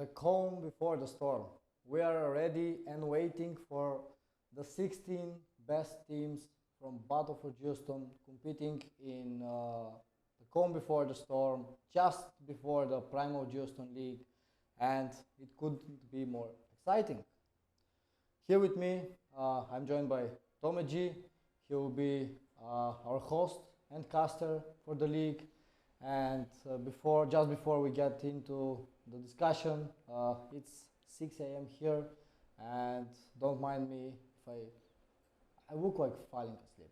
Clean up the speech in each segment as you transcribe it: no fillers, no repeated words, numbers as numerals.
The calm before the storm. We are ready and waiting for the 16 best teams from Battle for Giostone competing in the calm before the storm, just before the Primal Giostone League, and it couldn't be more exciting. Here with me, I'm joined by Tome G. He will be our host and caster for the league. And just before we get into the discussion, it's 6 a.m. here, and don't mind me if I look like falling asleep.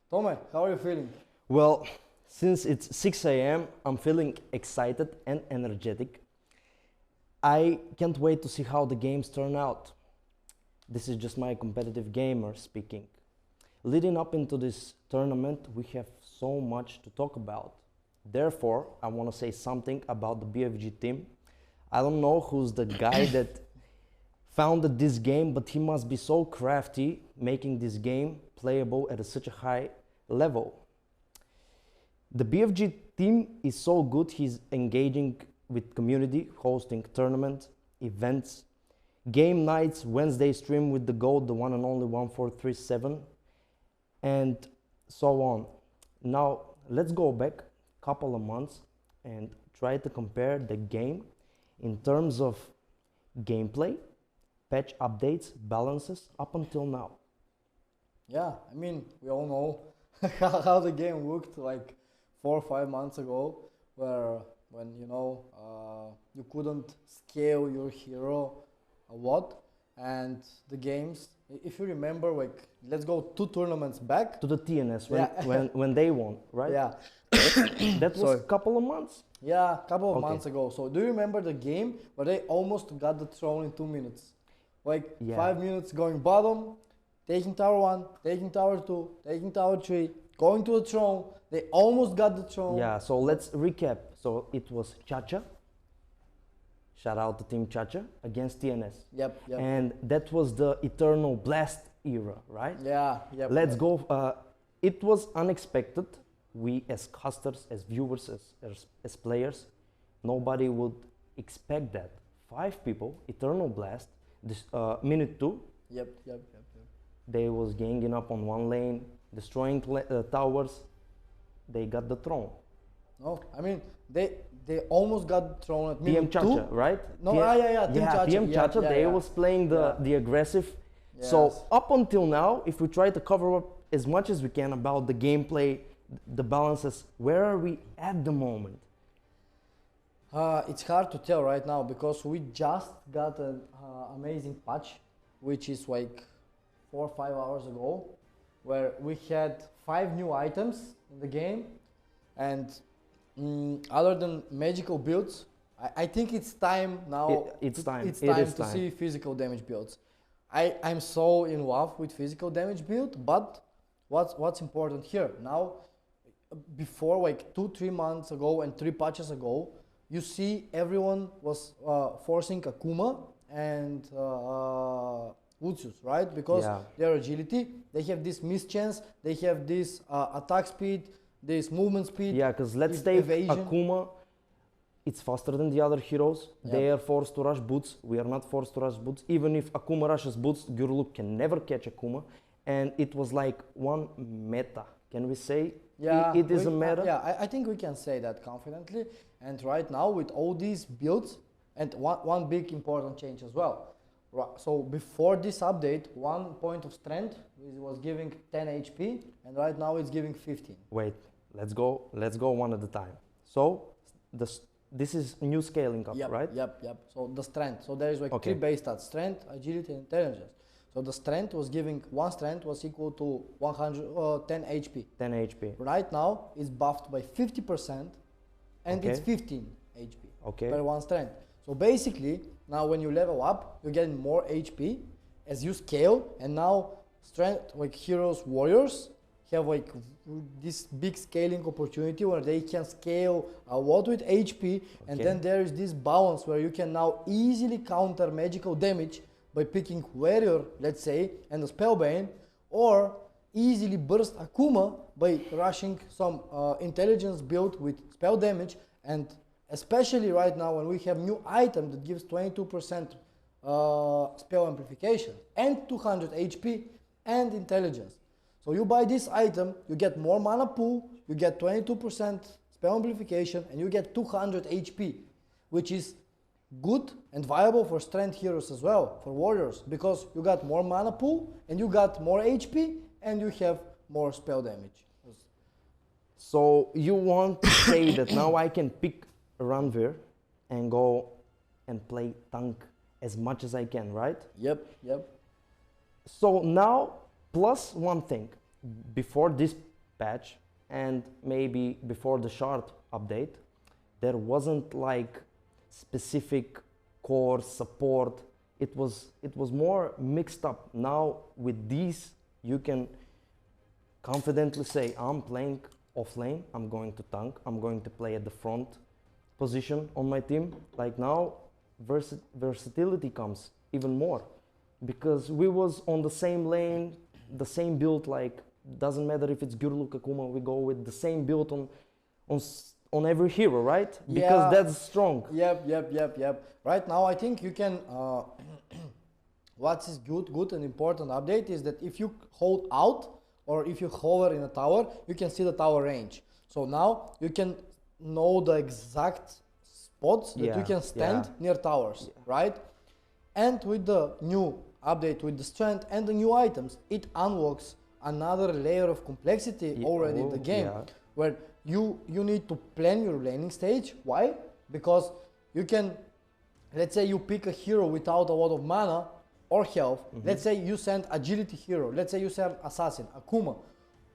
Tome, how are you feeling? Well, since it's 6 a.m., I'm feeling excited and energetic. I can't wait to see how the games turn out. This is just my competitive gamer speaking. Leading up into this tournament, we have so much to talk about. Therefore, I want to say something about the BFG team. I don't know who's the guy that founded this game, but he must be so crafty making this game playable at such a high level. The BFG team is so good, he's engaging with community, hosting tournament, events, game nights, Wednesday stream with the GOAT, the one and only 1437, and so on. Now, let's go back couple of months and try to compare the game in terms of gameplay, patch updates, balances up until now. Yeah, I mean, we all know how the game looked like 4 or 5 months ago, when you couldn't scale your hero a lot, and the games, if you remember, like, let's go 2 tournaments back to the TNS yeah. when they won, right? Yeah. That was a couple of months. Yeah, a couple of months ago. So do you remember the game where they almost got the throne in 2 minutes? Like 5 minutes going bottom, taking tower 1, taking tower 2, taking tower 3, going to the throne. They almost got the throne. Yeah, so let's recap. So it was Chacha. Shout out to Team Chacha against TNS. Yep. And that was the Eternal Blast era, right? Yeah. Let's go. It was unexpected. We as casters, as viewers, as players, nobody would expect that. 5 people, Eternal Blast, this minute 2. Yep. They was ganging up on one lane, destroying towers. They got the throne. No, I mean they almost got the throne at minute 2. PM Chacha, right? No, Team Chacha. PM Chacha. They was playing the aggressive. Yes. So up until now, if we try to cover up as much as we can about the gameplay, the balances, where are we at the moment? It's hard to tell right now because we just got an amazing patch, which is like 4 or 5 hours ago, where we had 5 new items in the game, and other than magical builds, I think it's time now. It's time to see physical damage builds. I'm so in love with physical damage build, but what's important here now? Before, like 2-3 months ago and 3 patches ago, you see everyone was forcing Akuma and Lucius, right? Because their agility, they have this mischance, they have this attack speed, this movement speed. Yeah, because let's take evasion. Akuma, it's faster than the other heroes. Yep. They are forced to rush boots. We are not forced to rush boots. Even if Akuma rushes boots, Gurluk can never catch Akuma. And it was like one meta. Can we say it is a meta? Yeah, I think we can say that confidently. And right now, with all these builds, and one big important change as well. So before this update, 1 point of strength was giving 10 HP, and right now it's giving 15. Wait, let's go one at a time. So this is new scaling up, right? Yep. So the strength. So there is like 3 base stats: strength, agility, and intelligence. So the strength was giving, 1 strength was equal to 10 HP. 10 HP. Right now, it's buffed by 50%, and it's 15 HP per 1 strength. So basically, now when you level up, you're getting more HP as you scale, and now strength, like heroes, warriors, have like this big scaling opportunity where they can scale a lot with HP, and then there is this balance where you can now easily counter magical damage by picking Warrior, let's say, and a Spellbane, or easily burst Akuma by rushing some intelligence build with spell damage and especially right now when we have new item that gives 22% spell amplification and 200 HP and intelligence. So you buy this item, you get more mana pool, you get 22% spell amplification, and you get 200 HP, which is good and viable for strength heroes as well, for warriors, because you got more mana pool and you got more HP and you have more spell damage. So you want to say that now I can pick Ranvir and go and play tank as much as I can, right? Yep, yep. So now, plus one thing, before this patch and maybe before the shard update, there wasn't like specific core support. It was more mixed up. Now with these, you can confidently say, I'm playing off lane, I'm going to tank, I'm going to play at the front position on my team. Like now, versatility comes even more, because we was on the same lane, the same build, like doesn't matter if it's Gurluk, Akuma, we go with the same build on every hero, right? Because that's strong. Yep. Right now I think you can, what is good and important update is that if you hold out or if you hover in a tower, you can see the tower range. So now you can know the exact spots that you can stand near towers, right? And with the new update, with the strength and the new items, it unlocks another layer of complexity already in the game, where you need to plan your laning stage. Why? Because you can, let's say you pick a hero without a lot of mana or health. Let's say you send agility hero. Let's say you send assassin, Akuma.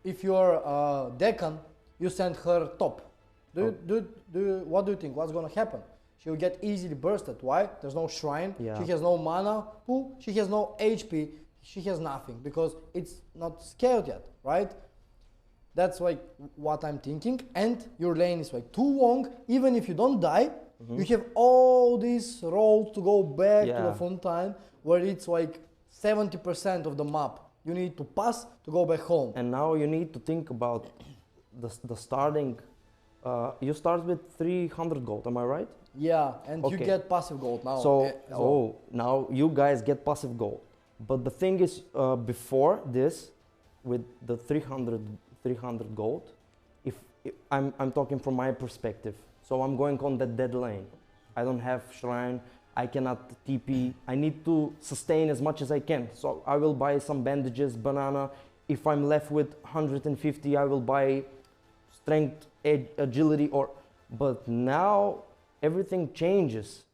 If you're Deccan, you send her top. What do you think? What's gonna happen? She will get easily bursted. Why? There's no shrine. She has no mana pool. She has no HP. She has nothing because it's not scaled yet, right? That's like what I'm thinking. And your lane is like too long. Even if you don't die, you have all these roads to go back to the Fontaine, where it's like 70% of the map you need to pass to go back home. And now you need to think about the starting. You start with 300 gold, am I right? Yeah, and you get passive gold now. So, now you guys get passive gold. But the thing is, before this, with the 300 gold, if I'm talking from my perspective, so I'm going on that dead lane. I don't have shrine, I cannot TP, I need to sustain as much as I can. So I will buy some bandages, banana. If I'm left with 150, I will buy strength, agility, but now everything changes,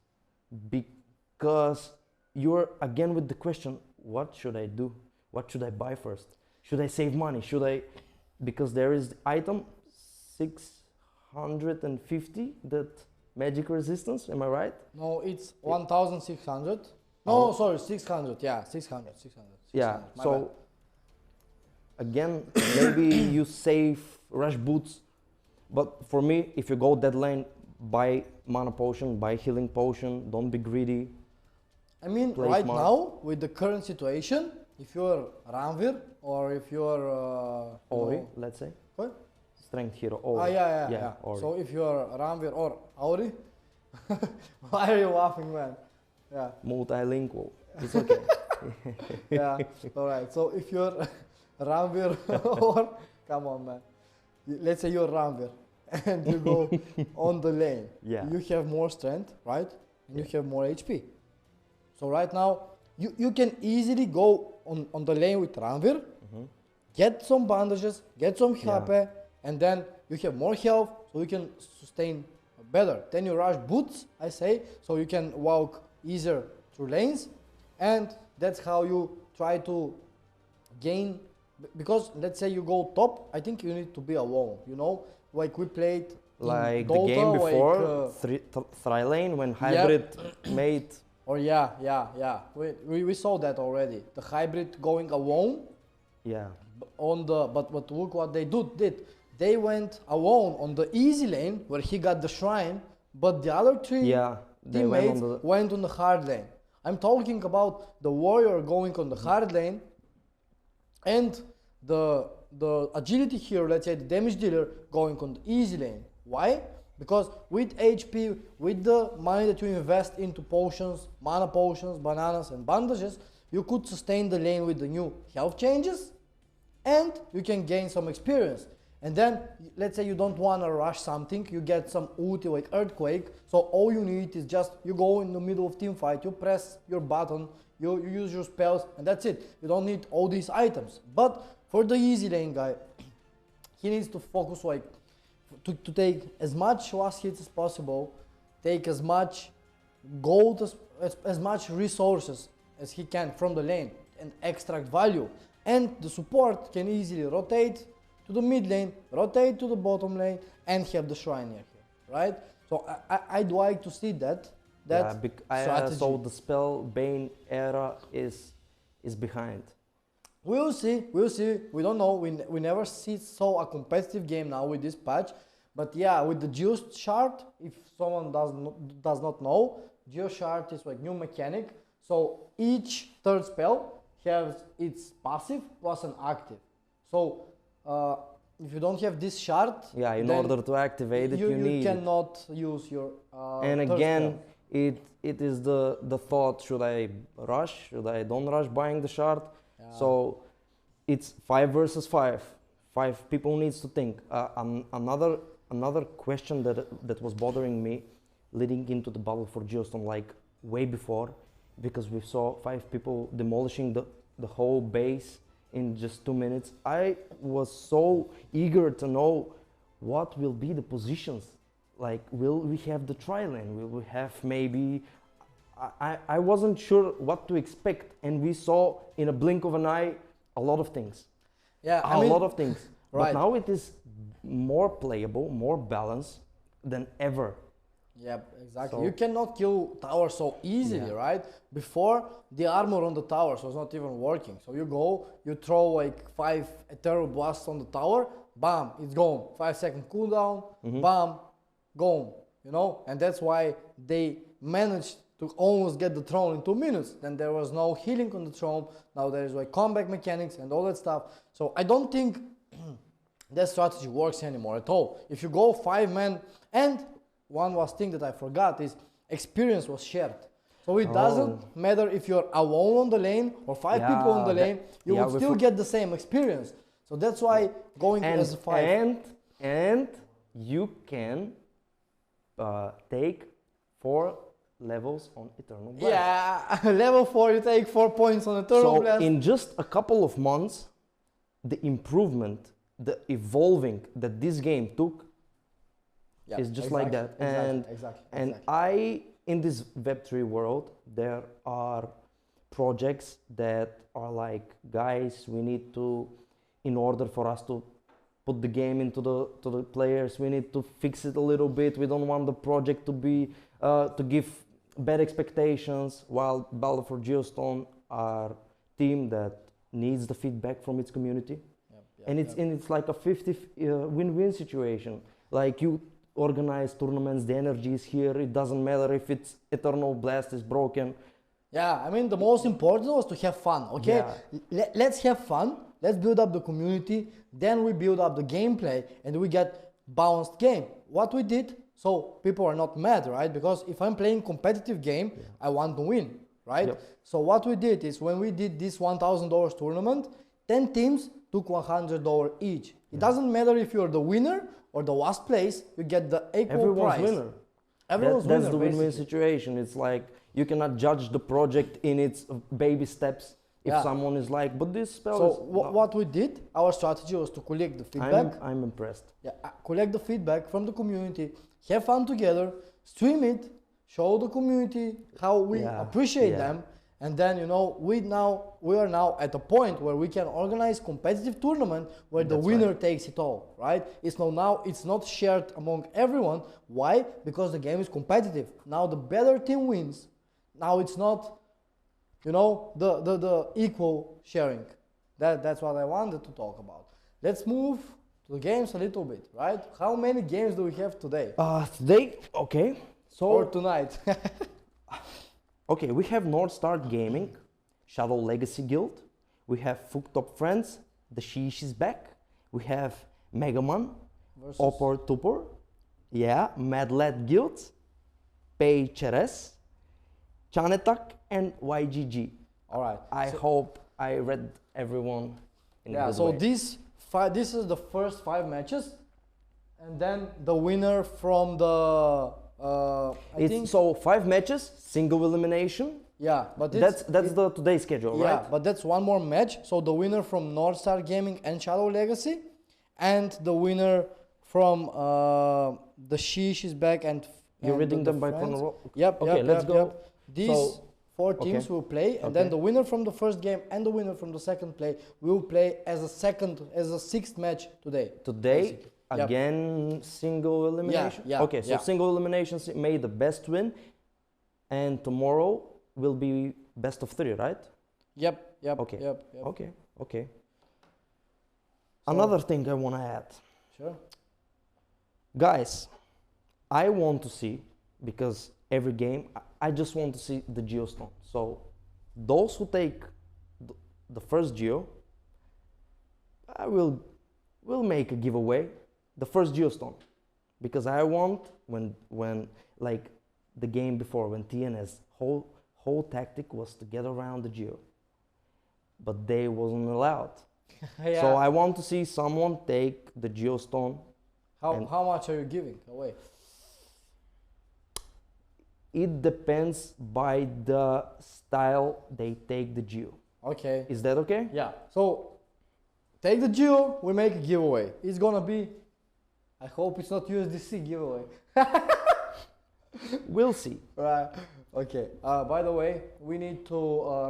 because you're again with the question, what should I do? What should I buy first? Should I save money? Because there is item 650 that magic resistance, am I right? No, it's 1600. No, sorry, 600. Yeah, 600. Yeah, so again, maybe you save rush boots, but for me, if you go dead lane, buy mana potion, buy healing potion, don't be greedy. I mean, right now, with the current situation, if you're Ranvir or if you're Ori, let's say. What? Strength hero, Ori. Yeah. So if you're Ranvir or Ori, why are you laughing, man? Yeah. Multilingual. It's okay. Yeah. All right. So if you're Ranvir or, come on, man. Let's say you're Ranvir and you go on the lane. Yeah. You have more strength, right? And you have more HP. So right now, you can easily go on the lane with Ranvir, get some bandages, get some HP, and then you have more health, so you can sustain better. Then you rush boots, I say, so you can walk easier through lanes, and that's how you try to gain. Because let's say you go top, I think you need to be alone, you know? Like we played like Dota, the game before, like, Thrylane, when Hybrid made... Or yeah. We saw that already. The Hybrid going alone. Yeah. But look what they did. They went alone on the easy lane where he got the shrine, but the other three teammates went on the hard lane. I'm talking about the warrior going on the hard lane and the agility hero, let's say the damage dealer, going on the easy lane. Why? Because with HP, with the money that you invest into potions, mana potions, bananas and bandages, you could sustain the lane with the new health changes and you can gain some experience. And then, let's say you don't want to rush something, you get some ulti like Earthquake, so all you need is just, you go in the middle of team fight, you press your button, you use your spells, and that's it. You don't need all these items. But for the easy lane guy, he needs to focus like, to take as much last hits as possible, take as much gold, as much resources as he can from the lane, and extract value. And the support can easily rotate to the mid lane, rotate to the bottom lane, and have the shrine near here, right? So I'd like to see that strategy. So the spell Bane era is behind. We'll see, we don't know, we never saw a competitive game now with this patch, but yeah, with the Geo Shard, if someone does not know, Geo Shard is like new mechanic, so each third spell has its passive plus an active. So if you don't have this shard, in order to activate it, you need cannot use your and again spell. It is the thought, should I rush, should I don't rush buying the shard? So it's 5 versus 5 people needs to think. Another question that was bothering me leading into the Battle for Giostone, like way before, because we saw 5 people demolishing the whole base in just 2 minutes. I was so eager to know what will be the positions. Like, will we have the tri-lane? Will we have maybe... I wasn't sure what to expect, and we saw in a blink of an eye a lot of things. Yeah, a lot of things. Right. But now it is more playable, more balanced than ever. Yeah, exactly. So you cannot kill towers so easily, right? Before, the armor on the towers was not even working. So you go, you throw like 5 Ethereal Blasts on the tower, bam, it's gone. 5-second cooldown, bam, gone. You know, and that's why they managed to almost get the throne in 2 minutes. Then there was no healing on the throne. Now there is like comeback mechanics and all that stuff. So I don't think that strategy works anymore at all. If you go 5-man, and one last thing that I forgot is experience was shared. So it doesn't matter if you're alone on the lane or 5 people on the lane, you will still get the same experience. So that's why going as a 5. And you can take 4 levels on Eternal Blast. Yeah, level 4 you take 4 points on Eternal Blast. So in just a couple of months, the improvement, the evolving that this game took is just like that. And I, in this Web3 world, there are projects that are like, guys, we need to, in order for us to put the game into the players, we need to fix it a little bit. We don't want the project to be to give bad expectations, while Battle for Giostone are team that needs the feedback from its community. It's like a 50 win-win situation. Like, you organize tournaments, the energy is here, it doesn't matter if it's Eternal Blast is broken. Yeah, I mean, the most important was to have fun, okay? Let's have fun, let's build up the community, then we build up the gameplay, and we get balanced game. What we did, so people are not mad, right? Because if I'm playing competitive game, I want to win, right? So what we did is, when we did this $1,000 tournament, 10 teams took $100 each. It doesn't matter if you're the winner or the last place, you get the equal price. Winner. Everyone's That's winner, the win-win situation. It's like, you cannot judge the project in its baby steps. If someone is like, but this spell is... So what we did, our strategy was to collect the feedback. I'm impressed. Yeah, collect the feedback from the community, have fun together, stream it, show the community how we appreciate them, and then, you know, we are now at a point where we can organize competitive tournament where the winner takes it all, right? It's not shared among everyone. Why? Because the game is competitive. Now the better team wins. Now it's not, you know, the equal sharing. That's what I wanted to talk about. Let's move to the games a little bit, right? How many games do we have today? Today, okay. So, or tonight. Okay, we have North Star Gaming, Shadow Legacy Guild. We have Fuktop Friends, The Sheesh is back. We have Megaman, Opor Tupor, Yeah, Madlet Guild, Pay Cheres, Chanetak, and YGG. All right. I hope I read everyone in a Yeah. good So way. this is the first 5 matches, and then the winner from the I think So 5 matches, single elimination. yeah, but That's the today's schedule, yeah, right? but that's one more match. So the winner from North Star Gaming and Shadow Legacy, and the winner from the Sheesh is back and You're and reading the them by friends. chronological. Yep. Okay, yep, let's yep, go. Yep. These So- four teams okay. will play, and then Okay. the winner from the first game and the winner from the second play will play as a sixth match today. Today, basically. Yep. again, single elimination. yeah, Okay, so yeah. single eliminations made the best win, and tomorrow will be best of 3, right? Yep. Yep. Okay. Yep. Yep. Okay, okay. So- Another thing I want to add, Sure. guys, I want to see, because every game, I just want to see the Geostone. So those who take the first Geo, I will make a giveaway, the first Geostone, because I want when like the game before, when TNS whole tactic was to get around the Geo, but they wasn't allowed. Yeah. So I want to see someone take the Geostone. How much are you giving away? It depends by the style they take the Geo. Okay. Is that okay? Yeah. So take the Geo, we make a giveaway. It's gonna be, I hope it's not USDC giveaway. We'll see. Right. Okay. By the way, we need to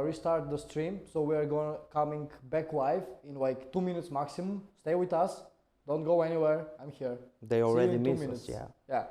restart the stream, so we are coming back live in like 2 minutes maximum. Stay with us. Don't go anywhere. I'm here. They See you already in 2 missed minutes. us, yeah. Yeah.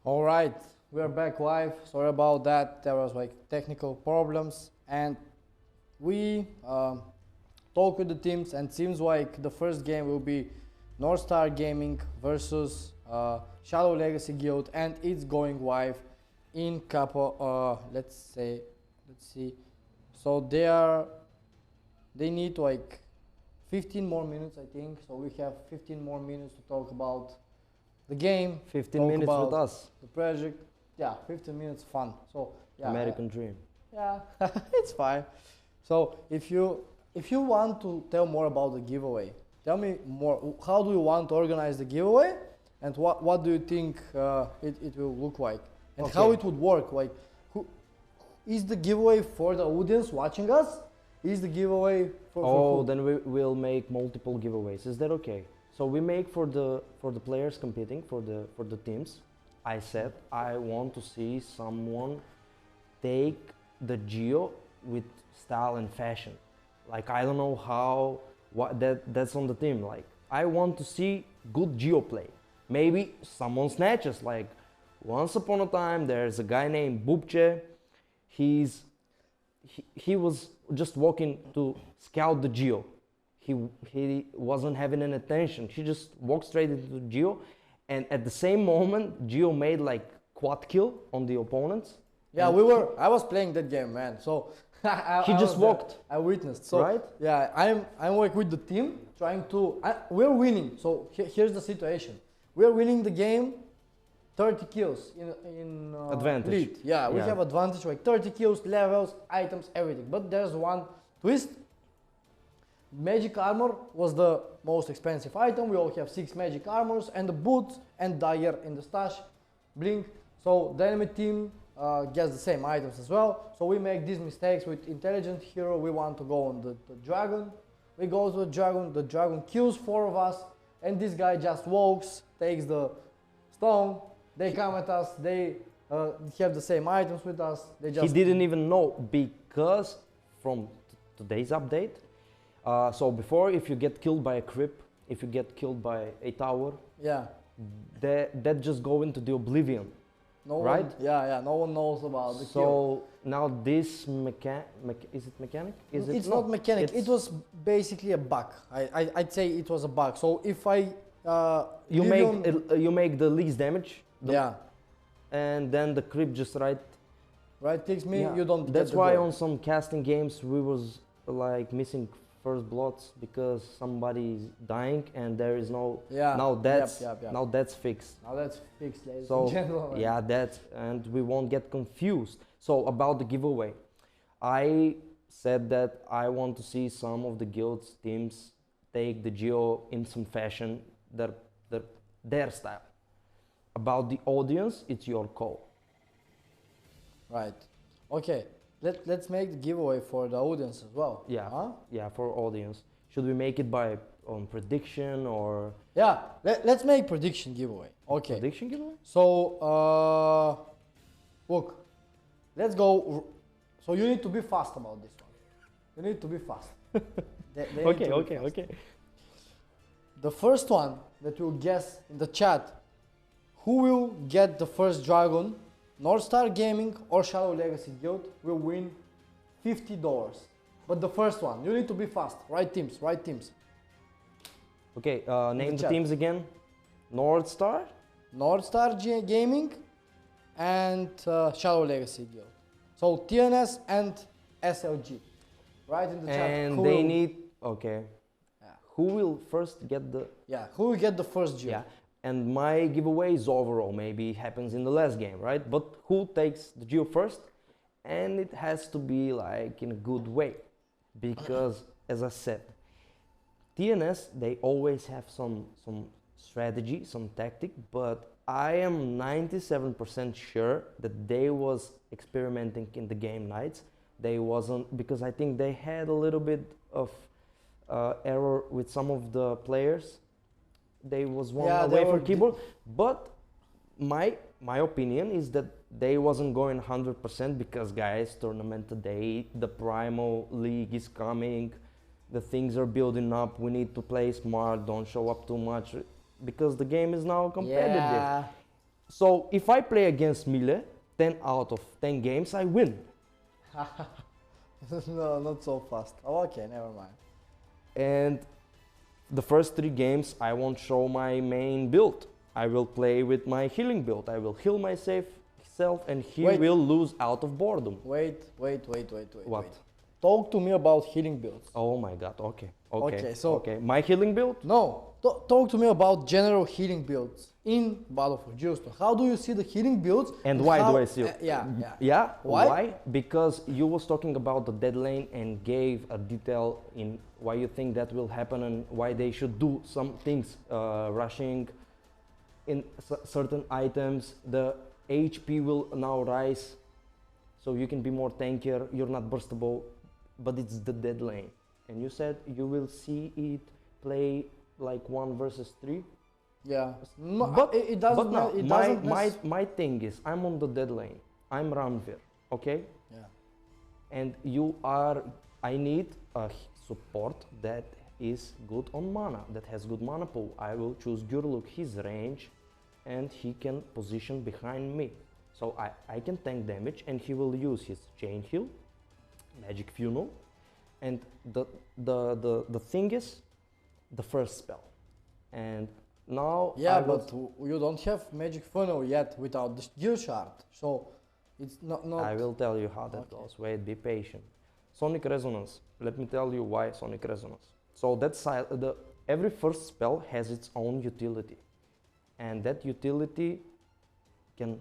All right, we are back live. Sorry about that. There was like technical problems, and we talked with the teams, and seems like the first game will be North Star Gaming versus Shadow Legacy Guild, and it's going live in couple. Let's see. So they need like 15 more minutes, I think. So we have 15 more minutes to talk about the game. 15 minutes with us. The project. Yeah, 15 minutes fun. So yeah, American dream. yeah, it's fine. So if you want to tell more about the giveaway, tell me more. How do you want to organize the giveaway, and what do you think it will look like, and how it would work? Like, who is the giveaway for the audience watching us? Is the giveaway for then we will make multiple giveaways. Is that okay? So we make for the players competing for the teams. I said I want to see someone take the Geo with style and fashion. Like, I don't know how that's on the team. Like, I want to see good Geo play. Maybe someone snatches. Like, once upon a time there's a guy named Bubche. He was just walking to scout the Geo. He wasn't having any attention. He just walked straight into Geo, and at the same moment Geo made like quad kill on the opponents. Yeah, I was playing that game, man. So he just walked. I witnessed. So right? Yeah, I'm like with the team trying to. We're winning. So here's the situation. We're winning the game. 30 kills in advantage. Lead. Yeah, we have advantage, like 30 kills, levels, items, everything. But there's one twist. Magic armor was the most expensive item. We all have 6 magic armors, and the boots and dagger in the stash, blink. So the enemy team gets the same items as well. So we make these mistakes with intelligent hero. We want to go on the dragon. We go to the dragon kills 4 of us, and this guy just walks, takes the stone. They come at us, they have the same items with us. He didn't even know, because from today's update, so before, if you get killed by a creep, if you get killed by a tower, yeah, that just go into the oblivion, right? No one knows about the kill. So now this is it mechanic? It's not mechanic. It was basically a bug. I'd say it was a bug. So if you make the least damage. And then the creep just right clicks me. You don't. That's why on some casting games we was like missing first bloods because somebody's dying and there is no. Now that's fixed. Now that's fixed, ladies and gentlemen. Yeah, and we won't get confused. So about the giveaway, I said that I want to see some of the guilds teams take the Geo in some fashion, their style. About the audience, it's your call. Right. Okay. Let's make the giveaway for the audience as well. Yeah. Yeah, for audience. Should we make it by prediction or? Yeah. Let's make prediction giveaway. Okay. Prediction giveaway. So look, let's go. So you need to be fast about this one. You need to be fast. Okay. The first one that will guess in the chat who will get the first dragon, North Star Gaming or Shadow Legacy Guild, will win $50. But the first one, you need to be fast. Right teams. Okay, name the teams again. North Star Gaming and Shadow Legacy Guild. So TNS and SLG. Right in the chat. And they need, okay. Yeah. Who will first get the... Yeah, who will get the first Geo? Yeah. And my giveaway is overall, maybe it happens in the last game, right? But who takes the Geo first? And it has to be like in a good way. Because, as I said, TNS, they always have some strategy, some tactic, but I am 97% sure that they was experimenting in the game nights. They wasn't, because I think they had a little bit of error with some of the players. They was one away for keyboard, but my opinion is that they wasn't going 100% because, guys, tournament today, the Primal League is coming, the things are building up, we need to play smart, don't show up too much, because the game is now competitive. So if I play against Mile, 10 out of 10 games I win. No, not so fast. Oh, okay, never mind. And the first 3 games I won't show my main build. I will play with my healing build. I will heal myself and he Wait. will lose out of boredom. Wait. What? Wait. Talk to me about healing builds. Oh my god, okay. Okay, my healing build? No, talk to me about general healing builds in Battle for Giostone. How do you see the healing builds? And why how, do I see it? Yeah. Why? Because you was talking about the dead lane and gave a detail in why you think that will happen and why they should do some things, rushing in certain items. The HP will now rise, so you can be more tankier. You're not burstable, but it's the dead lane. And you said you will see it play like 1 versus 3. Yeah, no, but it doesn't. But no, it doesn't my thing is I'm on the dead lane. I'm Ranvir, okay? Yeah. And I need a support that is good on mana, that has good mana pool. I will choose Gurluk, his range, and he can position behind me. So I can tank damage and he will use his chain heal, magic funnel, and the thing is the first spell. And now but you don't have magic funnel yet without the skill shard, so it's not. I will tell you how that goes. Wait, be patient. Sonic Resonance. Let me tell you why Sonic Resonance. So that's every first spell has its own utility, and that utility can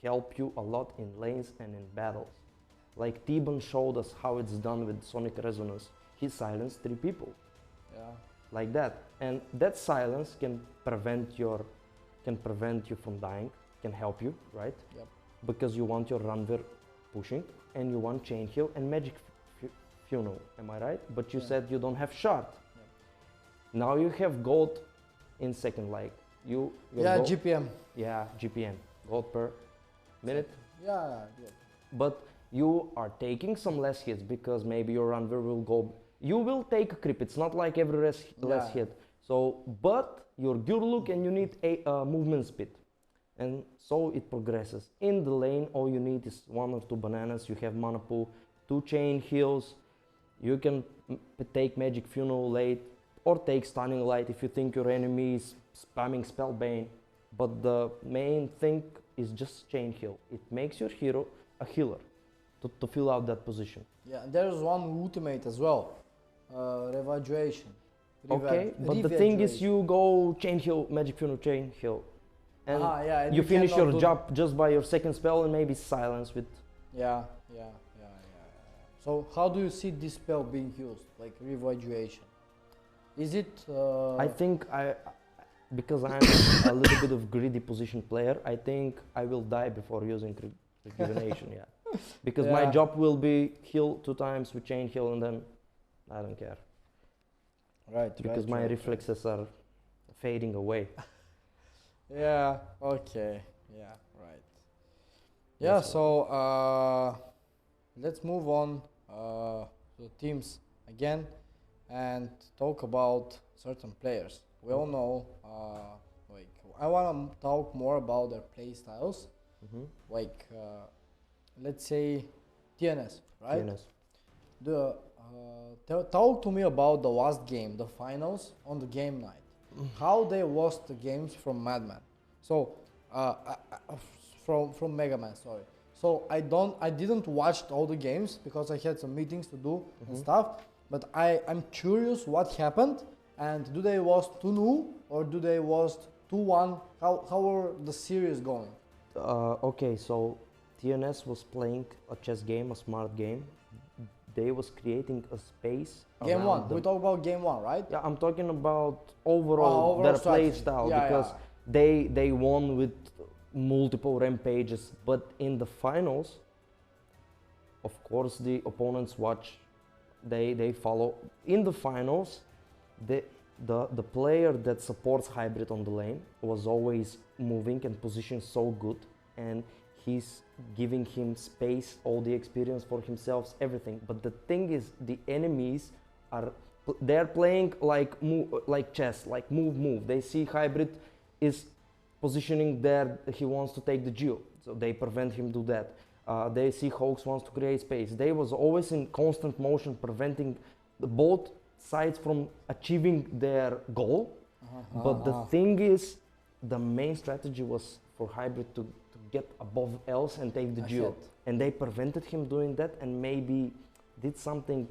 help you a lot in lanes and in battles. Like Theban showed us how it's done with Sonic Resonance. He silenced 3 people. Yeah. Like that, and that silence can prevent you from dying, can help you, right? Yep. Because you want your Ranvir pushing and you want chain heal and magic funnel, am I right? But you said you don't have shard. Yep. Now you have gold in second, like your gold, GPM. Yeah, GPM, gold per minute. Yeah. But you are taking some less hits because maybe your Ranvir will go. You will take a creep, it's not like every less hit. So, but you're Gurluk and you need a movement speed. And so it progresses. In the lane, all you need is 1 or 2 bananas, you have mana pool, 2 chain heals, you can take magic funnel late or take stunning light if you think your enemy is spamming spellbane. But the main thing is just chain heal. It makes your hero a healer to fill out that position. Yeah, there's one ultimate as well. Revaduation. Okay, but the thing is you go chain heal, magic funnel, chain heal. And and you finish your job just by your second spell and maybe silence with... Yeah. So how do you see this spell being used, like revaduation? Is it... I think because I'm a little bit of greedy position player, I think I will die before using rejuvenation, Because my job will be heal 2 times with chain heal and then I don't care. Right. Because my reflexes are fading away. Yeah, okay. Yeah, right. Yeah, so let's move on to teams again and talk about certain players. We all know, I want to talk more about their play styles. Like, let's say TNS, right? TNS. Talk to me about the last game, the finals on the game night. How they lost the games from Madman. So, from Mega Man, sorry. So I didn't watch all the games because I had some meetings to do and stuff. But I'm curious what happened, and do they lost 2-0 or do they lost 2-1? How were the series going? Okay, so TNS was playing a chess game, a smart game. They was creating a space. Game 1. We talk about game 1, right? Yeah, I'm talking about overall their play style because they won with multiple rampages. But in the finals, of course, the opponents watch. They follow. In the finals, the player that supports hybrid on the lane was always moving and positioned so good, and he's giving him space, all the experience for himself, everything. But the thing is, the enemies they're playing like chess, like move. They see hybrid is positioning there, he wants to take the geo, so they prevent him do that. They see Hawks wants to create space. They was always in constant motion, preventing both sides from achieving their goal. But the thing is, the main strategy was for Hybrid to get above else and take the geo. And they prevented him doing that, and maybe did something,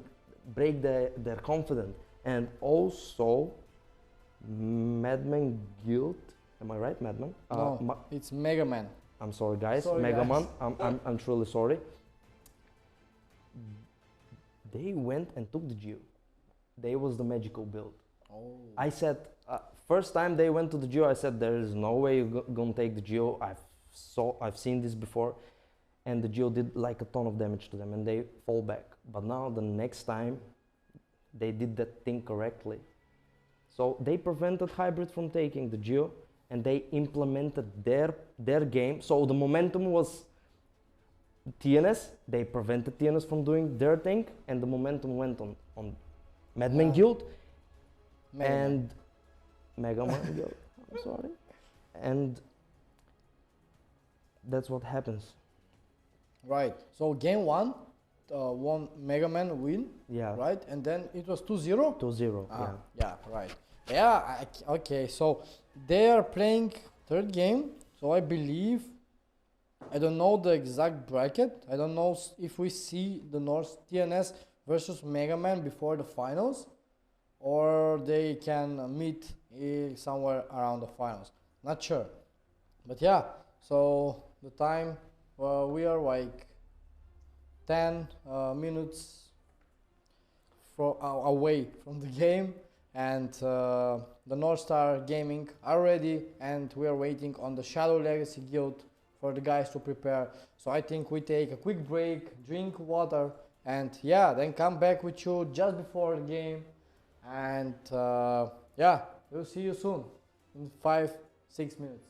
break their confidence. And also, Madman Guild, am I right, Madman? No, it's Mega Man. I'm sorry, guys. Sorry, Mega Man. guys. I'm truly sorry. They went and took the geo. They was the magical build. Oh. I said, first time they went to the geo, I said, there is no way you're gonna take the geo. I've seen this before, and the geo did like a ton of damage to them, and they fall back. But now the next time, they did that thing correctly. So they prevented Hybrid from taking the geo, and they implemented their game. So the momentum was TNS. They prevented TNS from doing their thing, and the momentum went on Madman Guild and Mega Man Guild. I'm sorry. And that's what happens. Right. So game one, one Mega Man win. Yeah. Right. And then it was 2-0. 2-0. Yeah. Yeah. Right. Yeah. Okay. So they are playing third game. So I believe, I don't know the exact bracket. I don't know if we see the North TNS versus Mega Man before the finals, or they can meet somewhere around the finals. Not sure. But yeah. So the time, we are like 10 minutes away from the game, and the North Star Gaming are ready, and we are waiting on the Shadow Legacy Guild for the guys to prepare. So I think we take a quick break, drink water, and yeah, then come back with you just before the game. And yeah, we'll see you soon in 5-6 minutes.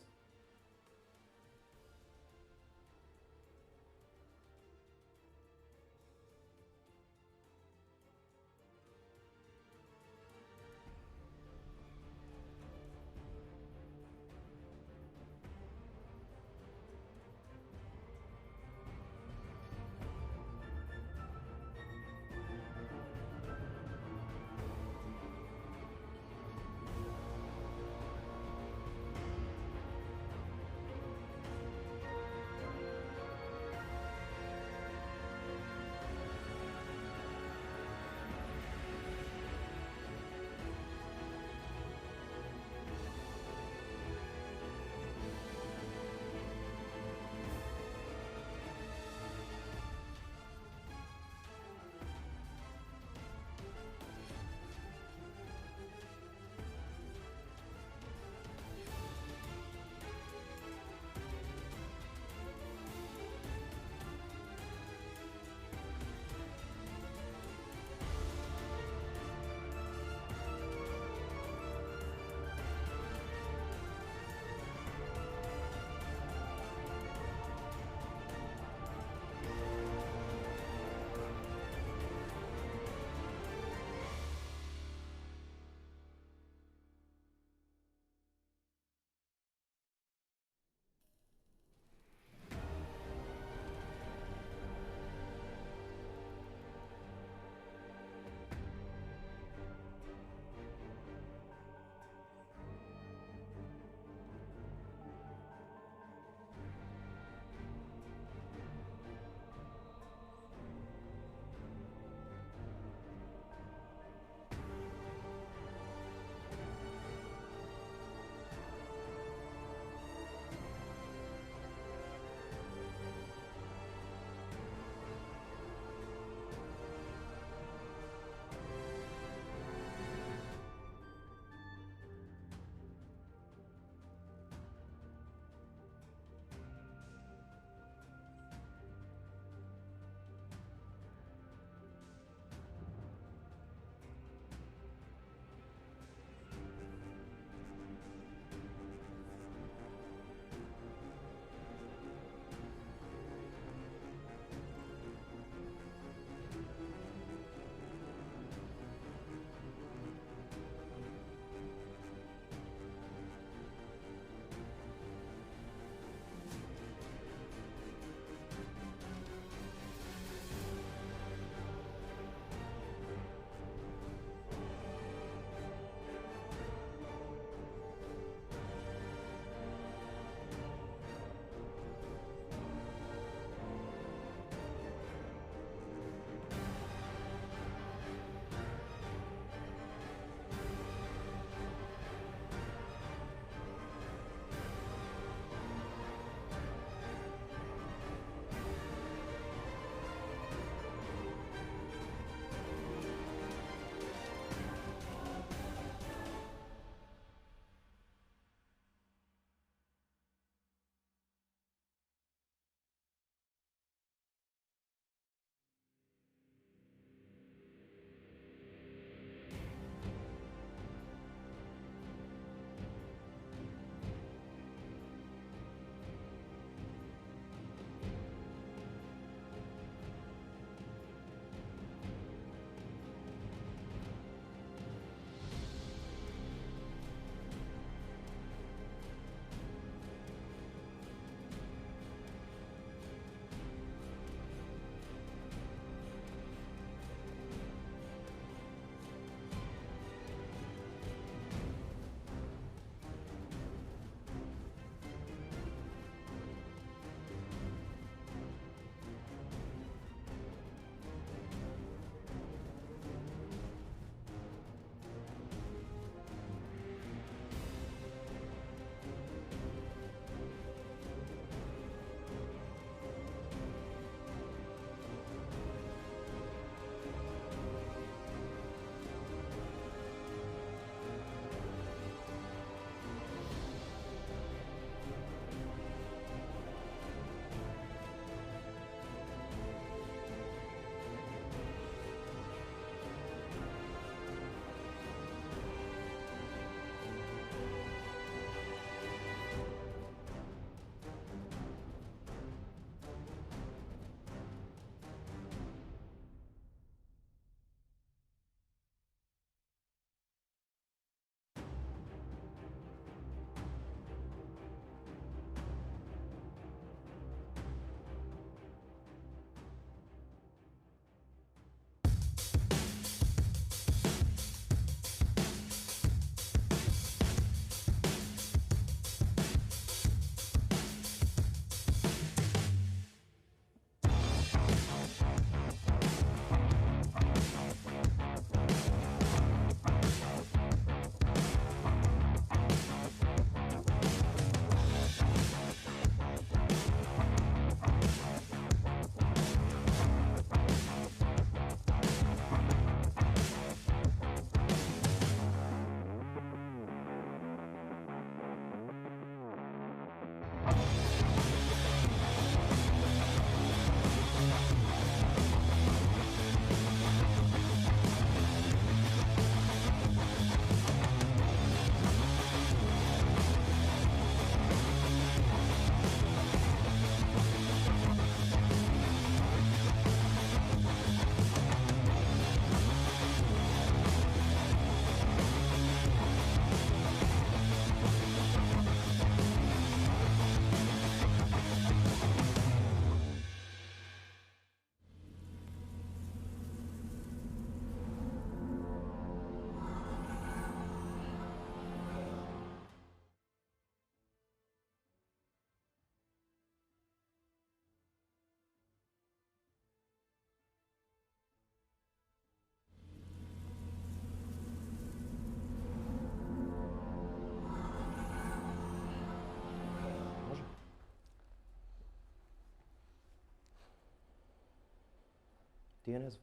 TNS.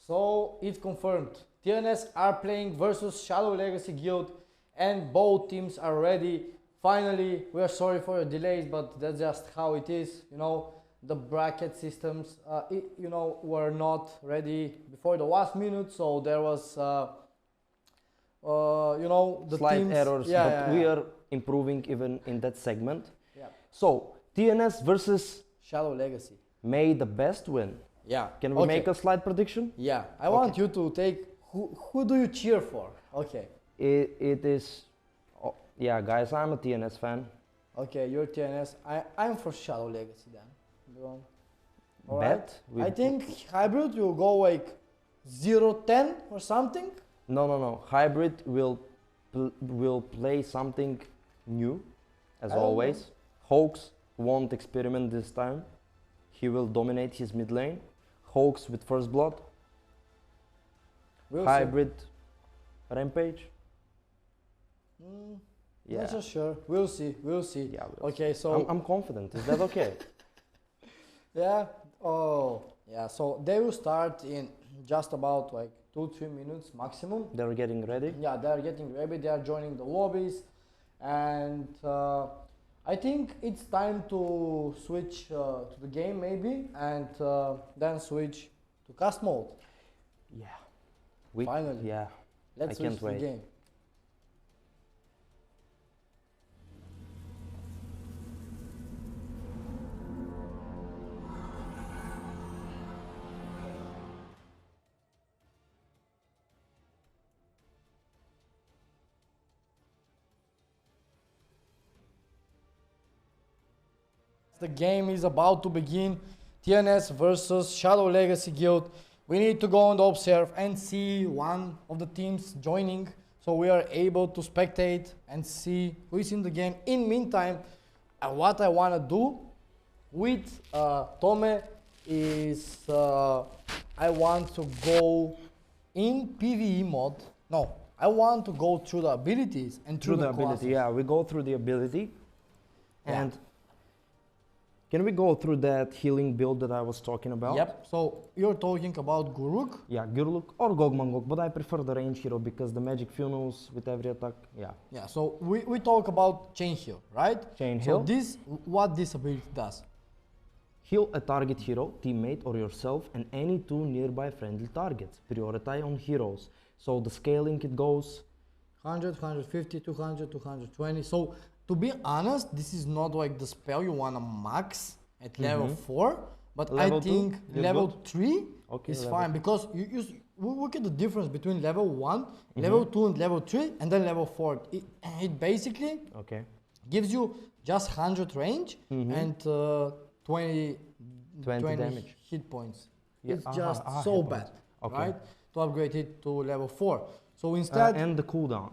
So it's confirmed. TNS are playing versus Shadow Legacy Guild, and both teams are ready. Finally, we are sorry for the delays, but that's just how it is. You know, the bracket systems, were not ready before the last minute, so there was, the Slight teams, errors, but we are improving even in that segment. Yeah. So TNS versus Shadow Legacy. may the best win. Yeah. Can we make a slight prediction? Yeah. I want you to take who do you cheer for? Okay. It is, yeah, guys. I'm a TNS fan. Okay, you're TNS. I'm for Shadow Legacy then. Go on. Bet? I think hybrid will go like 0-10 or something. No. Hybrid will play something new, as always. Hoax won't experiment this time. He will dominate his mid lane. Hoax with first blood. Hybrid rampage. Yeah. Not so sure. We'll see. Yeah, okay, so I'm confident. Is that okay? yeah. Oh, yeah. So they will start in just about like 2-3 minutes maximum. They're getting ready. Yeah, they're getting ready. They are joining the lobbies, and I think it's time to switch to the game maybe, and then switch to cast mode. Yeah. Finally. Yeah. Let's switch to the game. The game is about to begin. TNS versus Shadow Legacy Guild. We need to go on the observe and see one of the teams joining, so we are able to spectate and see who is in the game. In meantime, what I want to do with Tome is I want to go in PvE mode. No, I want to go through the abilities and through the ability. classes. Yeah, we go through the ability, Yeah. and can we go through that healing build that I was talking about? Yep. So you're talking about Guruk. Yeah, Gurluk or Gogmangok, but I prefer the range hero because the magic funnels with every attack. Yeah. Yeah. So we talk about Chain Heal, right? Chain So heal. what this ability does? Heal a target hero, teammate, or yourself, and any two nearby friendly targets. Prioritize on heroes. So the scaling it goes 100, 150, 200, 220. So to be honest, this is not like the spell you wanna max at level 4, but Level I think 2 is level good. 3 Okay, is level fine because you look at the difference between level 1, level 2 and level 3 and then level 4. It basically okay. gives you just 100 range and 20 damage. hit points. Yeah, It's just so hit bad, points. Okay. right? To upgrade it to level 4. So instead, And the cooldown.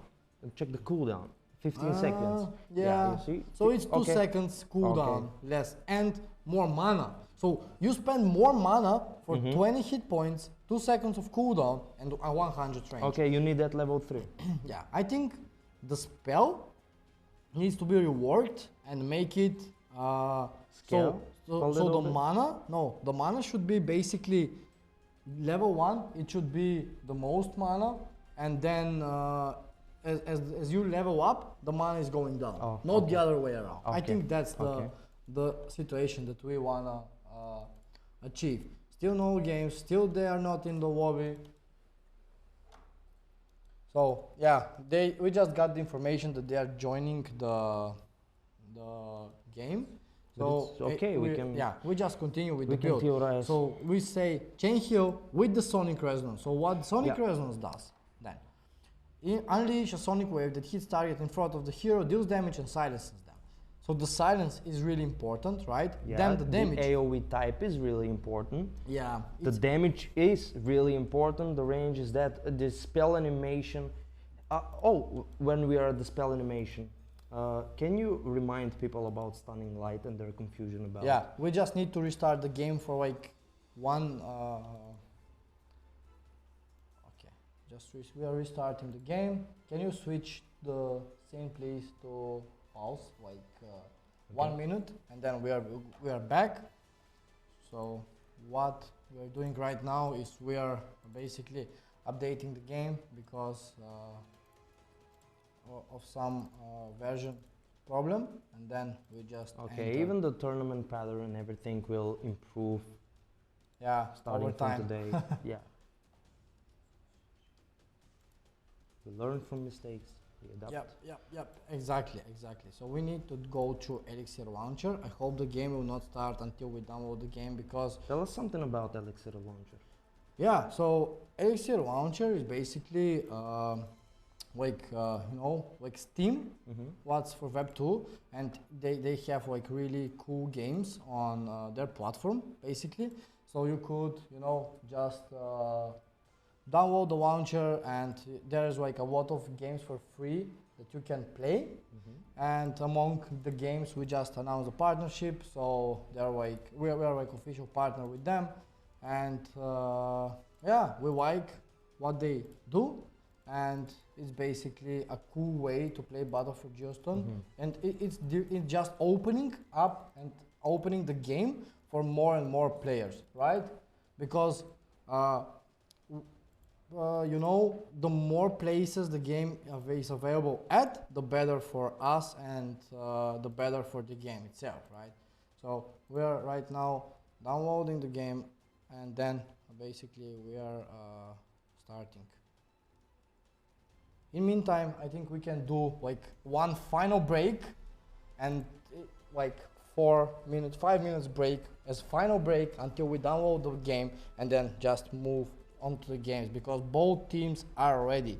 Check the cooldown. 15 seconds. Yeah. You see? So it's 2 seconds cooldown less and more mana. So you spend more mana for 20 hit points, 2 seconds of cooldown, and a 100 range. Okay, you need that level 3. Yeah, I think the spell needs to be reworked and make it Scale so the mana, no, the mana should be basically level 1, it should be the most mana, and then as you level up, the mana is going down, not the other way around. I think that's the situation that we wanna achieve. Still no games, still they are not in the lobby. So yeah, we just got the information that they are joining the game. So it's okay, we just continue with the can build. theorize. So we say chain heal with the sonic resonance. So what sonic resonance does then? Unleash a sonic wave that hits target in front of the hero, deals damage and silences them. So the silence is really important, right? Yeah, Then the damage. The AoE type is really important. Yeah. The damage is really important. The range is that. The spell animation. When we are at the spell animation, can you remind people about stunning light and their confusion about? Yeah, we just need to restart the game for like one. Okay, we are restarting the game. Can you switch the scene please to pause, like 1 minute, and then we are back. So what we are doing right now is we are basically updating the game because of some version problem, and then we just Okay, enter. even the tournament pattern and everything will improve Yeah, starting over from time. today. Yeah. We learn from mistakes. We adapt. Yep, exactly. So we need to go to Elixir Launcher. I hope the game will not start until we download the game because Tell us something about Elixir Launcher. yeah, so Elixir Launcher is basically like like Steam, what's for Web 2, and they have like really cool games on their platform basically. So you could just download the launcher, and there's like a lot of games for free that you can play. And among the games, we just announced a partnership, so they're like we are like official partner with them, and yeah, we like what they do, and it's basically a cool way to play Battle for Giostone, and it's just opening up and opening the game for more and more players, right? Because the more places the game is available at, the better for us and the better for the game itself, right? So we are right now downloading the game, and then basically we are starting. In meantime, I think we can do like one final break, and like 4 minutes, 5 minutes break as final break until we download the game, and then just move onto the games because both teams are ready.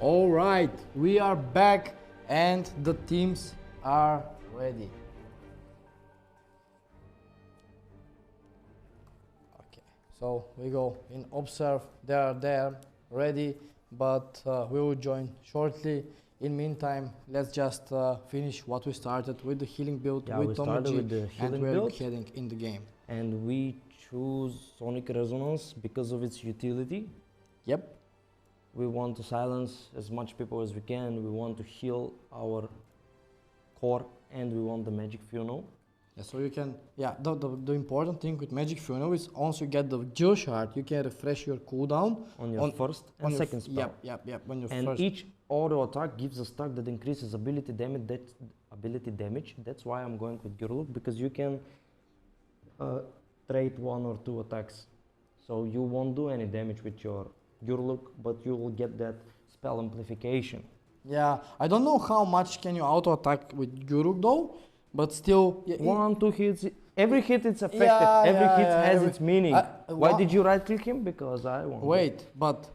All right, we are back and the teams are ready. Okay, so we go in observe. They are there, ready, but we will join shortly. In meantime, let's just finish what we started with the healing build with Tommy G, and we're heading in the game. And we choose Sonic Resonance because of its utility. Yep. We want to silence as much people as we can. We want to heal our core, and we want the magic funnel. Yeah, so you can, the important thing with magic funnel is once you get the Geo shard, you can refresh your cooldown on your first and second spell. Yep. When and each auto attack gives a stack that increases ability damage. That's why I'm going with Gurluk, because you can trade 1 or 2 attacks. So you won't do any damage with your Gurluk, but you will get that spell amplification. Yeah, I don't know how much can you auto attack with Gurluk though, but still. 1, 2 hits. Every hit is effective. Every hit has its meaning. Why did you right click him? Because I want. Wait, but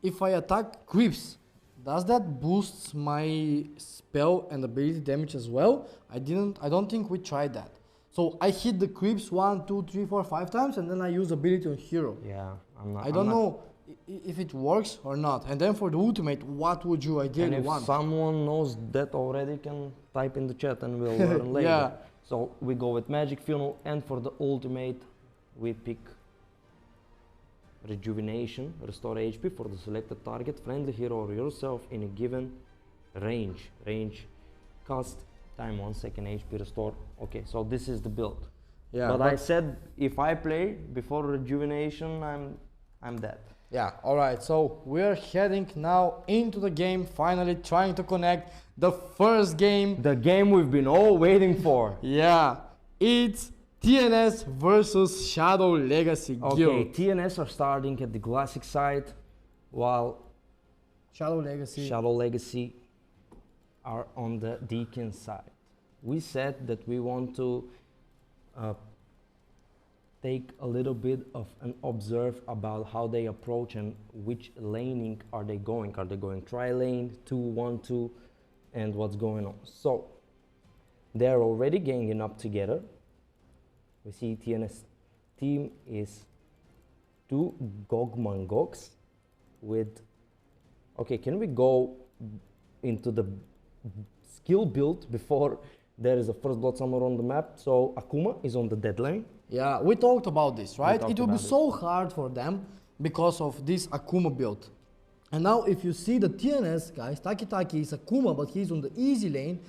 if I attack creeps, does that boost my spell and ability damage as well? I don't think we tried that. So I hit the creeps 1, 2, 3, 4, 5 times, and then I use ability on hero. Yeah, I don't know if it works or not. And then for the ultimate, what would you ideally want? And if someone knows that already, can type in the chat and we'll learn later. Yeah. So we go with magic funnel, and for the ultimate, we pick rejuvenation, restore HP for the selected target, friendly hero or yourself in a given range. Cost time 1 second, HP restore. Okay, so this is the build. Yeah. But I said if I play before rejuvenation, I'm dead. Yeah, all right, so we're heading now into the game, finally trying to connect the first game. The game we've been all waiting for. Yeah, it's TNS versus Shadow Legacy Guild. Okay, TNS are starting at the classic side, while Shadow Legacy are on the Deacon side. We said that we want to take a little bit of an observe about how they approach and which laning are they going. Are they going tri-lane, 2-1-2, and what's going on? So they're already ganging up together. We see TNS team is 2 Gogmangogs with, okay, can we go into the skill build before there is a first blood somewhere on the map? So Akuma is on the dead lane. Yeah, we talked about this, right? It will be so hard for them because of this Akuma build. And now if you see the TNS guys, Taki is Akuma, but he's on the easy lane.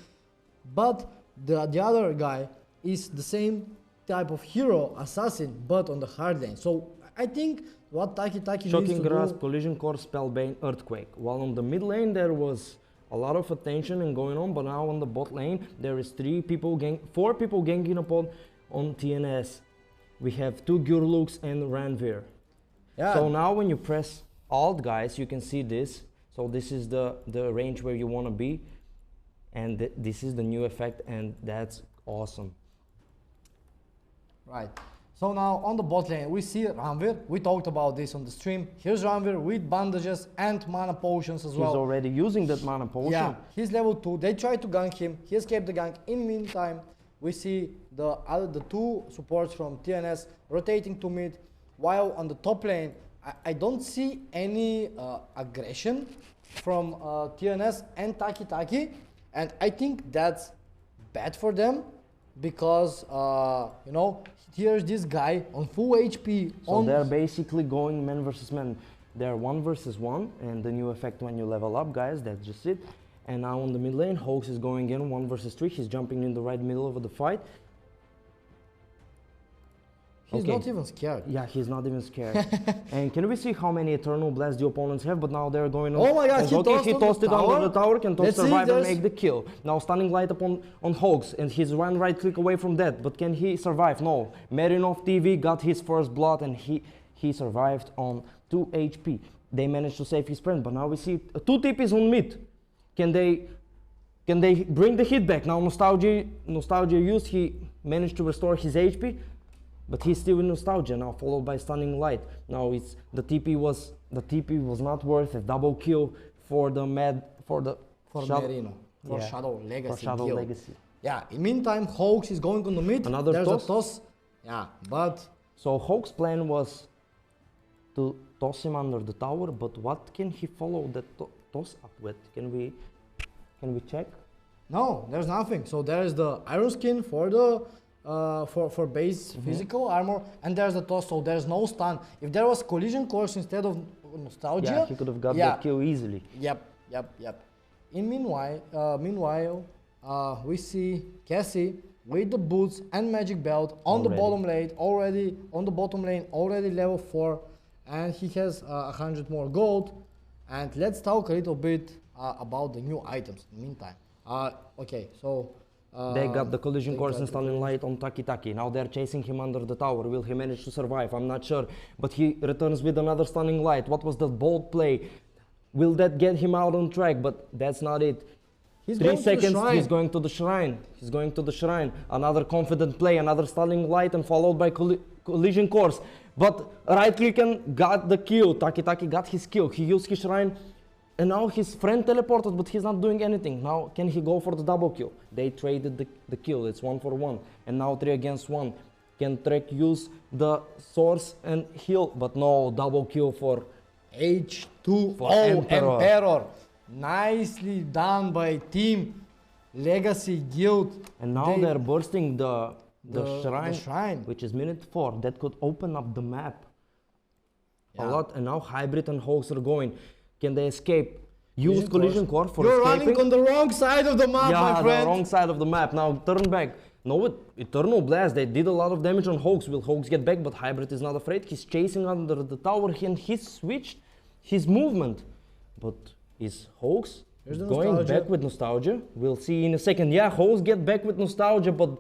But the other guy is the same type of hero, assassin, but on the hard lane. So I think what Taki needs to do... Shocking Grasp, Collision Core, Spellbane, Earthquake. While on the mid lane there was a lot of attention and going on, but now on the bot lane there is 4 people ganking upon on TNS. We have 2 Gurluks and Ranveer. Yeah. So now when you press Alt, guys, you can see this. So this is the range where you want to be, and this is the new effect, and that's awesome. Right. So now on the bot lane we see Ranveer. We talked about this on the stream. Here's Ranveer with bandages and mana potions as well. He's already using that mana potion. Yeah, he's level 2. They tried to gank him. He escaped the gank. In the meantime, we see the 2 supports from TNS rotating to mid, while on the top lane I don't see any aggression from TNS and Taki, and I think that's bad for them because you know, here's this guy on full HP. So they're basically going man versus man. They're 1 versus 1, and the new effect when you level up, guys, that's just it. And now on the mid lane, Hoax is going in 1 versus 3. He's jumping in the right middle of the fight. He's not even scared. Yeah, he's not even scared. And can we see how many Eternal Blasts the opponents have? But now they're going on. Oh my god, he tossed it under the tower. Can Toss survive and make the kill. Now Stunning Light upon on Hoax, and he's one right click away from that. But can he survive? No. Marinov TV got his first blood, and he survived on 2 HP. They managed to save his friend, but now we see 2 TPs on mid. Can they bring the hit back? Now Nostalgia used, he managed to restore his HP, but he's still in Nostalgia now, followed by Stunning Light. Now it's the TP was not worth a double kill for the Merino, for Shadow Legacy. For Shadow guild. Legacy. Yeah, in meantime, Hoax is going on the mid. Another There's toss? a toss. Yeah, but So Hawk's plan was to toss him under the tower, but what can he follow that toss up with? Can we check? no, there's nothing. So there is the iron skin for the for base physical armor, and there's the toss. So there's no stun. If there was collision course instead of nostalgia, Yeah, he could have got that kill easily. Yep. In meanwhile, we see Cassie with the boots and magic belt on the bottom lane, already level 4, and he has 100 more gold. And let's talk a little bit about the new items in the meantime. Okay, so they got the collision course and stunning light on Taki Taki. Now they're chasing him under the tower. Will he manage to survive? I'm not sure. But he returns with another stunning light. What was the bold play? Will that get him out on track? But that's not it. He's 3 going to the seconds, shrine. he's going to the shrine. He's going to the shrine. Another confident play, another stunning light, and followed by collision course. But right click and got the kill. Taki Taki got his kill. He used his shrine, and now his friend teleported, but he's not doing anything. Now, can he go for the double kill? They traded the kill. It's 1 for 1. And now 3 against 1. Can Trek use the source and heal? But no, double kill for H2O Emperor. Emperor. Nicely done by Team Legacy Guild. And now they're bursting the the shrine. which is minute 4. That could open up the map a Yeah. lot. And now Hybrid and Hawks are going. Can they escape? Use collision core for You're escaping. running on the wrong side of the map, Yeah, my friend. the wrong side of the map. Now turn back. No, with Eternal Blast, they did a lot of damage on Hawks. Will Hawks get back? But Hybrid is not afraid. He's chasing under the tower and he switched his movement. But is Hawks Here's the going nostalgia. back with nostalgia? We'll see in a second. Yeah, Hawks get back with nostalgia, but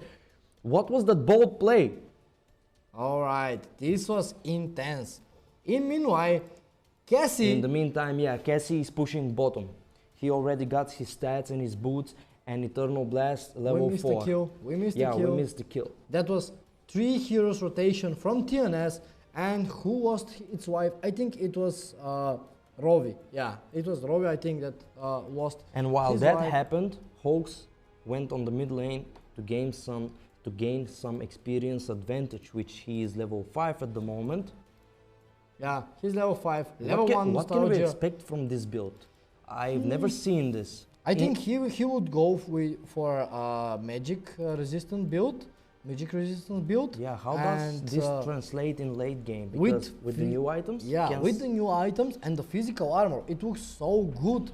what was that bold play? All right, this was intense. In meanwhile, Cassie. In the meantime, yeah, Cassie is pushing bottom. He already got his stats and his boots and Eternal Blast level we missed 4. the kill. We missed the Yeah, kill. we missed the kill. That was 3 heroes rotation from TNS, and who lost its wife? I think it was Rovi. Yeah, it was Rovi. I think that lost. And while his that wife. happened, Hawks went on the mid lane to gain some experience advantage, which he is level 5 at the moment. Yeah, he's level 5. Level 1 What can we nostalgia. expect from this build? I've never seen this. I think he would go for magic resistant build. Yeah, how does And, this translate in late game? with Because with the new items? Yeah, can with the new items and the physical armor, it looks so good.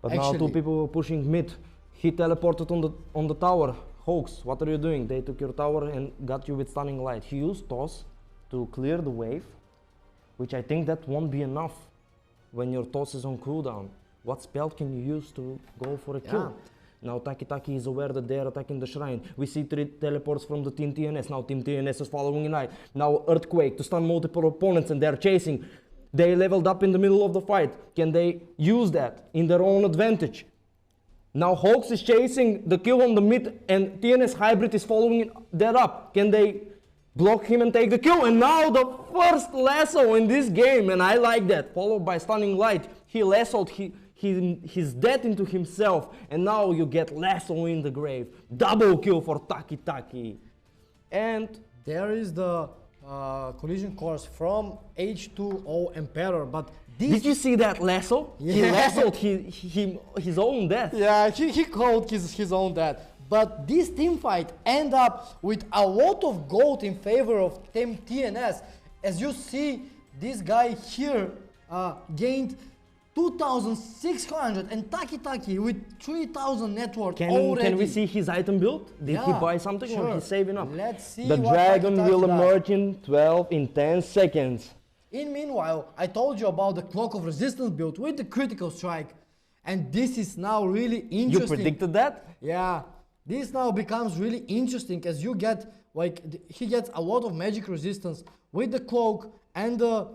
But now two people were pushing mid. He teleported on the tower. Hawks, what are you doing? They took your tower and got you with stunning light. He used toss to clear the wave, which I think that won't be enough when your toss is on cooldown. What spell can you use to go for a kill? Now Taki Taki is aware that they are attacking the shrine. We see 3 teleports from the Team TNS. Now Team TNS is following in night. Now Earthquake to stun multiple opponents and they are chasing. They leveled up in the middle of the fight. Can they use that in their own advantage? Now Hawks is chasing the kill on the mid and TNS Hybrid is following that up. Can they block him and take the kill? And now the first lasso in this game, and I like that, followed by stunning light. He lassoed his death into himself, and now you get lasso in the grave. Double kill for Taki Taki. And there is the collision course from H2O Emperor, but this did you see that lasso? Yeah. He lassoed his own death. Yeah, he called his own death. But this team fight end up with a lot of gold in favor of Team TNS. As you see, this guy here gained 2,600 and Taki Taki with 3,000 net worth already. Can we see his item build? Did he buy something or he's saving up? Let's see The what dragon Taki will Taki does. emerge in 10 seconds. In meanwhile, I told you about the Clock of Resistance build with the critical strike. And this is now really interesting. You predicted that? Yeah. This now becomes really interesting as you get, he gets a lot of magic resistance with the cloak and the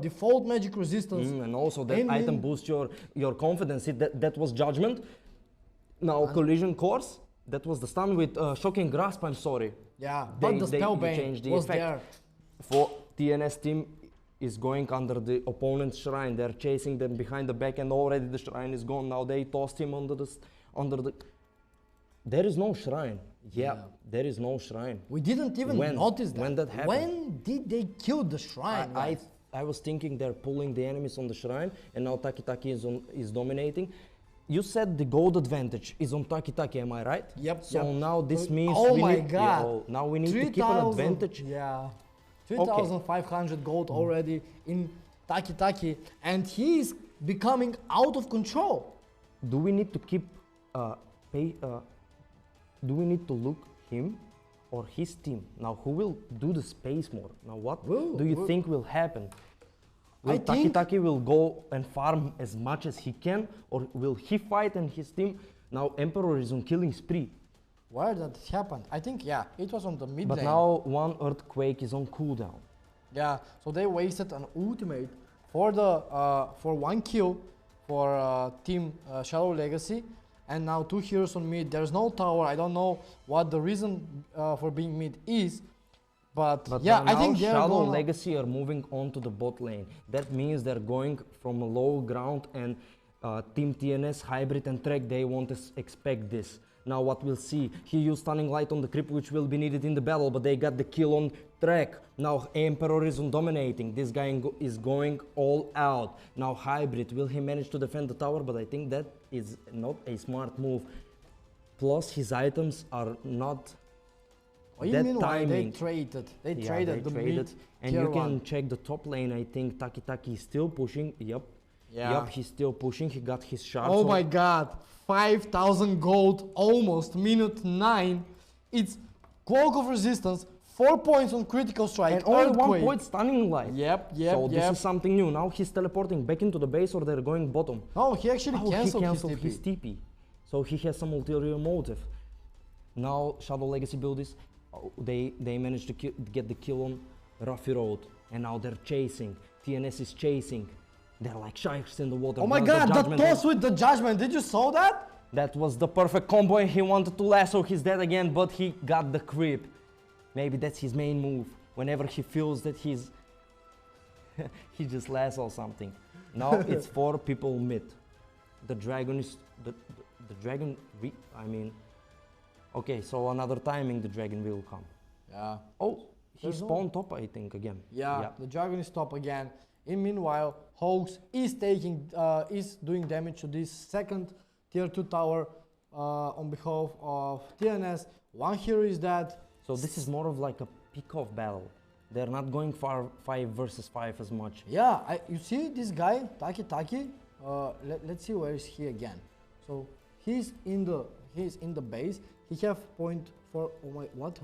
default magic resistance. And also that item boosts your confidence. That was judgment. Now collision course. That was the stun with shocking grasp. I'm sorry. Yeah, but the spellbane changed the was effect. there. For TNS team, is going under the opponent's shrine. They're chasing them behind the back, and already the shrine is gone. Now they tossed him under the. There is no shrine. Yeah, there is no shrine. We didn't even notice that. When that happened? When did they kill the shrine? I was thinking they're pulling the enemies on the shrine, and now Taki Taki is dominating. You said the gold advantage is on Taki Taki, am I right? Yep. So now this means now we need to keep an advantage. Yeah, 3,500 gold already in Taki Taki, and he is becoming out of control. Do we need to keep do we need to look him or his team? Now who will do the space more? Now what do you think will happen? Will Taki Taki will go and farm as much as he can, or will he fight and his team? Now Emperor is on killing spree. Where that happened? I think it was on the mid lane. But now one earthquake is on cooldown. Yeah, so they wasted an ultimate for the for one kill for team Shadow Legacy, and now 2 heroes on mid. There's no tower. I don't know what the reason for being mid is, but yeah, I think Shadow Legacy are moving on to the bot lane. That means they're going from a low ground, and Team TNS, Hybrid and Trek, they won't expect this. Now what we'll see, he used Stunning Light on the creep, which will be needed in the battle, but they got the kill on Trek. Now Emperor is on dominating. This guy is going all out. Now Hybrid, will he manage to defend the tower? But I think that is not a smart move. Plus his items are not that timing. They traded the mid. And you can check the top lane. I think Taki Taki is still pushing. Yep, he's still pushing. He got his shard. Oh my god, 5,000 gold, almost minute 9. It's Cloak of Resistance, 4 points on critical strike, and only 1 point Stunning Light. Yep. So this is something new. Now he's teleporting back into the base, or they're going bottom. No, he actually canceled his TP. So he has some ulterior motive. Now Shadow Legacy build is, they managed to get the kill on Roughy Road, and now they're chasing. TNS is chasing. They're like sharks in the water. Oh my god, the toss with the Judgment, did you saw that? That was the perfect combo, and he wanted to lasso his dead again, but he got the creep. Maybe that's his main move. Whenever he feels that he just lasso something. Now it's 4 people mid. The dragon is the dragon. Okay, so another timing the dragon will come. Yeah. Oh, he spawned top, I think, again. Yeah, the dragon is top again. In meanwhile, Hoax is doing damage to this second tier 2 tower on behalf of TNS. One hero is dead. So this is more of like a pick-off battle. They're not going for 5 versus 5 as much. Yeah, you see this guy, Taki Taki. Let's see where is he again. So he's in the base. He have point for, oh my, what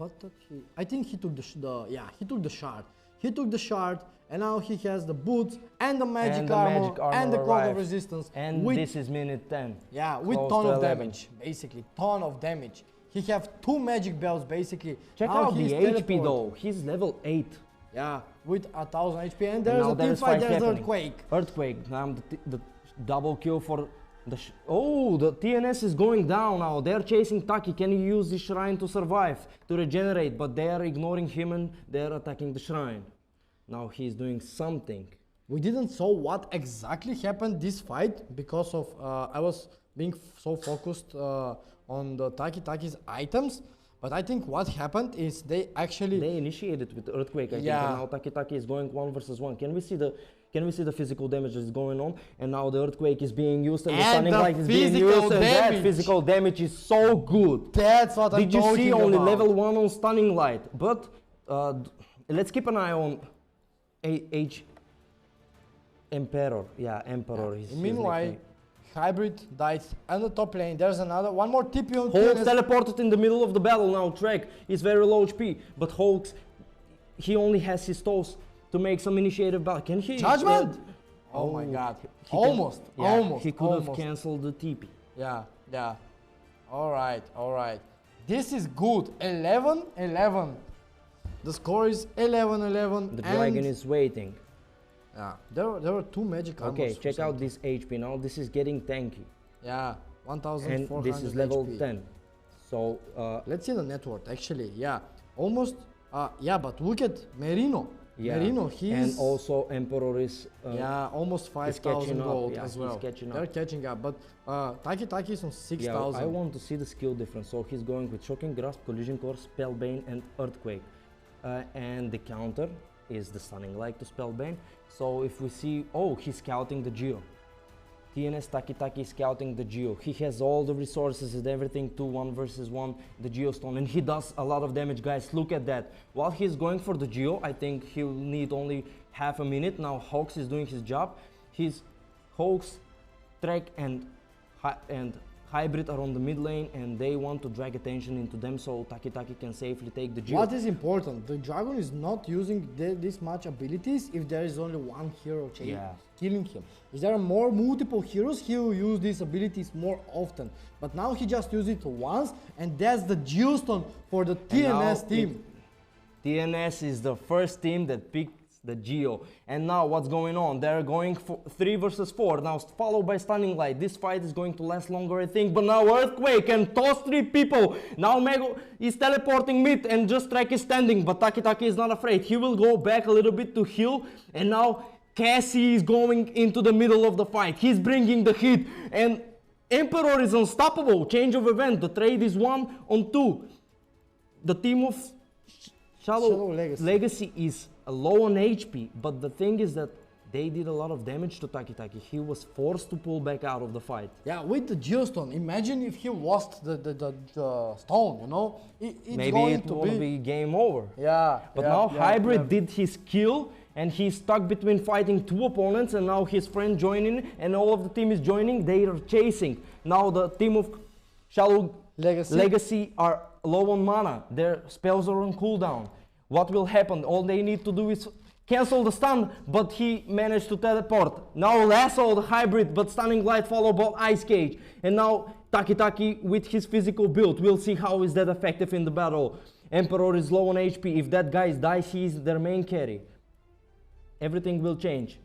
he? I think he took he took the shard. He took the shard, and now he has the boots and the magic armor and the Cloak of Resistance. And this is minute 10. Yeah, with ton of damage, basically, ton of damage. He have 2 magic bells, basically. Check out the HP though, he's level 8. Yeah, with 1,000 HP, and there's a team fight, there's Earthquake. Earthquake, now the double kill for the the TNS is going down now. They're chasing Taki. Can he use the shrine to survive, to regenerate? But they are ignoring him and they're attacking the shrine. Now he's doing something. We didn't saw what exactly happened this fight because of I was being so focused on the Taki's items. But I think what happened is they initiated with Earthquake. I think, and now Taki is going 1 versus 1. Can we see the physical damage that is going on? And now the Earthquake is being used, and the Stunning Light is being used, and that physical damage is so good. That's what I'm talking about. Did you see only level 1 on Stunning Light? But let's keep an eye on Emperor. Yeah, Emperor. Yeah. Meanwhile, Hybrid died on the top lane. There's one more TP on Hulk teleported in the middle of the battle. Now Trek is very low HP, but Hulk, he only has his toes to make some initiative battle. Can he? Judgment! Oh my god. Almost. He could have cancelled the TP. Yeah. Alright. This is good. 11-11. The score is 11-11. The dragon is waiting. Yeah, there were 2 magic armors. Okay, check out this HP now. This is getting tanky. Yeah, 1,400 and this is level HP. 10. So let's see the net worth actually. Yeah, almost. Yeah, but look at Merino. Yeah. Merino, and also Emperor is yeah, almost 5,000 catching up, gold yeah, as he's well. catching They're up. catching up, but Taki is on 6,000. I want to see the skill difference. So he's going with Shocking Grasp, Collision Course, Spellbane, and Earthquake. And the counter is the Stunning Light to Spellbane. So if we see, oh, he's scouting the Geo. TNS Taki is scouting the Geo. He has all the resources and everything to 1 versus 1, the Geostone, and he does a lot of damage, guys. Look at that. While he's going for the Geo, I think he'll need only half a minute. Now Hawks is doing his job. His Hawks, Trek, and Hybrid are on the mid lane, and they want to drag attention into them so Taki can safely take the Geo. What is important? The Dragon is not using this much abilities if there is only one hero killing him. If there are multiple heroes, he will use these abilities more often. But now he just used it once, and that's the Geostone for the TNS team. TNS is the first team that picked the Geo. And now what's going on? They're going for 3 versus 4, now followed by Stunning Light. This fight is going to last longer, I think, but now Earthquake and toss 3 people. Now Mego is teleporting mid and just Trek is standing, but Taki is not afraid. He will go back a little bit to heal, and now Cassie is going into the middle of the fight. He's bringing the hit, and Emperor is unstoppable. Change of event. The trade is 1-on-2. The team of Shadow Legacy is low on HP, but the thing is that they did a lot of damage to Taki. He was forced to pull back out of the fight. Yeah, with the Geostone, imagine if he lost the stone, you know? It's Maybe going it to will be game over. Yeah. But now Hybrid did his kill, and he's stuck between fighting 2 opponents, and now his friend joining, and all of the team is joining. They are chasing. Now the team of Shadow Legacy are low on mana. Their spells are on cooldown. What will happen? All they need to do is cancel the stun, but he managed to teleport. Now Lasso the Hybrid, but Stunning Light followed by Ice Cage. And now Taki with his physical build. We'll see how is that effective in the battle. Emperor is low on HP. If that guy dies, he is their main carry. Everything will change.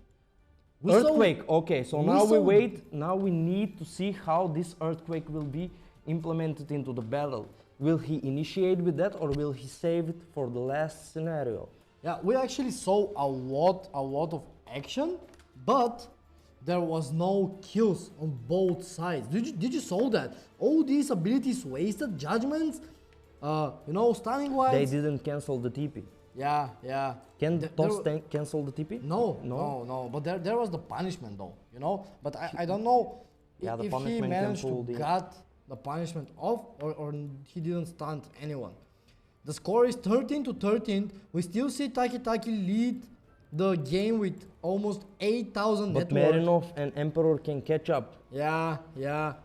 Earthquake. Okay, so now we wait. Now we need to see how this Earthquake will be implemented into the battle. Will he initiate with that, or will he save it for the last scenario? Yeah, we actually saw a lot of action, but there was no kills on both sides. Did you saw that? All these abilities wasted, judgments, you know, Stunning Lights. They didn't cancel the TP. Yeah. Can Toss cancel the TP? No. But there was the punishment though, you know. But I don't know if he managed to get the punishment off or he didn't stunt anyone. The score is 13-13. We still see Taki lead the game with almost 8,000 net worth. But Marinov and Emperor can catch up. Yeah.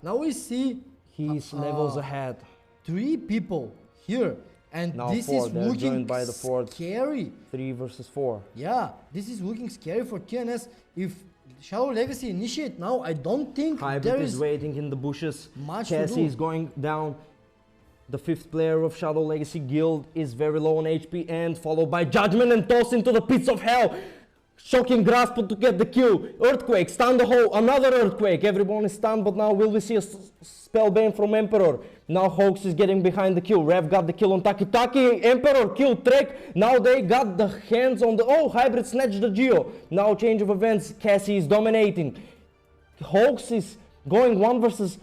Now we see he's levels ahead. 3 people here, and now this 4. is They're looking joined by the 4th. Scary. 3 versus 4. Yeah, this is looking scary for TNS. If Shadow Legacy initiate now, I don't think Hybrid there is waiting in the bushes. Much Cassie is going down. The 5th player of Shadow Legacy Guild is very low on HP, and followed by Judgment and tossed into the pits of hell. Shocking Grasp to get the kill. Earthquake, stun the hole, another Earthquake. Everyone is stunned, but now will we see a spellbane from Emperor? Now Hawks is getting behind the kill. Rev got the kill on Taki. Emperor killed Trek. Now they got the hands on the... Oh, Hybrid snatched the Geo. Now change of events. Cassie is dominating. Hawks is going 1 versus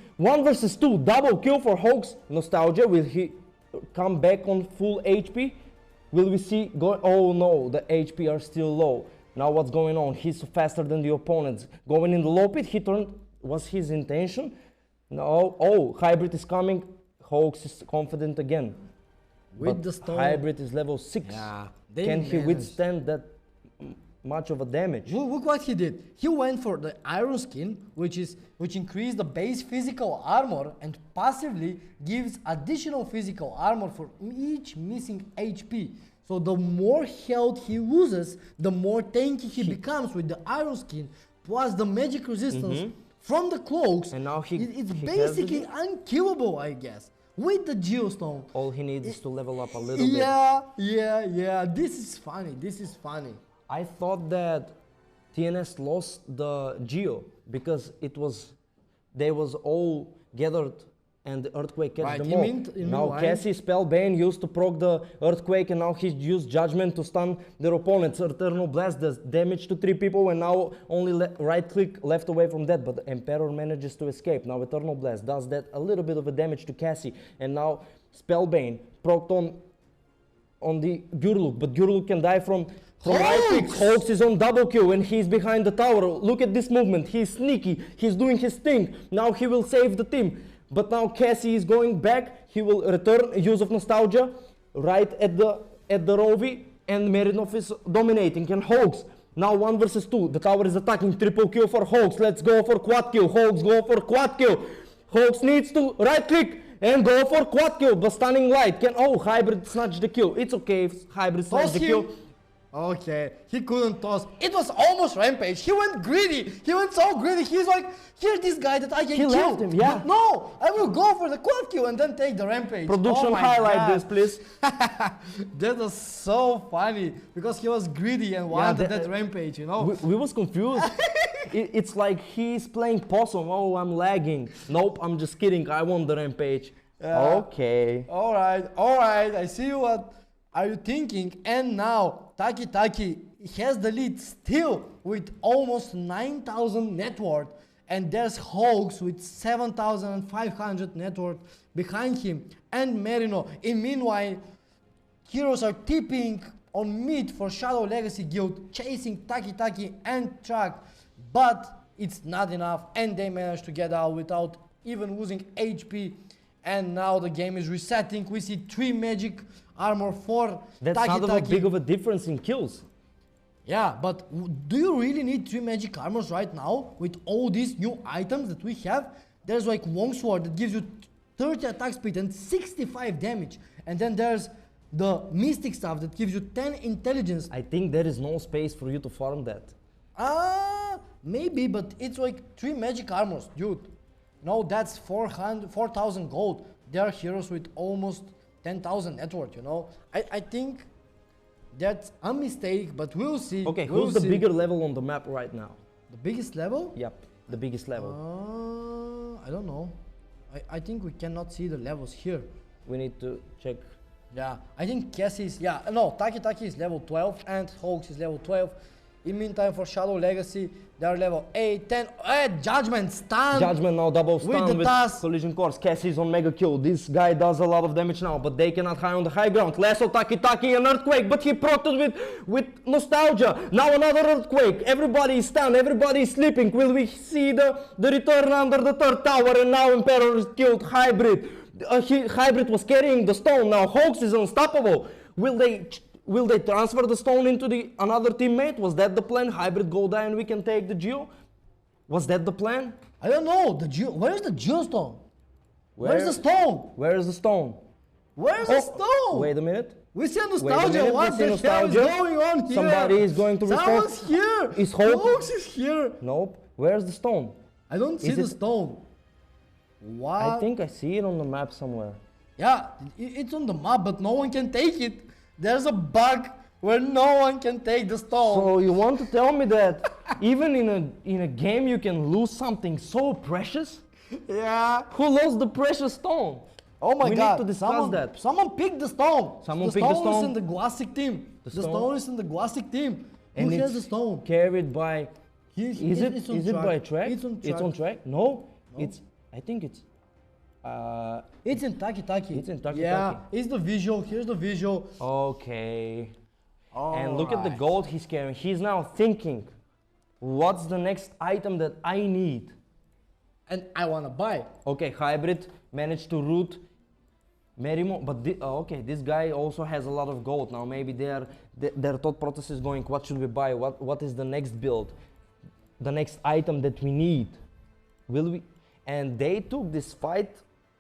2. Double kill for Hawks. Nostalgia, will he come back on full HP? Will we see... Oh no, the HP are still low. Now what's going on? He's faster than the opponents. Going in the low pit, he turned... Was his intention? No. Oh, Hybrid is coming. Hawks is confident again. With the stone. Hybrid is level 6. Yeah, Can he withstand that much of a damage? Look what he did. He went for the Iron Skin, which increased the base physical armor and passively gives additional physical armor for each missing HP. So the more health he loses, the more tanky he becomes with the Iron Skin, plus the magic resistance from the cloaks. And now it's basically unkillable, I guess, with the Geostone. All he needs is to level up a little bit. Yeah. This is funny. I thought that TNS lost the Geo because they was all gathered and the Earthquake catch Right, them in all. mean- Now meanwhile- Cassie Spellbane used to proc the Earthquake, and now he's used Judgment to stun their opponents. Eternal Blast does damage to 3 people, and now only right click left away from that, but the Emperor manages to escape. Now Eternal Blast does that a little bit of a damage to Cassie, and now Spellbane procced on the Gurluk, but Gurluk can die from right click. Hawks is on double kill and he's behind the tower. Look at this movement. He's sneaky. He's doing his thing. Now he will save the team. But now Cassie is going back. He will return use of nostalgia right at the Rovi, and Marinov is dominating. And Hawks now 1 versus 2. The tower is attacking. Triple kill for Hawks. Let's go for quad kill. Hawks go for quad kill. Hawks needs to right click and go for quad kill, but stunning light can Hybrid snatch the kill. It's okay if Hybrid snatch the kill. Okay, he couldn't toss. It was almost Rampage. He went greedy. He went so greedy. He's like, here's this guy that I can kill. Left him, yeah. But no, I will go for the quad kill and then take the Rampage. Production my highlight God. this, please. That was so funny because he was greedy and wanted that Rampage, you know? We was confused. It's like he's playing possum. Oh, I'm lagging. Nope, I'm just kidding. I want the Rampage. Yeah. Okay. All right. I see what are you thinking. And now Taki has the lead still with almost 9,000 net worth, and there's Hawks with 7,500 net worth behind him, and Merino. In meanwhile, heroes are tipping on mid for Shadow Legacy Guild, chasing Taki and Track, but it's not enough, and they manage to get out without even losing HP. And now the game is resetting. We see 3 magic armor for That's Taki. not a big of a difference in kills. Yeah, but do you really need 3 magic armors right now with all these new items that we have? There's like Longsword that gives you 30 attack speed and 65 damage. And then there's the Mystic Staff that gives you 10 intelligence. I think there is no space for you to farm that. Maybe, but it's like 3 magic armors, dude. No, that's 4,000 gold. There are heroes with almost 10,000 net worth, you know. I think that's a mistake, but we'll see. Okay, we'll who's the see. bigger level on the map right now? The biggest level? Yep, the biggest level. I don't know. I think we cannot see the levels here. We need to check. Yeah, I think Cassie is, Taki is level 12 and Hawks is level 12. In meantime, for Shadow Legacy, they are level 8, 10. Judgment stun! Judgment now double stun with task. collision course. Cassie is on mega kill. This guy does a lot of damage now, but they cannot hide on the high ground. Lasso Taki and Earthquake, but he procced with nostalgia. Now another Earthquake. Everybody is stunned, everybody is sleeping. Will we see the return under the 3rd tower? And now Emperor is killed. Hybrid. Hybrid was carrying the stone. Now Hawks is unstoppable. Will they transfer the stone into another teammate? Was that the plan? Hybrid go down and we can take the Geo? Was that the plan? I don't know. Where's the Geostone? Where's the stone? Where is the stone? Where's the stone? Wait a minute. We see Wait a nostalgia. minute, What we see the hell is nostalgia. going on here? Somebody is going to restore. Someone's here. Is Hawks is here. Nope. Where's the stone? I don't see Is the it- stone. What? I think I see it on the map somewhere. Yeah, it's on the map, but no one can take it. There's a bug where no one can take the stone. So you want to tell me that even in a game you can lose something so precious? Yeah. Who lost the precious stone? Oh my We God. need to discuss that. Someone picked the stone. Someone the picked the stone is stone. in the Glassic team. The stone is in the Glassic team. Who And has it's the stone? carried by. It's Is on it by track? It's on track. It's on track? No. I think it's. It's in Taki. It's in Taki. Yeah, it's the visual. Here's the visual. Okay. And look at the gold he's carrying. He's now thinking, what's the next item that I need? And I wanna buy. Okay, Hybrid managed to root Merimo, but okay, this guy also has a lot of gold. Now maybe their thought process is going, what should we buy? What is the next build? The next item that we need? Will we? And they took this fight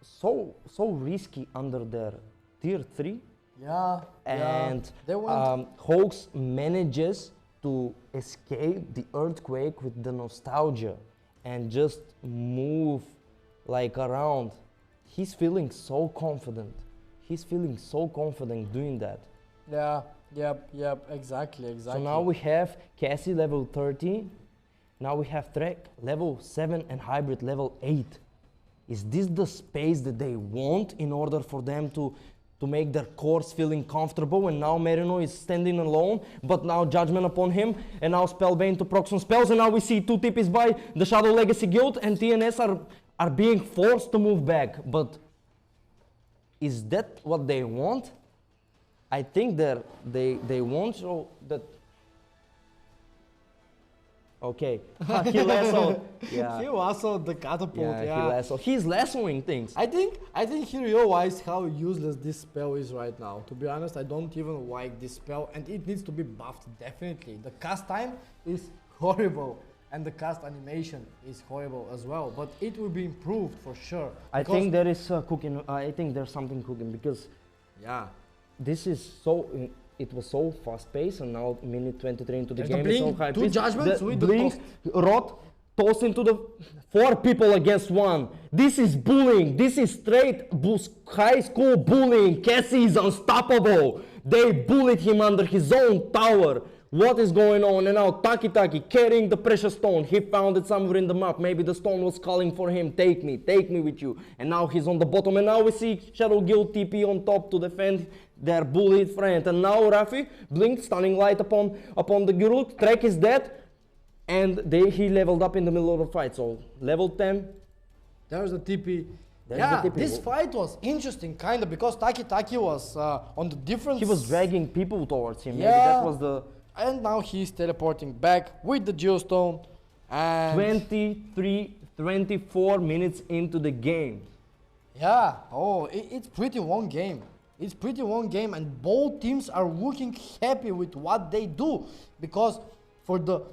so risky under their tier 3. Yeah. And They want. Hawks manages to escape the Earthquake with the nostalgia and just move like around. He's feeling so confident. He's feeling so confident doing that. Yeah. Yep. Exactly. So now we have Cassie level 30. Now we have Trek level 7 and Hybrid level 8. Is this the space that they want in order for them to make their cores feeling comfortable? And now Merino is standing alone, but now Judgment upon him, and now Spellbane to proc some spells, and now we see 2 TPs by the Shadow Legacy Guild, and TNS are being forced to move back. But is that what they want? I think they want so that. Okay, he lassoed. Yeah. He lassoed the catapult. Yeah, he's lassoing things. I think he realized how useless this spell is right now. To be honest, I don't even like this spell, and it needs to be buffed definitely. The cast time is horrible, and the cast animation is horrible as well. But it will be improved for sure. I think there is cooking. I think there's something cooking because, yeah, this is so. It was so fast-paced, and now minute 23 into the game, Blink, it's so high 2 judgments with the Blink, Rot, tossed into the 4 people against 1. This is bullying. This is straight high school bullying. Cassie is unstoppable. They bullied him under his own tower. What is going on? And now Taki carrying the precious stone. He found it somewhere in the map. Maybe the stone was calling for him. Take me with you. And now he's on the bottom. And now we see Shadow Guild TP on top to defend their bullied friend. And now Rafi, Blink, stunning light upon the Guild. Trek is dead. And he leveled up in the middle of the fight. So level 10. There's the TP. The TP. This fight was interesting, kind of, because Taki was on the different. He was dragging people towards him. Yeah. Maybe that was the. And now he's teleporting back with the Geostone. And 24 minutes into the game. Yeah, it's pretty long game. It's pretty long game, and both teams are looking happy with what they do, because for the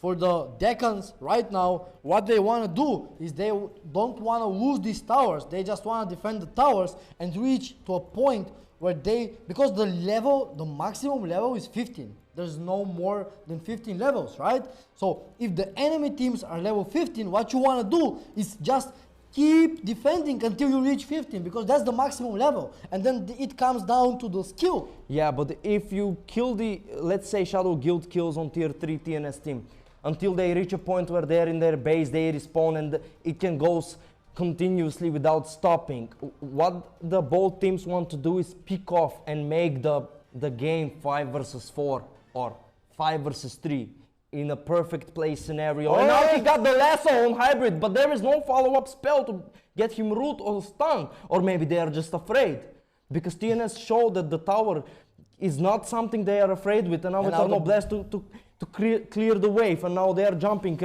Decans right now, what they want to do is they don't want to lose these towers. They just want to defend the towers and reach to a point where because the maximum level is 15. There's no more than 15 levels, right? So if the enemy teams are level 15, what you want to do is just keep defending until you reach 15, because that's the maximum level. And then it comes down to the skill. Yeah, but if you kill let's say Shadow Guild kills on tier 3 TNS team, until they reach a point where they're in their base, they respawn, and it can go continuously without stopping. What the both teams want to do is pick off and make the game 5 versus 4 or 5 versus 3 in a perfect play scenario. And now he got the lasso on Hybrid, but there is no follow-up spell to get him root or stun. Or maybe they are just afraid, because TNS showed that the tower is not something they are afraid with, and now Eternal Blast to clear the wave, and now they are jumping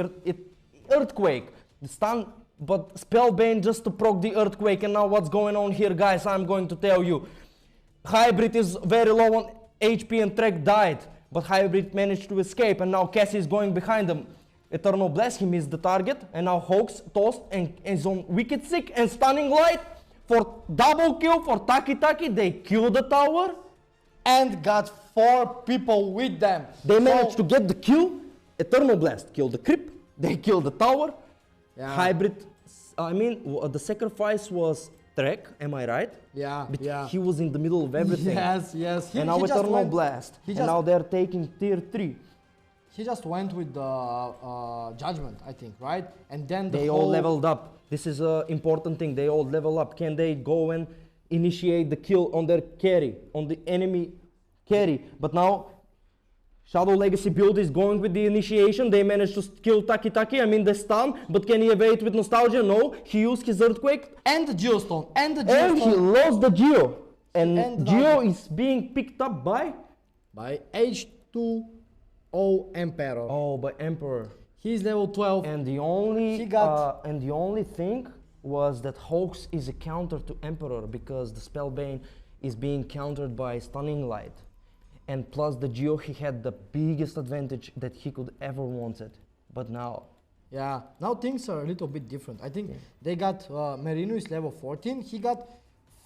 Earthquake, the stun, but Spellbane just to proc the Earthquake. And now what's going on here, guys? I'm going to tell you. Hybrid is very low on HP and Trek died, but Hybrid managed to escape, and now Cassie is going behind them. Eternal Blast, he missed the target, and now Hawks tossed and is on Wicked Sick and Stunning Light for double kill for Taki. They killed the tower and got 4 people with them. They managed to get the kill. Eternal Blast killed the creep. They killed the tower. Yeah. Hybrid, the sacrifice was Trek, am I right? Yeah, He was in the middle of everything. Yes. And now Eternal Blast. And now they're taking tier 3. He just went with the Judgment, I think, right? And then they all leveled up. This is an important thing. They all level up. Can they go and initiate the kill on their carry, on the enemy carry? But now Shadow Legacy build is going with the initiation. They managed to kill Taki, the stun, but can he evade with Nostalgia? No, he used his Earthquake. And the Geostone, And he lost the Geo. And Geo is being picked up by H2O Emperor. Oh, by Emperor. He's level 12. And the only thing was that Hawks is a counter to Emperor, because the Spellbane is being countered by Stunning Light. And plus the Geo, he had the biggest advantage that he could ever wanted. But now... Yeah, now things are a little bit different. I think they got... Merino is level 14. He got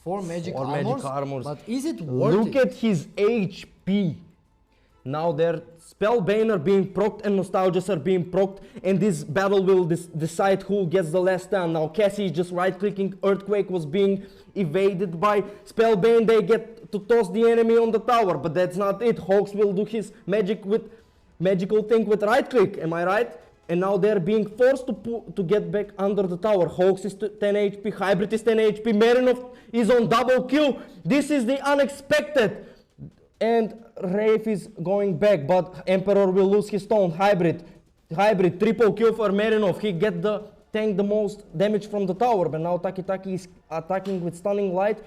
4 magic armors. But is it worth it? Look at his HP. Now their Spellbane are being procced and Nostalgias are being procced, and this battle will decide who gets the last stand. Now Cassie is just right-clicking. Earthquake was being evaded by Spellbane. They get to toss the enemy on the tower, but that's not it. Hawks will do his magical thing with right-click. Am I right? And now they're being forced to get back under the tower. Hawks is 10 HP, Hybrid is 10 HP, Marinov is on double kill. This is the unexpected. And Wraith is going back, but Emperor will lose his stone. Hybrid, triple kill for Marinov. He get the tank the most damage from the tower, but now Taki is attacking with stunning light,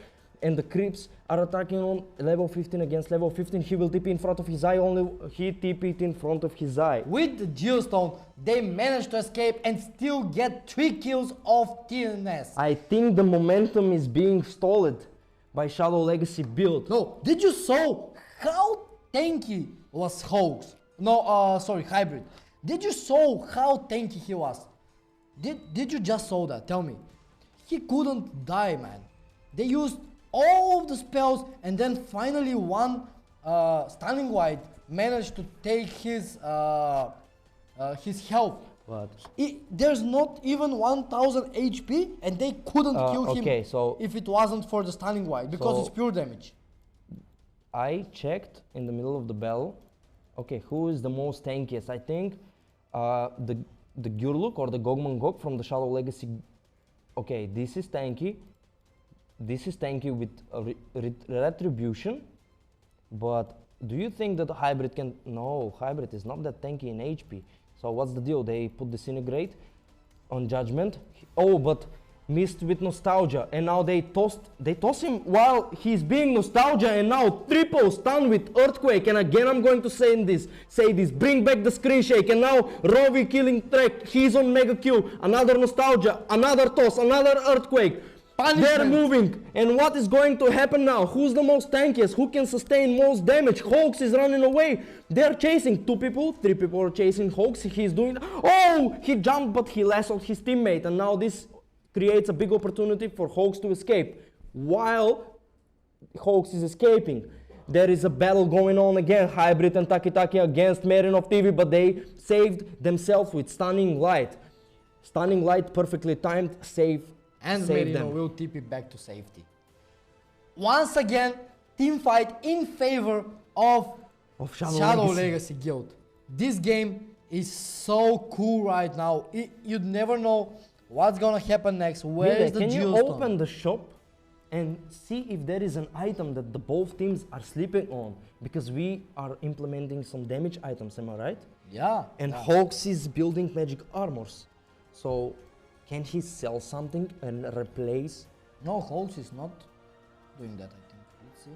and the creeps are attacking on level 15 against level 15. He will TP in front of his eye, only he TP'd in front of his eye. With the Geostone, they managed to escape and still get 3 kills of TNS. I think the momentum is being stalled by Shadow Legacy build. No, did you saw how tanky was Hawks? No, sorry, Hybrid. Did you saw how tanky he was? Did you just saw that? Tell me. He couldn't die, man. They used all of the spells, and then finally one Stunning Light managed to take his health. What? There's not even 1000 HP, and they couldn't kill him so if it wasn't for the Stunning Light, because it's pure damage. I checked in the middle of the battle. Okay, who is the most tankiest? I think the Gurluk or the Gogmangok from the Shadow Legacy. Okay, this is tanky. This is tanky with retribution. But do you think that the Hybrid can? No, Hybrid is not that tanky in HP. So what's the deal? They put Disintegrate on Judgment. Oh, but missed with Nostalgia, and now they toss him while he's being Nostalgia, and now triple stun with Earthquake. And again, I'm going to say this, bring back the Screen Shake, and now Rovi killing track, he's on Mega Kill, another Nostalgia, another toss, another Earthquake. Punishment. They're moving, and what is going to happen now? Who's the most tankiest? Who can sustain most damage? Hawks is running away. They're chasing 2 people, 3 people are chasing Hawks. He's doing, oh, he jumped, but he lassoed his teammate, and now this creates a big opportunity for Hawks to escape. While Hawks is escaping, there is a battle going on again. Hybrid and Taki against Marinov TV, but they saved themselves with Stunning Light. Stunning Light perfectly timed, saved Marinov will TP back to safety. Once again, team fight in favor of Shadow Legacy Guild. This game is so cool right now. You'd never know what's gonna happen next. Where is the Geostone? Can you open the shop and see if there is an item that the both teams are sleeping on? Because we are implementing some damage items, am I right? Yeah. And Hawks is building magic armors. So can he sell something and replace? No, Hawks is not doing that, I think. Let's see.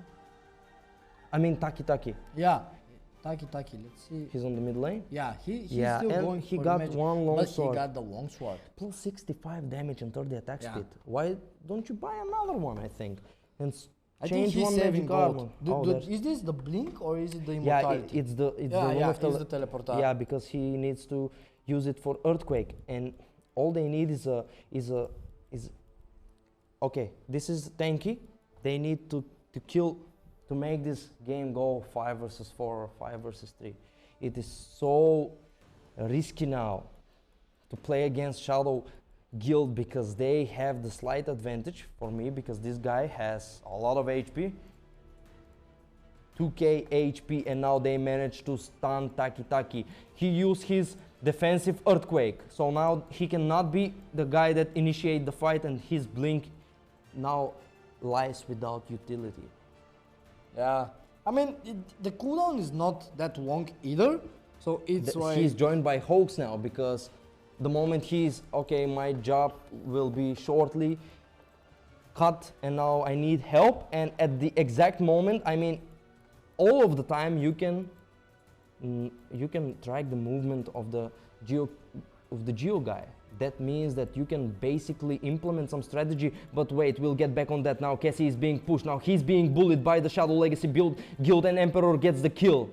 I mean Taki. Yeah. Taki, let's see. He's on the mid lane? Yeah, he's still going he for got the magic, one long sword. He got the long sword. Plus 65 damage and 30 attack speed. Why don't you buy another one, I think? And change one magic armor. Is this the blink or is it the immortality? Yeah, it's the the teleporter. Yeah, because he needs to use it for Earthquake, and all they need is okay, this is tanky. They need to kill to make this game go 5 versus 4 or 5 versus 3. It is so risky now to play against Shadow Guild because they have the slight advantage for me, because this guy has a lot of HP, 2k HP, and now they managed to stun Taki. He used his defensive Earthquake, so now he cannot be the guy that initiate the fight, and his blink now lies without utility. Yeah, I mean the cooldown is not that long either, so it's why he's joined by Hawks now, because the moment he's okay, my job will be shortly cut and now I need help, and at the exact moment, I mean all of the time you can track the movement of the Geo guy. That means that you can basically implement some strategy, but wait, we'll get back on that now. Cassie is being pushed now. He's being bullied by the Shadow Legacy guild, and Emperor gets the kill.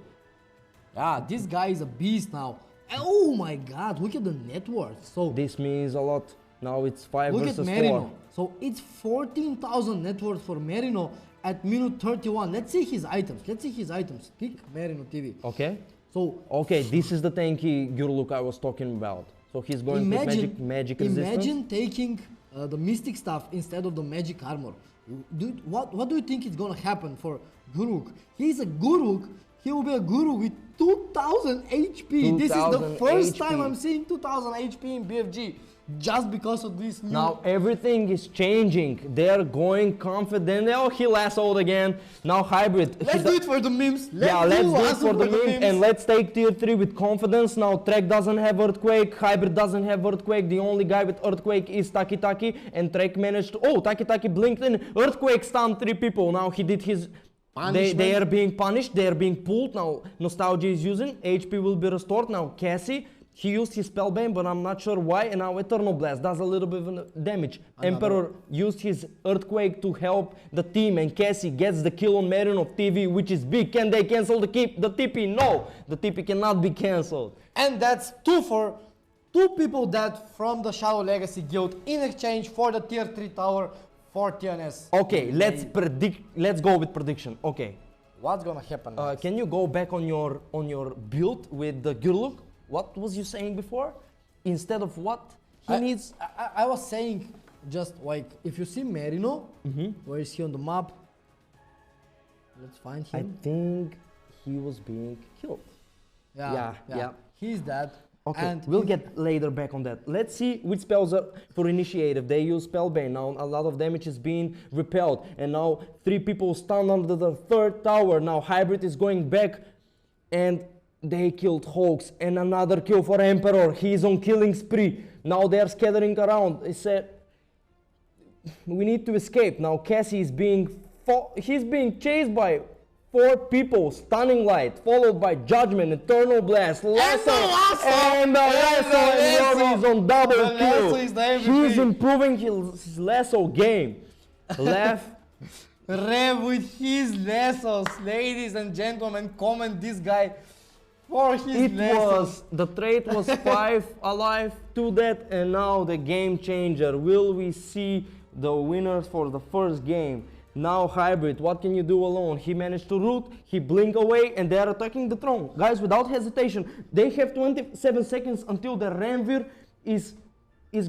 Yeah, this guy is a beast now. Oh my god, look at the net worth. So this means a lot. Now it's 5 versus 4. Look at Merino. So it's 14,000 net worth for Merino at minute 31. Let's see his items. Pick Merino TV. Okay. So okay, this is the tanky Gurluk I was talking about. So he's going with magic resistance. Imagine taking the mystic stuff instead of the magic armor. Dude, what do you think is gonna happen for Guruk? He's a Guruk he will be a guru with 2000 HP. This is the 2000 first time HP. I'm seeing 2000 HP in BFG. Just because of this new... Now everything is changing. They are going confident. Oh, he lassoed again. Now hybrid. Let's do it for the memes. Let's do it for the memes and let's take tier 3 with confidence. Now Trek doesn't have earthquake, hybrid doesn't have earthquake. The only guy with earthquake is Taki Taki, and Trek managed to... Oh, Taki Taki blinked in. Earthquake stunned 3 people. Now he did his... They are being punished. They are being pulled. Now Nostalgia is using. HP will be restored. Now Cassie. He used his Spellbane, but I'm not sure why, and now Eternal Blast does a little bit of damage. Emperor used his Earthquake to help the team, and Cassie gets the kill on Marion of TV, which is big. Can they cancel the TP? No! The TP cannot be cancelled. And that's 2 for 2 people that from the Shadow Legacy Guild in exchange for the tier 3 tower for TNS. Okay, let's go with prediction. Okay. What's gonna happen next? Can you go back on your build with the Gurluk? What was you saying before? Instead of what? I was saying just like if you see Merino, where is he on the map? Let's find him. I think he was being killed. Yeah. He's dead. Okay, and we'll get later back on that. Let's see which spells are for initiative. They use Spellbane. Now a lot of damage is being repelled. And now 3 people stand under the 3rd tower. Now Hybrid is going back and they killed Hawks, and another kill for Emperor. He's on killing spree. Now they are scattering around. They said, we need to escape. Now Cassie is he's being chased by 4 people. Stunning Light, followed by Judgment, Eternal Blast, Lasso, and the Lasso is on double kill. He's improving his Lasso game. Rev with his Lassos, ladies and gentlemen, comment this guy. The trait was 5 alive, 2 dead, and now the game changer. Will we see the winners for the first game? Now Hybrid, what can you do alone? He managed to root, he blink away, and they are attacking the throne. Guys, without hesitation, they have 27 seconds until the Ramvir is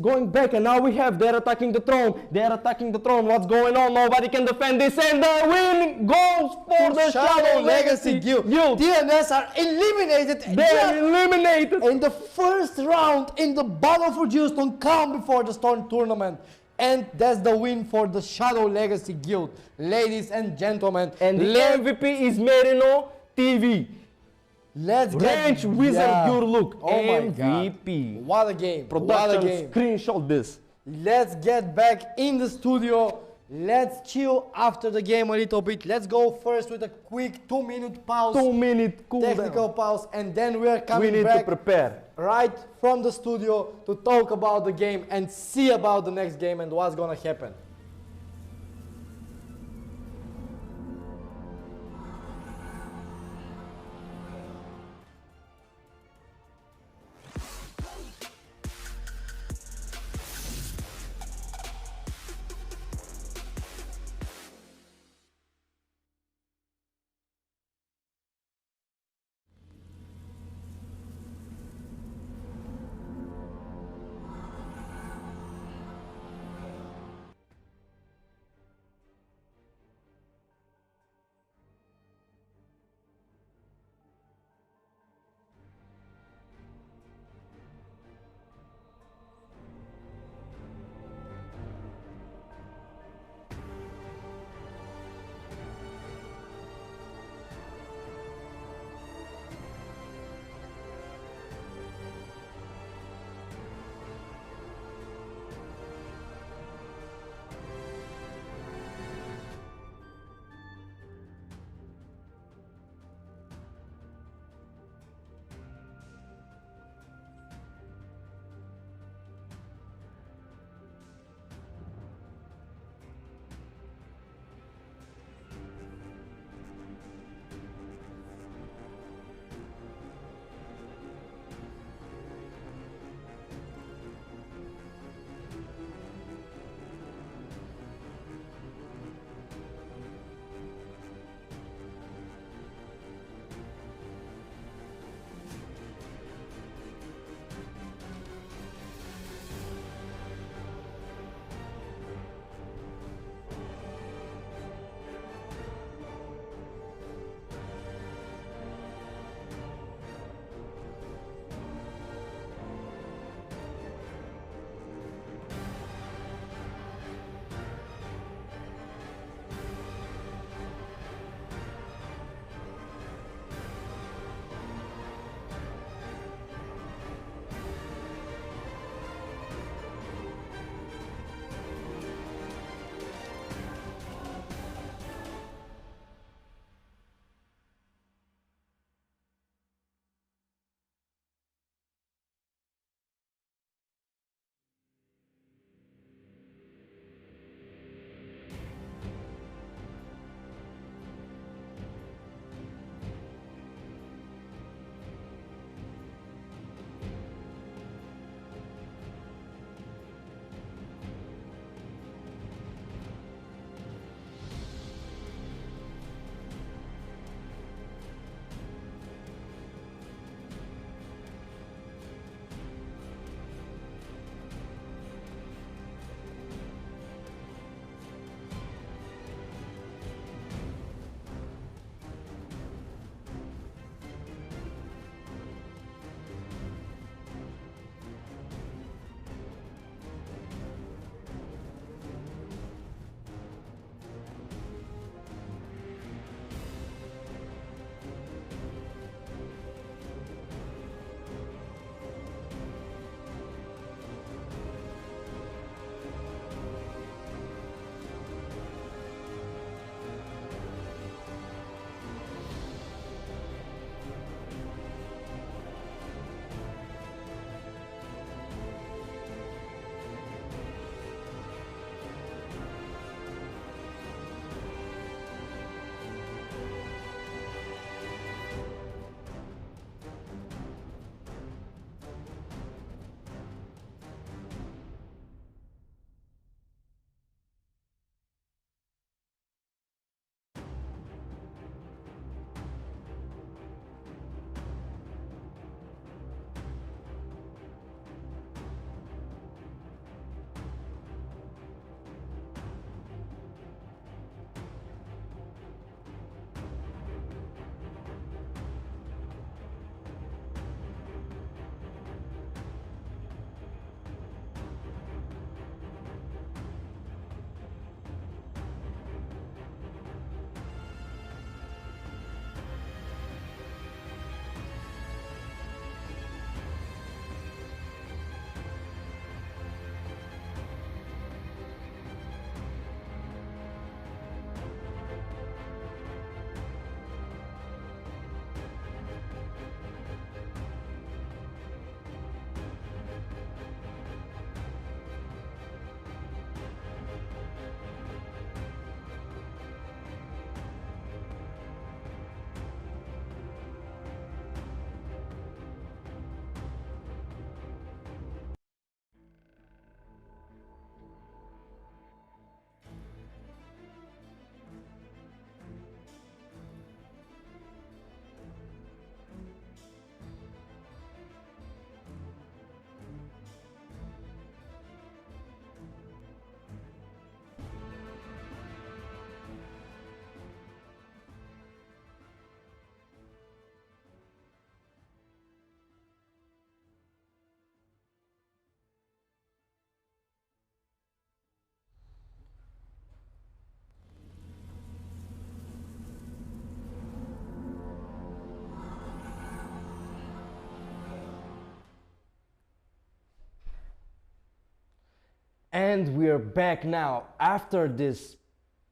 going back, and now they're attacking the throne. They're attacking the throne. What's going on? Nobody can defend this, and the win goes for the Shadow Legacy Guild. TNS are eliminated. They're eliminated in the first round in the Battle for Giostone Come Before the Storm Tournament. And that's the win for the Shadow Legacy Guild, ladies and gentlemen. And the MVP is Merino TV. Let's get Ranch Wizard Gurluk, oh MVP. What a game. Production, what a game. Screenshot this. Let's get back in the studio. Let's chill after the game a little bit. Let's go first with a quick 2-minute pause. 2-minute cooldown. Technical pause, and then we are coming back. We need to prepare. Right from the studio to talk about the game and see about the next game and what's gonna happen. And we're back now after this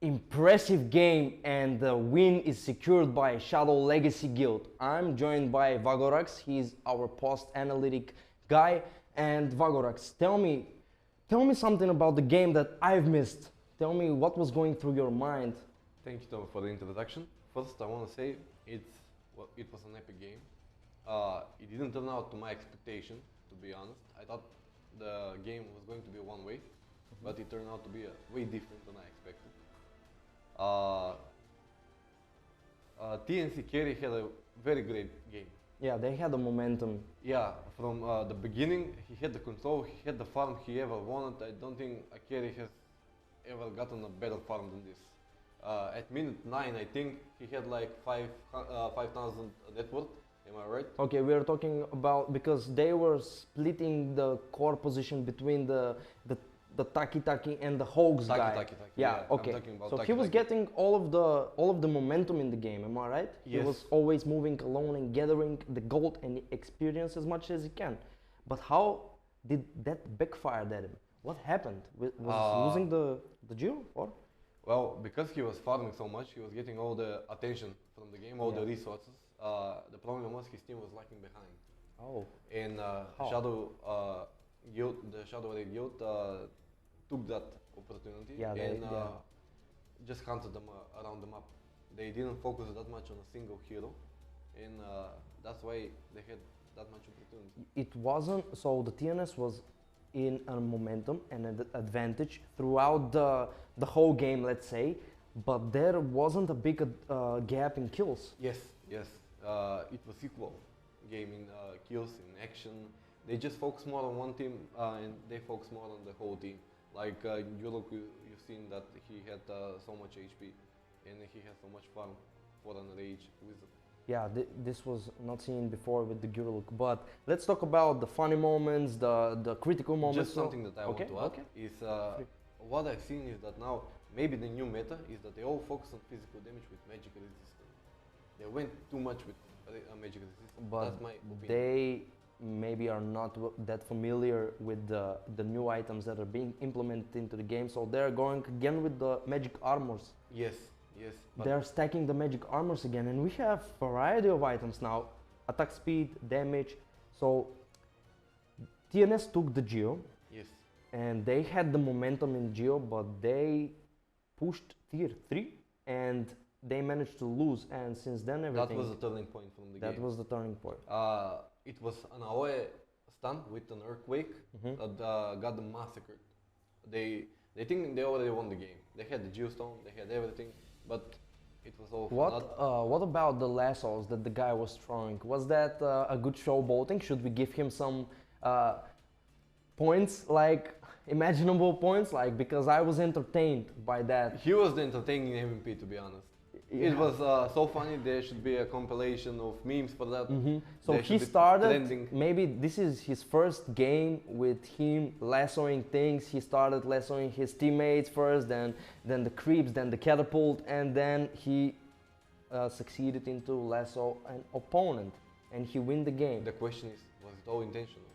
impressive game, and the win is secured by Shadow Legacy Guild. I'm joined by Vagorax. He's our post-analytic guy. And Vagorax, tell me something about the game that I've missed. Tell me what was going through your mind. Thank you, Tom, for the introduction. First, I want to say it was an epic game. It didn't turn out to my expectation, to be honest. I thought the game was going to be one way, but it turned out to be way different than I expected. TNC Carry had a very great game. Yeah, they had a momentum. Yeah, from the beginning, he had the control, he had the farm he ever wanted. I don't think a carry has ever gotten a better farm than this. At minute 9, I think he had like 5,000 net worth. Am I right? Okay, we are talking about, because they were splitting the core position between the Taki Taki and the Hogs guy. Taki. Yeah, okay. I'm talking about so Taki he was Taki. getting all of the momentum in the game. Am I right? Yes. He was always moving alone and gathering the gold and experience as much as he can. But how did that backfire at him? What happened? Was he losing the Geo or? Well, because he was farming so much, he was getting all the attention from the game, all the resources. The problem was his team was lagging behind. Oh. And How? the Shadow Raid Guild took that opportunity and just hunted them around the map. They didn't focus that much on a single hero, and that's why they had that much opportunity. It wasn't, so the TNS was in a momentum and an advantage throughout the whole game, let's say, but there wasn't a big gap in kills. Yes. It was equal game in kills, in action. They just focus more on one team and they focus more on the whole team. Like Yuluk, you've seen that he had so much HP and he had so much farm for an rage wizard. Yeah, this was not seen before with the Gurluk, but let's talk about the funny moments, the critical moments. Just something that I want to add is what I've seen is that now maybe the new meta is that they all focus on physical damage with magic resistance. They went too much with magic resistance. But that's my opinion. they maybe are not that familiar with the new items that are being implemented into the game, so they're going again with the magic armors. Yes. They're stacking the magic armors again, and we have variety of items now, attack speed, damage. So TNS took the Geo. Yes. And they had the momentum in Geo, but they pushed tier 3 and they managed to lose, and since then everything... That was the turning point from the game. That was the turning point. It was an AOE stun with an earthquake that got them massacred. They think they already won the game. They had the Geostone, they had everything, but it was all What about the lassos that the guy was throwing? Was that a good showboating? Should we give him some points, like imaginable points, like, because I was entertained by that. He was the entertaining MVP, to be honest. Yeah. It was so funny. There should be a compilation of memes for that. So There he should be started, trending. maybe this is his first game with him lassoing things. He started lassoing his teammates first, then the creeps, then the catapult, and then he succeeded into lasso an opponent, and he win the game. The question is, was it all intentional?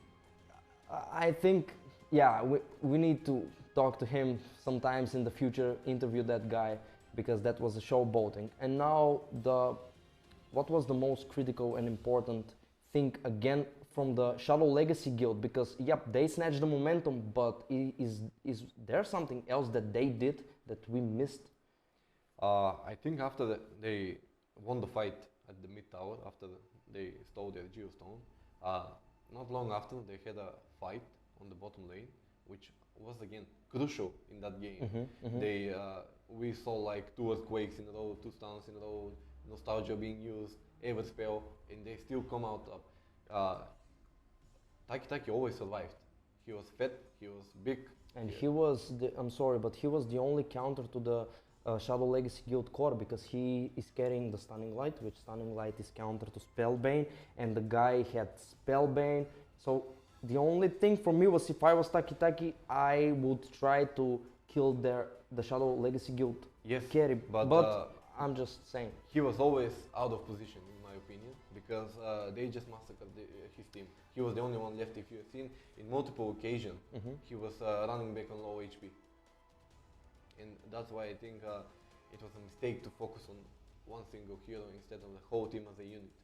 I think, yeah, we need to talk to him sometimes in the future, interview that guy, because that was a showboating. And now, what was the most critical and important thing again from the Shadow Legacy Guild? Because, yep, they snatched the momentum, but is there something else that they did that we missed? I think after they won the fight at the mid tower, after they stole their Geostone, not long after they had a fight on the bottom lane, which was again crucial in that game. We saw like 2 earthquakes in a row, 2 stuns in a row, nostalgia being used, every spell, and they still come out up. Taki Taki always survived. He was fat, he was big. And he was, I'm sorry, but he was the only counter to the Shadow Legacy Guild core, because he is carrying the Stunning Light, which Stunning Light is counter to Spellbane, and the guy had Spellbane. So the only thing for me was, if I was Taki Taki, I would try to kill the Shadow Legacy Guild Yes, carry, but I'm just saying. He was always out of position, in my my opinion, because they just massacred his team. He was the only one left. If you have seen, in multiple occasions, he was running back on low HP. And that's why I think it was a mistake to focus on one single hero instead of the whole team as a unit.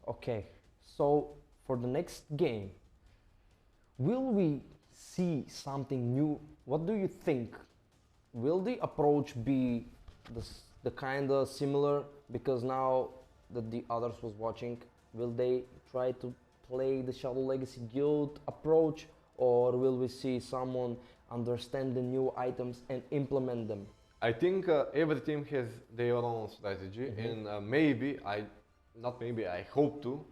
Okay, so for the next game, will we see something new? What do you think? Will the approach be the kind of similar? Because now that the others was watching, will they try to play the Shadow Legacy Guild approach, or will we see someone understand the new items and implement them? I think every team has their own strategy, and I hope to.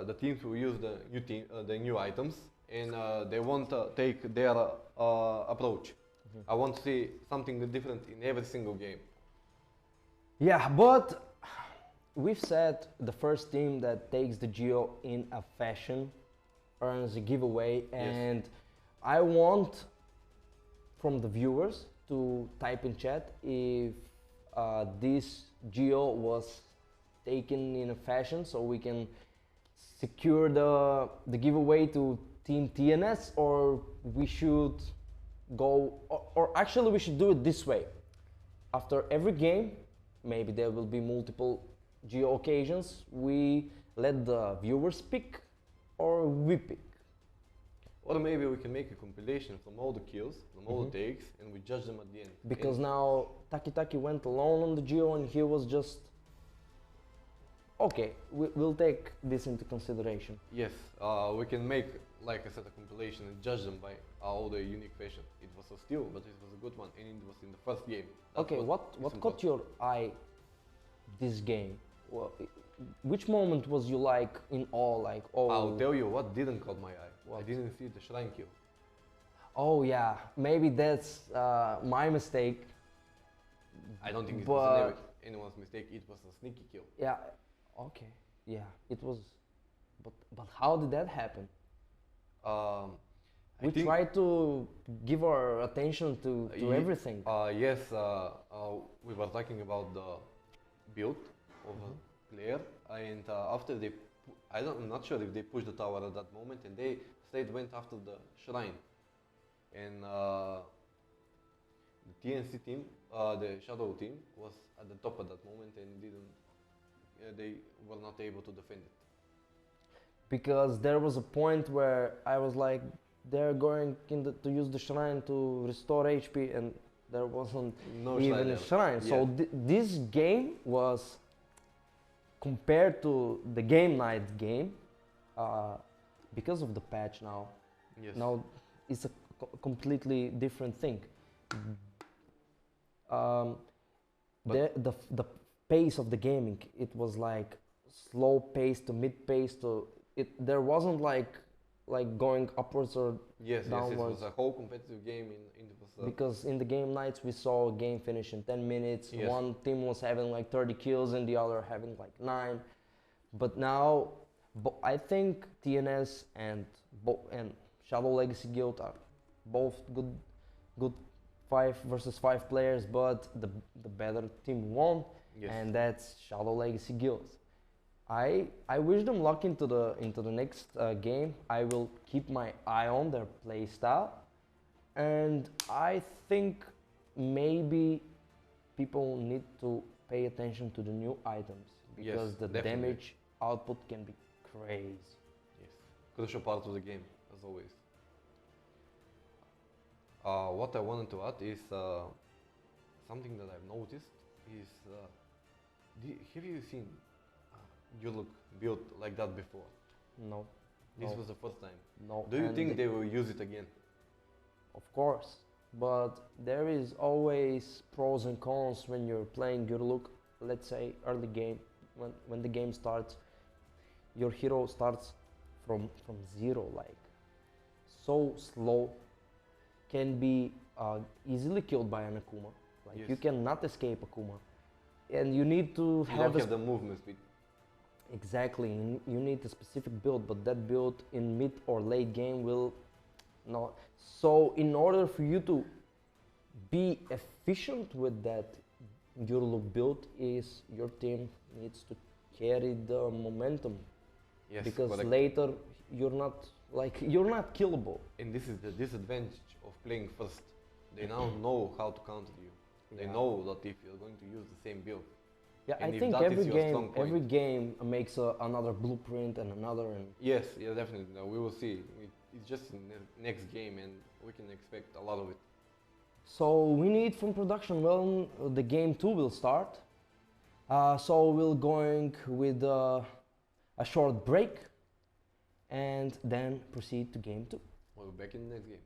The teams will use the new items, and they won't take their approach. I want to see something different in every single game. Yeah, but we've said the first team that takes the Geo in a fashion earns a giveaway, and I want from the viewers to type in chat if this Geo was taken in a fashion, so we can secure the giveaway to Team TNS, or we should go, or actually we should do it this way. After every game, maybe there will be multiple Geo occasions, we let the viewers pick, or we pick. Or maybe we can make a compilation from all the kills, from all the takes, and we judge them at the end. Because now Taki went alone on the Geo and he was just... Okay, we'll take this into consideration. Yes, we can make, like I said, a compilation and judge them by all the unique fashion. It was a steal, but it was a good one, and it was in the first game. That's okay, what caught your eye this game? Well, which moment was you like in awe, like, oh... I'll tell you what didn't caught my eye. What? I didn't see the shrine kill. Oh yeah, maybe that's my mistake. I don't think it was anyone's mistake, it was a sneaky kill. Yeah, okay, yeah, it was, but how did that happen? We tried to give our attention to everything. Yes, we were talking about the build of a player, and after I'm not sure if they pushed the tower at that moment, and they straight went after the shrine. And the TNC team, the Shadow team, was at the top at that moment and they were not able to defend it. Because there was a point where I was like, they're going to use the shrine to restore HP, and there wasn't even a shrine. Yeah. So this game was, compared to the game night game, because of the patch now, now it's a completely different thing. The pace of the gaming, it was like slow pace to mid pace to there wasn't like going upwards or downwards. Yes, it was a whole competitive game because in the game nights we saw a game finish in 10 minutes. Yes. One team was having like 30 kills and the other having like 9. But now I think TNS and Shadow Legacy Guild are both good 5 versus 5 players, but the better team won, and that's Shadow Legacy Guild. I wish them luck into the next game. I will keep my eye on their play style, and I think maybe people need to pay attention to the new items, because the damage output can be crazy. Yes, crucial part of the game, as always. What I wanted to add is something that I've noticed is, have you seen your look built like that before? No. This was the first time? No. Do you think they will use it again? Of course, but there is always pros and cons when you're playing your look. Let's say early game, when the game starts, your hero starts from zero, like so slow, can be easily killed by an Akuma. Like you cannot escape Akuma, and you need to have the movement speed. Exactly, you need a specific build, but that build in mid or late game will not. So in order for you to be efficient with that your look build, is your team needs to carry the momentum. Yes, Because correct. later you're not killable. And this is the disadvantage of playing first. They now know how to counter you. They Yeah. know that if you're going to use the same build. Yeah, And I if think that is your strong point. every game makes another blueprint and another. And Yes, yeah, definitely. No, we will see. It's just in the next game, and we can expect a lot of it. so we need from production when the game 2 will start. So we're going with a short break and then proceed to game 2. We'll be back in the next game.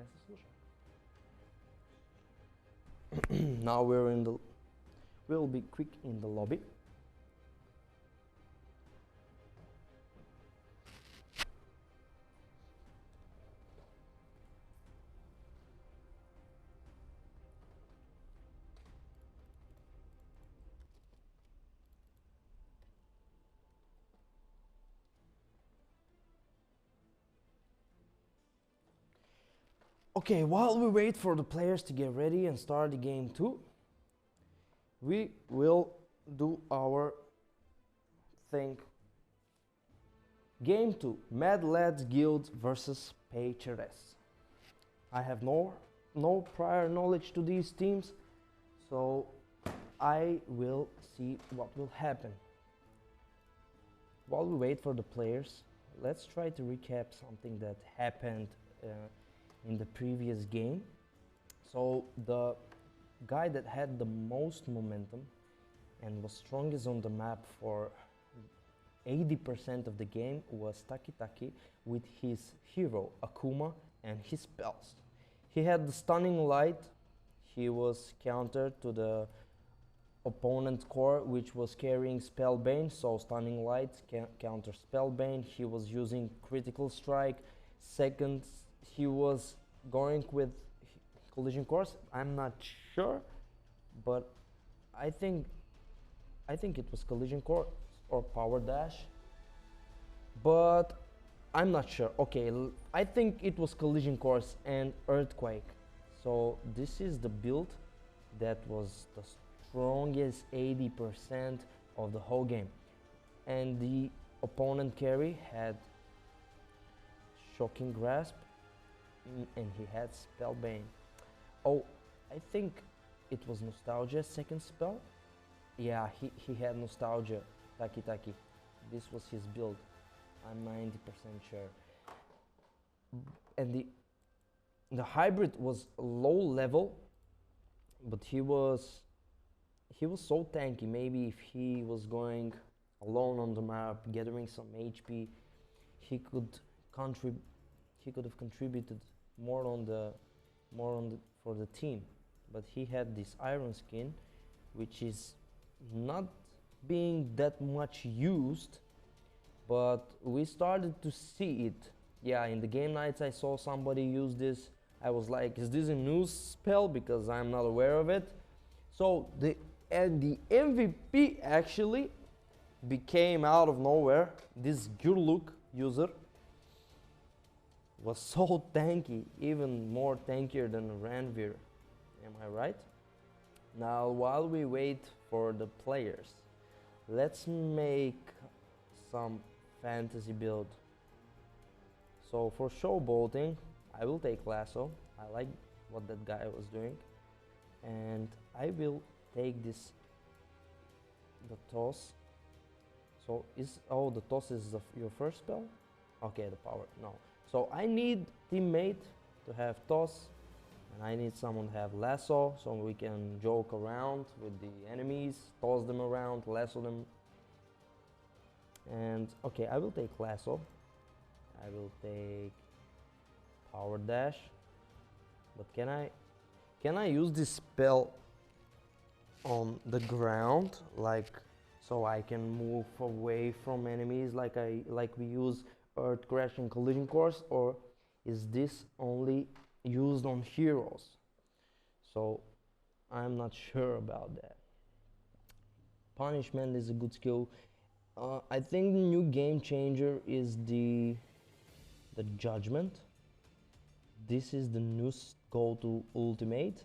Не се слуша. Now we'll be quick in the lobby. Okay, while we wait for the players to get ready and start the game 2, we will do our thing. Game 2, Mad Lads Guild versus Paycheres. I have no prior knowledge to these teams, so I will see what will happen. While we wait for the players, let's try to recap something that happened in the previous game. So the guy that had the most momentum and was strongest on the map for 80% of the game was Taki Taki with his hero Akuma and his spells. He had the stunning light. He was countered to the opponent core, which was carrying Spellbane, so stunning light counter Spellbane. He was using critical strike. Second, he was going with collision course. I'm not sure, but I think it was collision course or power dash, but I'm not sure. Okay, I think it was collision course and earthquake. So this is the build that was the strongest 80% of the whole game, and the opponent carry had shocking grasp and he had Spellbane. Oh, I think it was Nostalgia second spell. Yeah, he had Nostalgia, Taki Taki. This was his build, I'm 90% sure. And the hybrid was low level, but he was so tanky. Maybe if he was going alone on the map, gathering some HP, he could have contributed more for the team. But he had this iron skin, which is not being that much used, but we started to see it. Yeah, in the game nights I saw somebody use this. I was like, is this a new spell? Because I'm not aware of it. So the MVP actually became out of nowhere. This Gurluk user was so tanky, even more tankier than Ranveer. Am I right? Now, while we wait for the players, let's make some fantasy build. So for showboating, I will take Lasso. I like what that guy was doing. And I will take the toss. So the toss is your first spell? Okay, the power, no. So I need teammate to have toss, and I need someone to have lasso, so we can joke around with the enemies, toss them around, lasso them. And okay, I will take lasso. I will take power dash. But can I use this spell on the ground, like so I can move away from enemies like we use Earth Crash and Collision Course, or is this only used on heroes? So I'm not sure about that. Punishment is a good skill. I think the new game changer is the Judgment. This is the new go-to ultimate,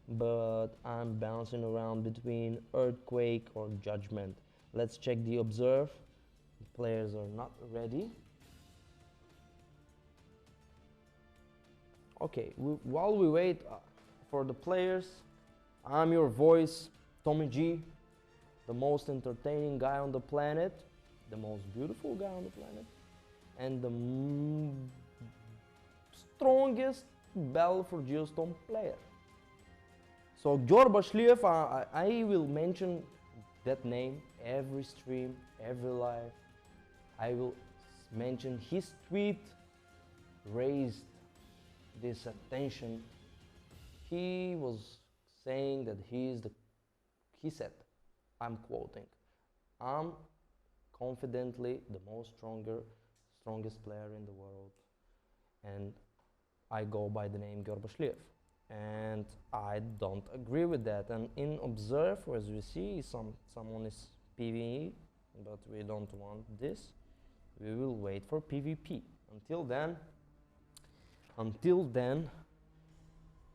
but I'm bouncing around between Earthquake or Judgment. Let's check the observe. The players are not ready. Okay, while we wait for the players, I'm your voice, Tommy G, the most entertaining guy on the planet, the most beautiful guy on the planet, and the strongest Battle For Giostone player. So Gjor Bashliev, I will mention that name every stream, every live. I will mention his tweet raised this attention. He was saying that he said, I'm quoting, I'm confidently the strongest player in the world, and I go by the name Gorbashlev. And I don't agree with that. And in Observe, as we see, someone is PvE, but we don't want this. We will wait for PvP. Until then,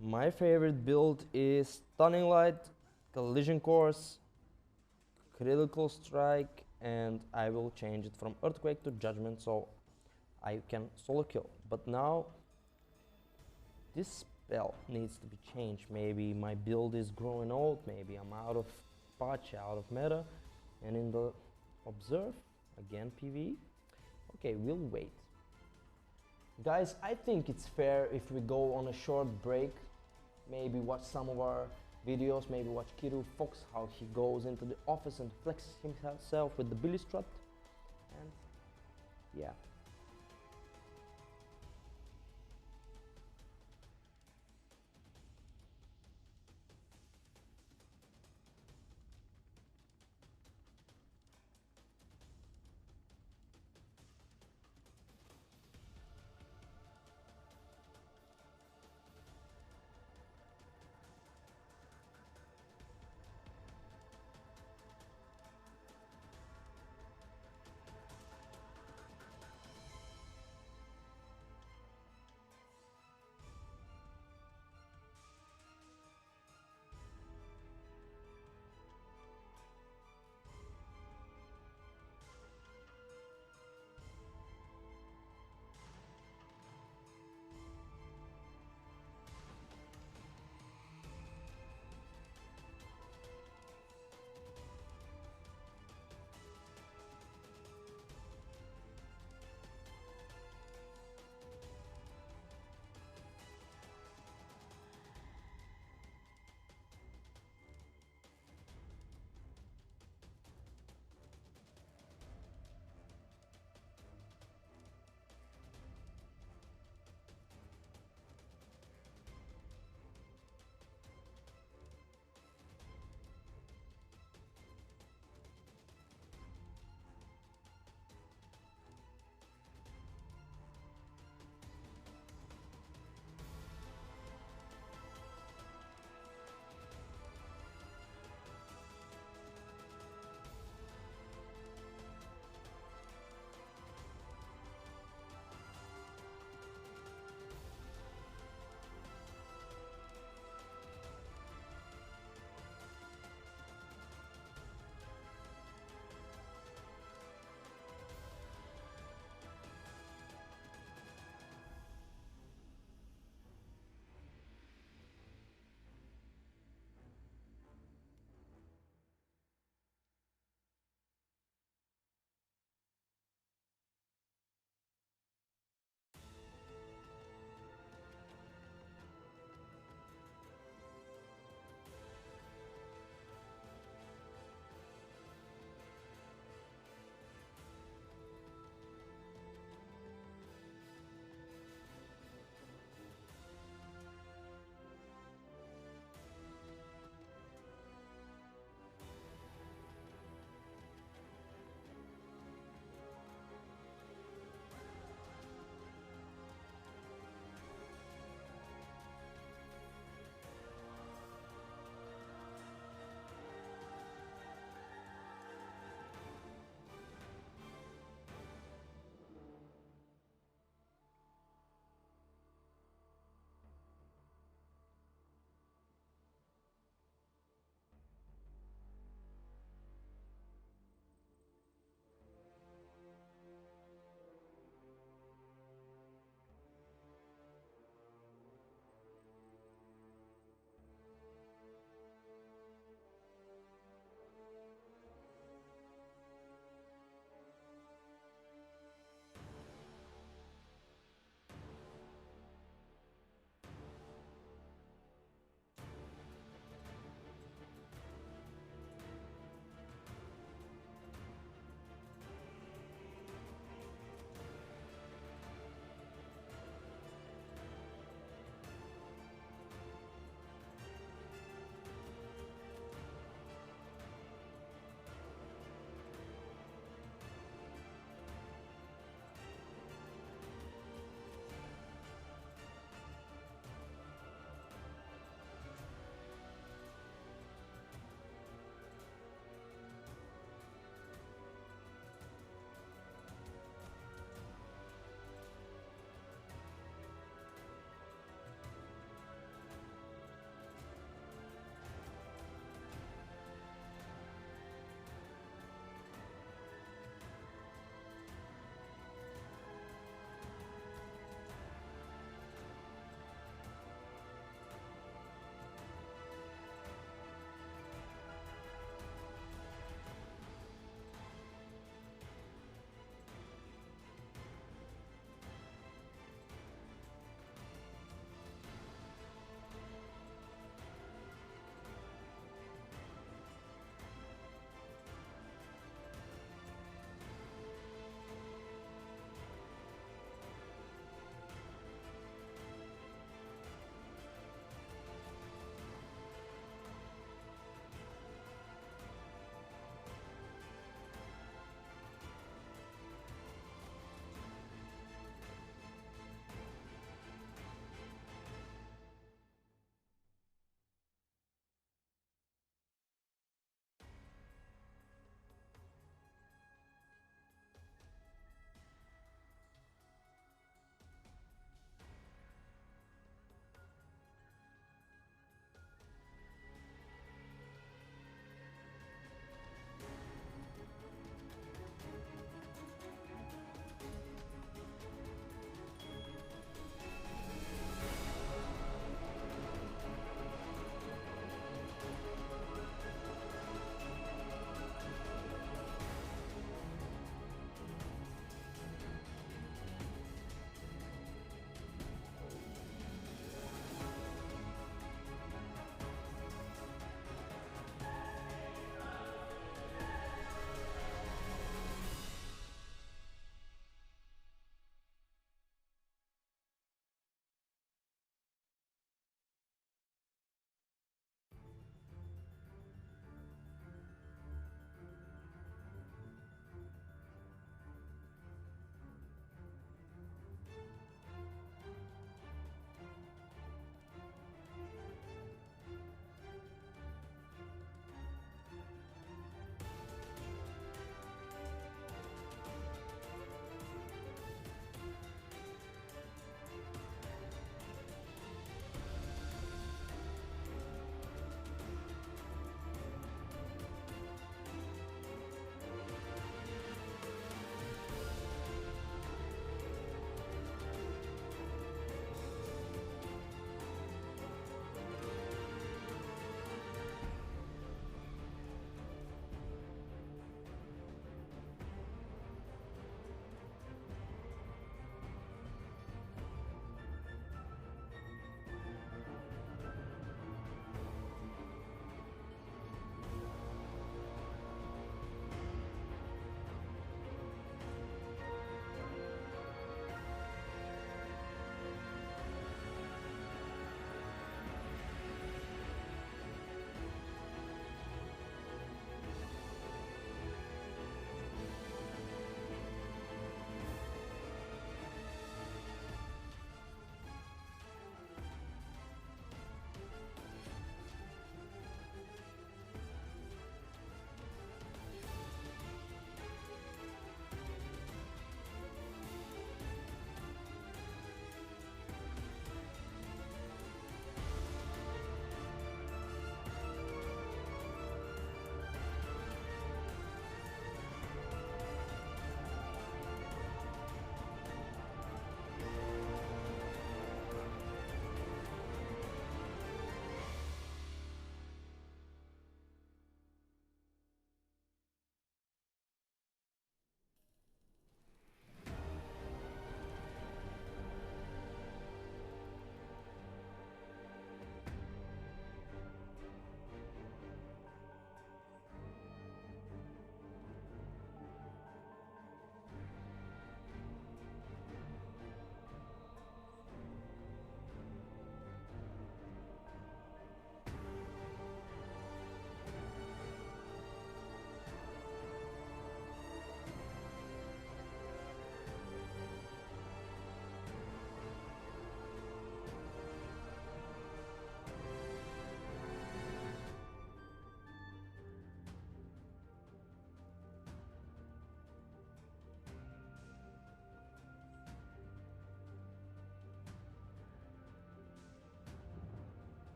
my favorite build is Stunning Light, Collision Course, Critical Strike, and I will change it from Earthquake to Judgment so I can solo kill. But now this spell needs to be changed. Maybe my build is growing old, maybe I'm out of patch, out of meta. And in the Observe, again PvE. Okay, we'll wait. Guys, I think it's fair if we go on a short break, maybe watch some of our videos, maybe watch Kiru Fox, how he goes into the office and flexes himself with the Billy Strut. And yeah.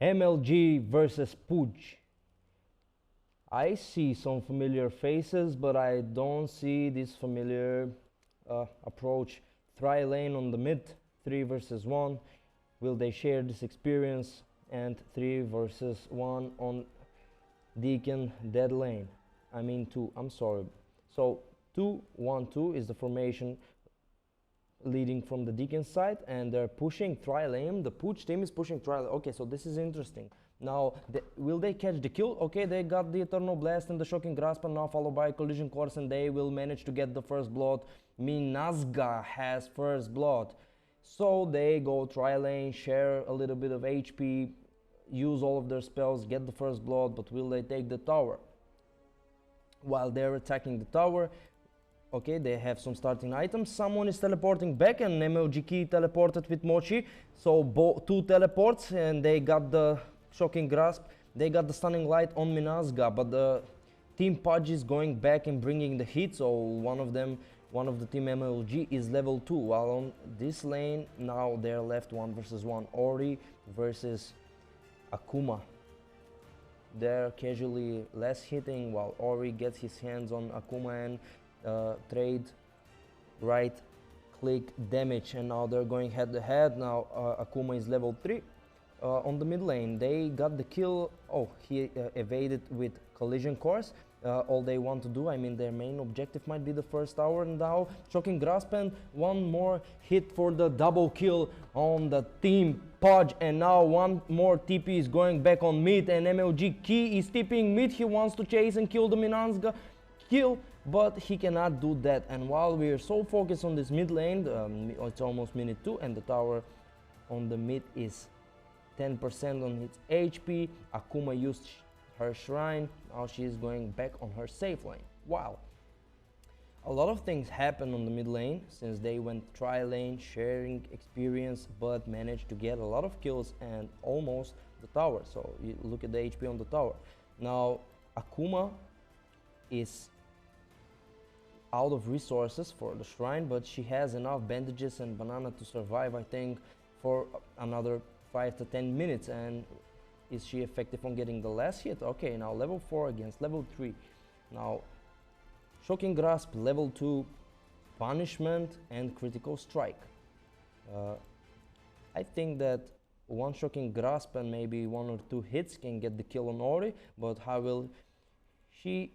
MLG versus Pudge. I see some familiar faces, but I don't see this familiar approach. Try lane on the mid, 3 versus 1. Will they share this experience? And 3 versus 1 on Deacon dead lane. I mean 2, I'm sorry. So 2-1-2 is the formation leading from the Deacon side, and they're pushing Try lane. The Pudge team is pushing Try lane. Okay, so this is interesting. Now, will they catch the kill? Okay, they got the Eternal Blast and the Shocking Grasp, and now followed by Collision Course, and they will manage to get the first blood. Minazga has first blood. So they go Try lane, share a little bit of HP, use all of their spells, get the first blood, but will they take the tower? While they're attacking the tower, okay, they have some starting items. Someone is teleporting back, and MLG Key teleported with Mochi. So 2 teleports, and they got the Shocking Grasp. They got the Stunning Light on Minazga, but the Team Pudge is going back and bringing the hit. So one of the Team MLG is level 2. While on this lane, now they're left 1 versus 1. Ori versus Akuma. They're casually less hitting, while Ori gets his hands on Akuma and trade right click damage, and now they're going head to head. Now Akuma is level 3. On the mid lane, they got the kill. Oh, he evaded with Collision Course. All they want to do, I mean, their main objective might be the first tower, and now Shocking Grasp and one more hit for the double kill on the Team Pudge, and now one more TP is going back on mid, and MLG Key is TPing mid. He wants to chase and kill the Minazga kill, but he cannot do that. And while we are so focused on this mid lane, it's almost minute 2, and the tower on the mid is 10% on its HP. Akuma used her shrine. Now she is going back on her safe lane. Wow. A lot of things happened on the mid lane since they went Try lane, sharing experience, but managed to get a lot of kills and almost the tower. So you look at the HP on the tower. Now Akuma is out of resources for the shrine, but she has enough bandages and banana to survive, I think, for another 5 to 10 minutes. And is she effective on getting the last hit? Okay, now level 4 against level 3. Now Shocking Grasp, level 2, Punishment and Critical Strike. I think that one Shocking Grasp and maybe 1 or 2 hits can get the kill on Ori, but how will she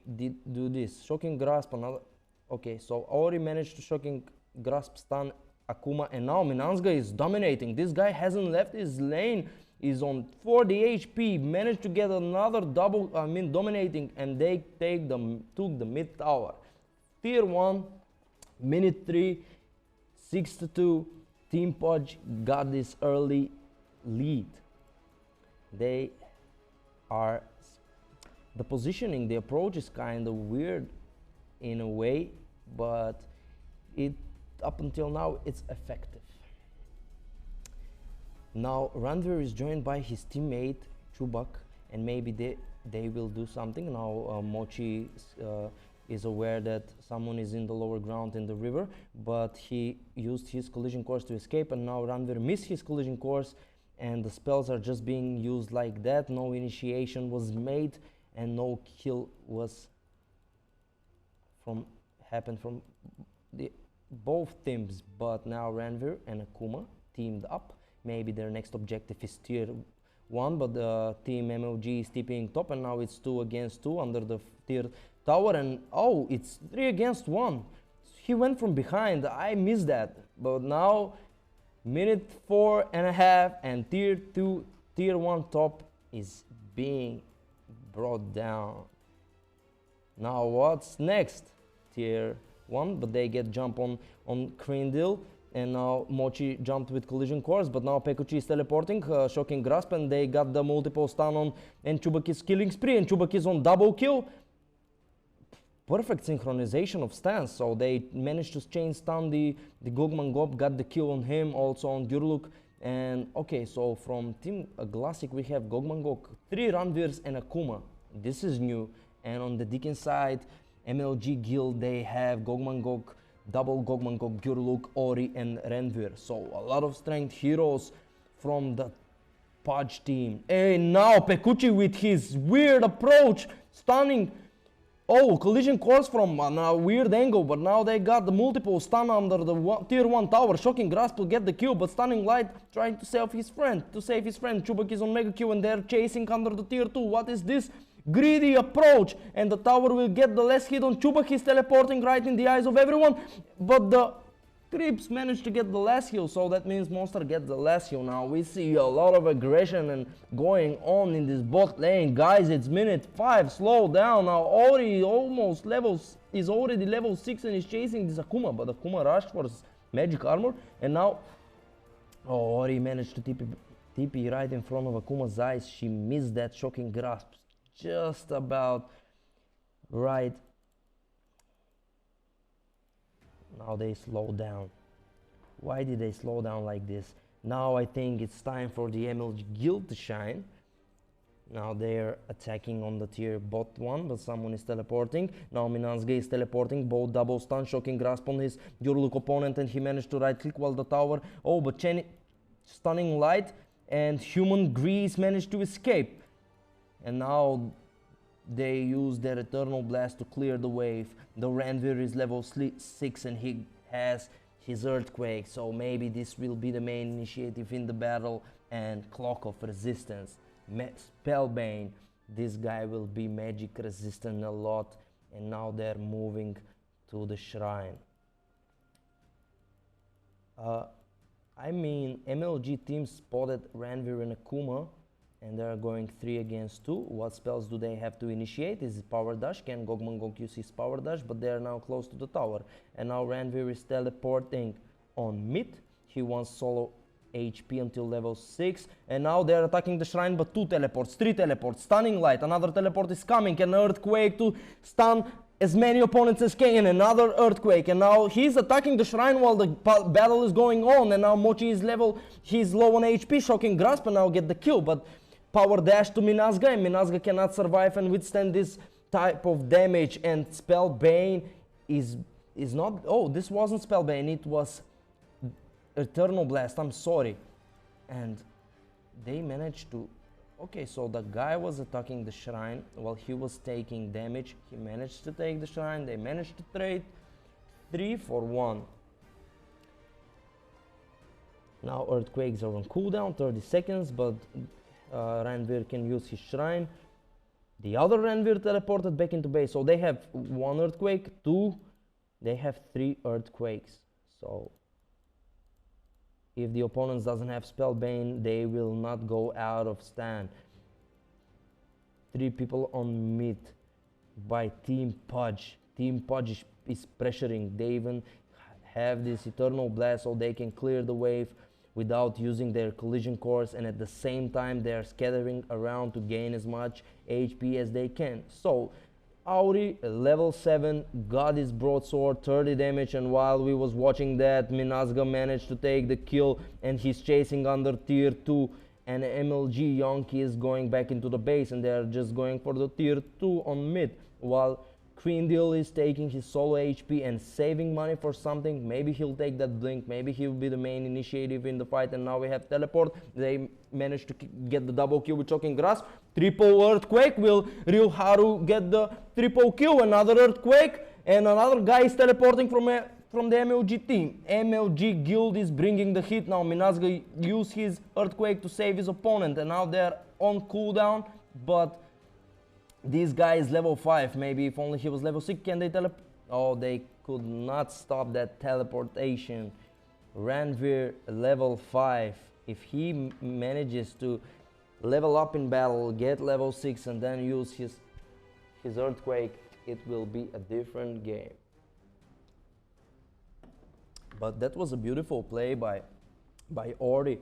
do this? Shocking Grasp, another. Okay, so Ori managed to Shocking Grasp stun Akuma, and now Minazga is dominating. This guy hasn't left his lane, is on 40 HP, managed to get another double, dominating, and they took the mid tower. Tier 1, minute 3, 6-2, Team Pudge got this early lead. They are, the positioning, the approach is kind of weird in a way, but up until now it's effective. Now Ranveer is joined by his teammate Chubak, and maybe they will do something. Now Mochi is aware that someone is in the lower ground in the river, but he used his collision course to escape, and now Ranveer missed his collision course, and the spells are just being used like that. No initiation was made, and no kill was happened from both teams. But now Ranveer and Akuma teamed up. Maybe their next objective is tier 1, but the team MLG is TPing top, and now it's 2 against 2 under the tier tower, and oh, it's 3 against 1. He went from behind, I missed that. But now minute 4.5, and tier 2, tier 1 top is being brought down. Now what's next? Tier 1, but they get jump on Krindil, and now Mochi jumped with collision course, but now Pekuchi is teleporting, Shocking Grasp, and they got the multiple stun on, and Chubak is killing spree, and Chubak is on double kill. Perfect synchronization of stance, so they managed to chain stun the Gogmangop, got the kill on him, also on Gurluk. And okay, so from Team Classic we have Gogmangok, 3 Ranveers and Akuma. This is new. And on the Deacon side, MLG guild, they have Gogmangok, double Gogmangok, Gurluk, Ori and Ranveer. So a lot of strength heroes from the Pudge team. And now Pekuchi with his weird approach, stunning. Oh, collision course from a weird angle, but now they got the multiple stun under the tier 1 tower. Shocking grasp to get the kill, but stunning light trying to save his friend. Chubak is on mega kill and they're chasing under the tier 2. What is this? Greedy approach, and the tower will get the last hit on Chubak. He's teleporting right in the eyes of everyone, but the creeps managed to get the last heal, so that means Monster gets the last heal. Now we see a lot of aggression and going on in this bot lane. Guys, it's minute 5, slow down. Now Ori almost is already level 6 and is chasing this Akuma, but Akuma rushed for his magic armor, and now Ori managed to TP right in front of Akuma's eyes. She missed that shocking grasp just about right. Now they slow down. Why did they slow down like this? Now I think it's time for the MLG guild to shine. Now they're attacking on the tier bot 1, but someone is teleporting. Now Minazga is teleporting, both double stun, shocking grasp on his Yurluk opponent, and he managed to right click while the tower. Oh, but stunning light and human grease managed to escape. And now they use their Eternal Blast to clear the wave. The Ranvir is level 6 and he has his Earthquake, so maybe this will be the main initiative in the battle. And Clock of Resistance. Spellbane, this guy will be magic resistant a lot, and now they're moving to the shrine. I mean, MLG team spotted Ranvir and Akuma, and they're going 3 against 2. What spells do they have to initiate? Is it Power Dash? Can Gogmangok use his Power Dash? But they're now close to the tower. And now Ranvir is teleporting on mid. He wants solo HP until level 6. And now they're attacking the shrine, but 2 teleports, 3 teleports, stunning light. Another teleport is coming. An earthquake to stun as many opponents as can. Another earthquake. And now he's attacking the shrine while the battle is going on. And now Mochi is he's low on HP. Shocking grasp and now get the kill. But Power Dash to Minazga, and Minazga cannot survive and withstand this type of damage. And Spellbane is not... Oh, this wasn't Spellbane, it was Eternal Blast, I'm sorry. And they managed to... Okay, so the guy was attacking the shrine while he was taking damage. He managed to take the shrine, they managed to trade 3 for 1. Now Earthquakes are on cooldown, 30 seconds, but Ranvir can use his shrine. The other Ranvir teleported back into base, so they have 1 earthquake, 2, they have 3 earthquakes. So if the opponent doesn't have Spellbane, they will not go out of stand. 3 people on mid by Team Pudge. Team Pudge is pressuring. They even have this Eternal Blast so they can clear the wave without using their collision course, and at the same time they are scattering around to gain as much HP as they can. So Auri, level 7, got his broadsword, 30 damage, and while we was watching that, Minazga managed to take the kill, and he's chasing under tier 2, and MLG Yonki is going back into the base, and they're just going for the tier 2 on mid, while Krindil is taking his solo HP and saving money for something. Maybe he'll take that blink, maybe he'll be the main initiative in the fight. And now we have teleport. They managed to get the double kill with Choking Grasp. Triple earthquake. Will Ryuharu get the triple kill? Another earthquake, and another guy is teleporting from the MLG team. MLG guild is bringing the hit now. Minazga used his earthquake to save his opponent, and now they're on cooldown, but this guy is level 5. Maybe if only he was level 6, can they teleport? Oh, they could not stop that teleportation. Ranvir level 5. If he manages to level up in battle, get level 6, and then use his earthquake, it will be a different game. But that was a beautiful play by Ori,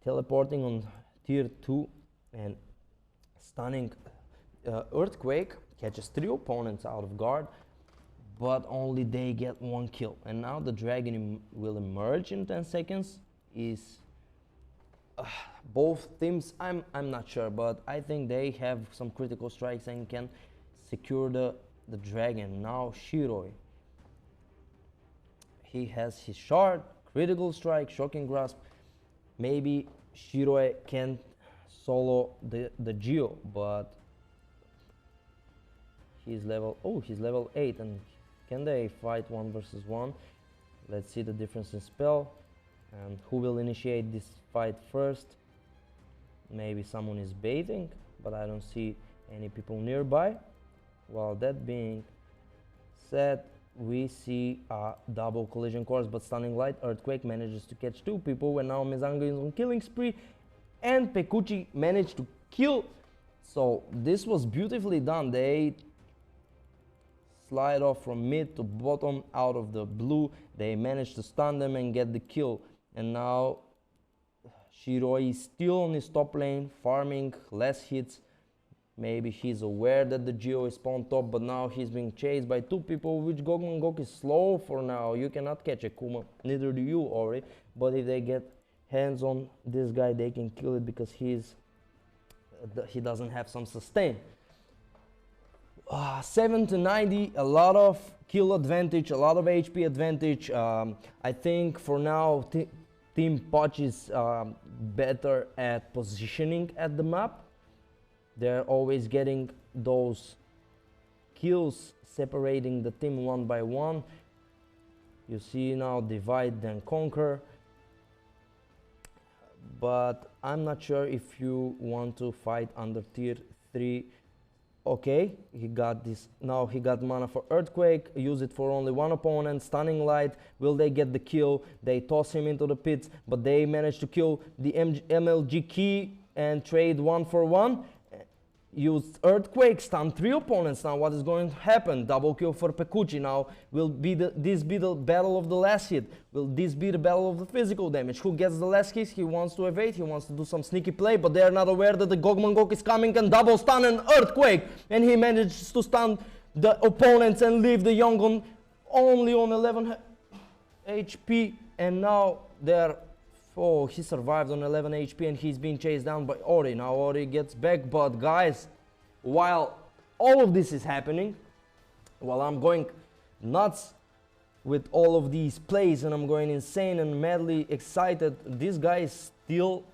teleporting on tier 2 and stunning. Earthquake catches 3 opponents out of guard, but only they get 1 kill. And now the dragon will emerge in 10 seconds. Is both teams, I'm not sure, but I think they have some critical strikes and can secure the dragon. Now Shiroi, he has his shard, critical strike, shocking grasp. Maybe Shiroi can solo the Geo, but he's level 8, and can they fight 1 versus 1? Let's see the difference in spell and who will initiate this fight first. Maybe someone is bathing, but I don't see any people nearby. Well, that being said, we see a double collision course, but Stunning Light Earthquake manages to catch 2 people, and now Mizanga is on killing spree, and Pekuchi managed to kill. So this was beautifully done. They slide off from mid to bottom out of the blue. They managed to stun them and get the kill. And now Shiroi is still on his top lane, farming less hits. Maybe he's aware that the Geo is spawned top, but now he's being chased by 2 people, which Gogmangok is slow for now. You cannot catch a Kuma, neither do you, Ori. But if they get hands on this guy, they can kill it because he doesn't have some sustain. 7 to 90, a lot of kill advantage, a lot of HP advantage. I think for now Team Poch is better at positioning at the map. They're always getting those kills, separating the team 1 by 1. You see now divide then conquer. But I'm not sure if you want to fight under tier 3. Okay, he got this. Now he got mana for Earthquake, use it for only 1 opponent. Stunning Light, will they get the kill? They toss him into the pits, but they manage to kill the MLG key and trade 1 for 1. Used Earthquake, stun 3 opponents. Now what is going to happen? Double kill for Pekuchi. Now will this be the battle of the last hit? Will this be the battle of the physical damage? Who gets the last hit? He wants to evade, he wants to do some sneaky play, but they are not aware that the Gogmangok is coming and double stun and Earthquake, and he manages to stun the opponents and leave the Yongon only on 11 HP, and now they're he survived on 11 HP and he's being chased down by Ori. Now Ori gets back, but guys, while all of this is happening, while I'm going nuts with all of these plays and I'm going insane and madly excited, this guy is still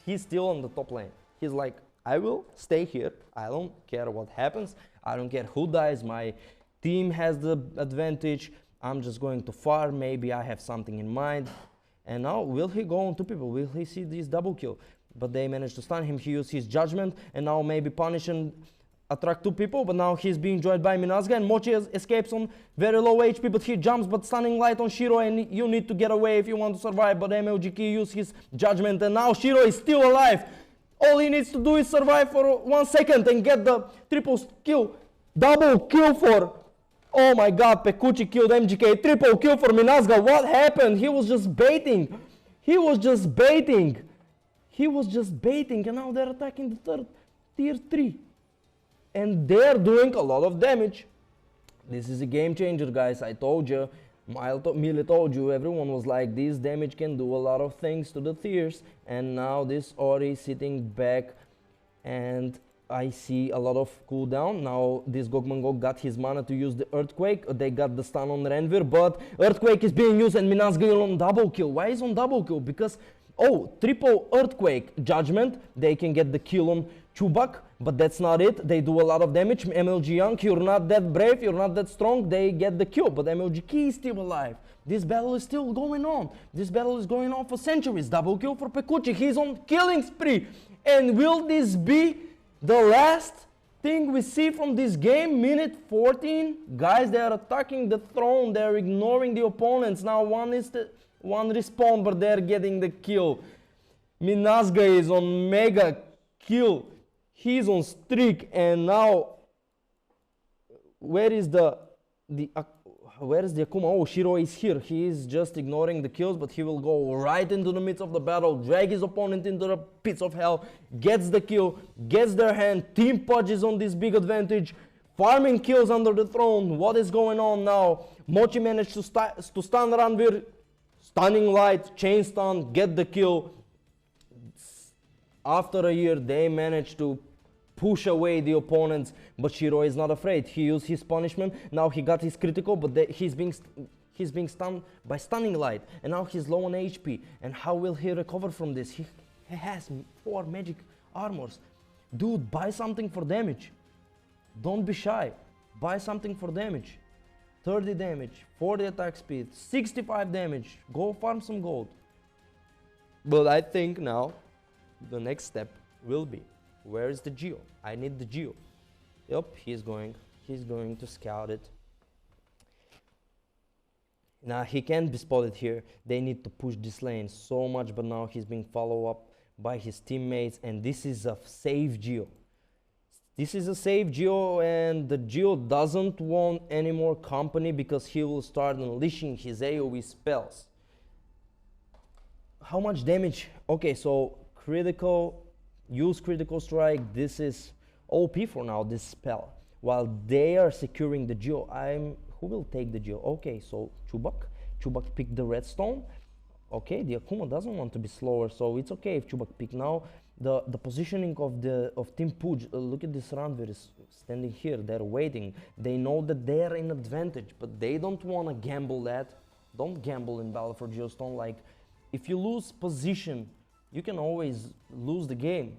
he's still on the top lane. He's like, I will stay here. I don't care what happens. I don't care who dies. My team has the advantage. I'm just going to farm. Maybe I have something in mind. And now, will he go on 2 people? Will he see this double kill? But they managed to stun him. He used his judgment, and now maybe punish and attract 2 people. But now he's being joined by Minazga, and Mochi escapes on very low HP, but he jumps, but Stunning Light on Shiro, and you need to get away if you want to survive. But MLGK used his judgment, and now Shiro is still alive. All he needs to do is survive for 1 second and get the triple kill. Double kill for... Oh my god, Pekuchi killed MGK, triple kill for Minazga. What happened? He was just baiting. He was just baiting. He was just baiting, and now they're attacking the third tier 3. And they're doing a lot of damage. This is a game changer, guys. I told you. Mili told you. Everyone was like, this damage can do a lot of things to the tiers. And now this Ori is sitting back, and I see a lot of cooldown. Now this Gogmangok got his mana to use the Earthquake. They got the stun on Renvir, but Earthquake is being used and Minazga is on double kill. Why is on double kill? Because, triple Earthquake judgment. They can get the kill on Chubak, but that's not it. They do a lot of damage. MLG Young, you're not that brave, you're not that strong. They get the kill, but MLG Key is still alive. This battle is still going on. This battle is going on for centuries. Double kill for Pekuchi. He's on killing spree. And will this be the last thing we see from this game? Minute 14. Guys, they are attacking the throne. They are ignoring the opponents. Now one respawn, but they're getting the kill. Minazga is on mega kill. He's on streak, and now where is the Akuma? Oh, Shiro is here. He is just ignoring the kills, but he will go right into the midst of the battle, drag his opponent into the pits of hell, gets the kill, gets their hand. Team Pudge is on this big advantage, farming kills under the throne. What is going on now? Mochi managed to stun Ranvir, Stunning Light, chain stun, get the kill. After a year, they managed to push away the opponents, but Shiro is not afraid. He used his punishment. Now he got his critical, but he's being stunned by Stunning Light, and now he's low on HP. And how will he recover from this? He He has 4 magic armors. Dude, buy something for damage. Don't be shy. Buy something for damage. 30 damage, 40 attack speed, 65 damage. Go farm some gold. But I think now the next step will be, where is the Geo? I need the Geo. Yep, he's going to scout it. Now he can't be spotted here. They need to push this lane so much, but now he's being followed up by his teammates, and this is a safe Geo. This is a safe Geo, and the Geo doesn't want any more company because he will start unleashing his AoE spells. How much damage? Okay, so use critical strike. This is OP for now, this spell. While they are securing the Geo, who will take the Geo? Okay, so Chubak picked the redstone. Okay, the Akuma doesn't want to be slower, so it's okay if Chubak pick now. The positioning of Team Pooch, look at this Ranvir is standing here, they're waiting. They know that they're in advantage, but they don't want to gamble that. Don't gamble in Battle for Giostone. Like, if you lose position, you can always lose the game.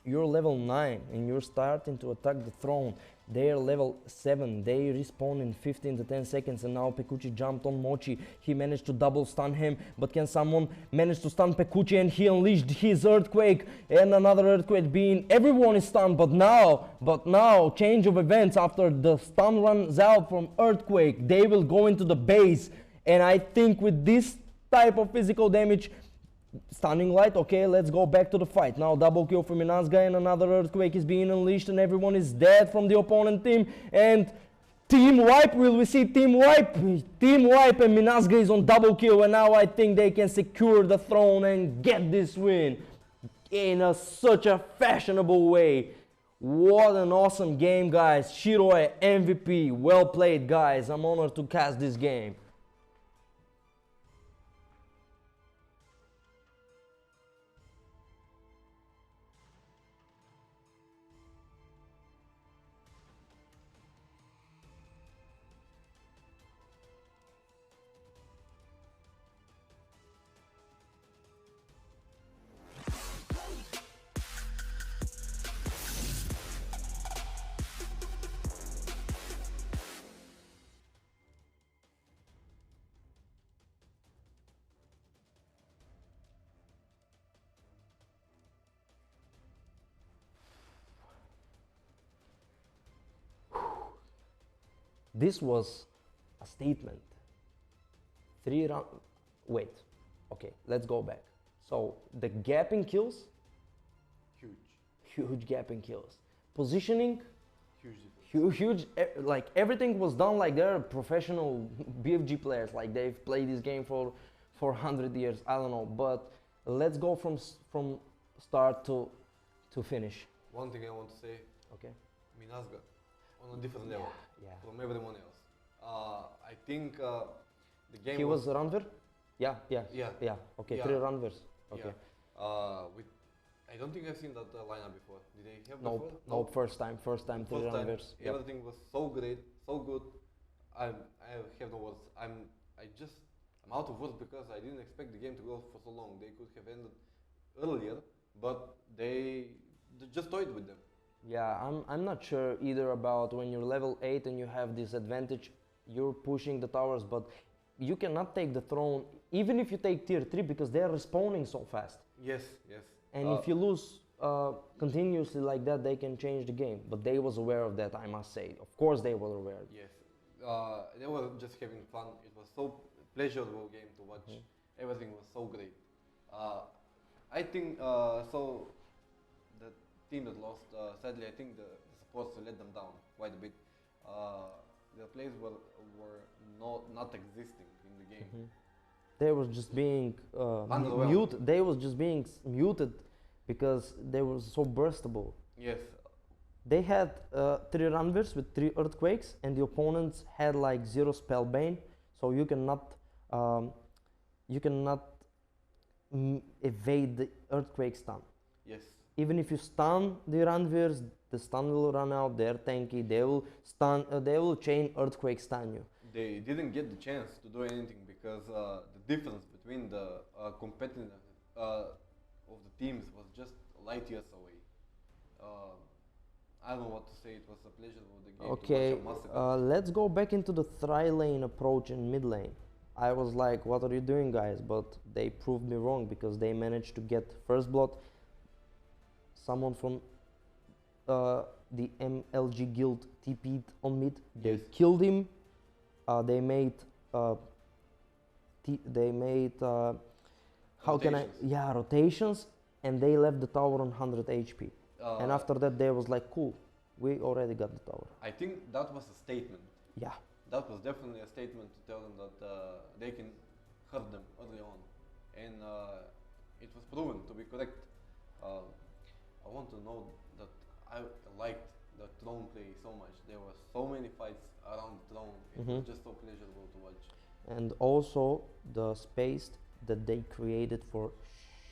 You're level 9 and you're starting to attack the throne. They're level 7, they respawn in 15 to 10 seconds, and now Pekuchi jumped on Mochi. He managed to double stun him, but can someone manage to stun Pekuchi, and he unleashed his earthquake, and another earthquake being, everyone is stunned, but now, change of events, after the stun runs out from earthquake, they will go into the base, and I think with this type of physical damage, stunning light, okay, let's go back to the fight. Now double kill from Minazga, and another earthquake is being unleashed, and everyone is dead from the opponent team. And team wipe, will we see team wipe? Team wipe, and Minazga is on double kill, and now I think they can secure the throne and get this win in such a fashionable way. What an awesome game, guys. Shiroe MVP, well played, guys. I'm honored to cast this game. This was a statement. 3 round. Wait. Okay, let's go back. So the gap in kills, huge gap in kills. Positioning, huge. Like everything was done like they're professional BFG players. Like they've played this game for 100 years. I don't know, but let's go from start to finish. One thing I want to say. Okay. Minazga on a different level from everyone else. I think the game. He was Ranvir? Yeah. Okay, 3 Ranvirs. Okay. I don't think I've seen that lineup before. Did they have nope, before? Nope, first time, 3 Ranvirs. Yep. Everything was so great, so good. I have no words. I'm out of words because I didn't expect the game to go for so long. They could have ended earlier, but they just toyed with them. Yeah, I'm not sure either about when you're level 8 and you have this advantage, you're pushing the towers, but you cannot take the throne even if you take tier 3 because they're respawning so fast. Yes. And if you lose continuously like that, they can change the game. But they was aware of that, I must say. Of course they were aware. Yes. They were just having fun. It was so pleasurable game to watch. Mm-hmm. Everything was so great. I think so. The team that lost, sadly, I think the supports let them down quite a bit. The players were not existing in the game. Mm-hmm. They were just being muted. They was just being muted because they were so burstable. Yes. They had 3 Ranvirs with 3 earthquakes, and the opponents had like 0 spellbane, so you cannot evade the earthquake stun. Yes. Even if you stun the Ranvirs, the stun will run out. They're tanky. They will stun. They will chain earthquake stun you. They didn't get the chance to do anything because the difference between the competitive of the teams was just light years away. I don't know what to say. It was a pleasure of the game Okay, to watch a massacre. let's go back into the tri-lane approach in mid lane. I was like, what are you doing, guys? But they proved me wrong because they managed to get first blood. Someone from the MLG guild TP'd on mid. They Yes. killed him. They made how can I? Rotations. Yeah, rotations, and they left the tower on 100 HP. And Uh, after that, they was like, cool, we already got the tower. I think that was a statement. Yeah. That was definitely a statement to tell them that they can hurt them early on, and it was proven to be correct. I want to know that I liked the throne play so much. There were so many fights around the throne. It was just so pleasurable to watch. And also the space that they created for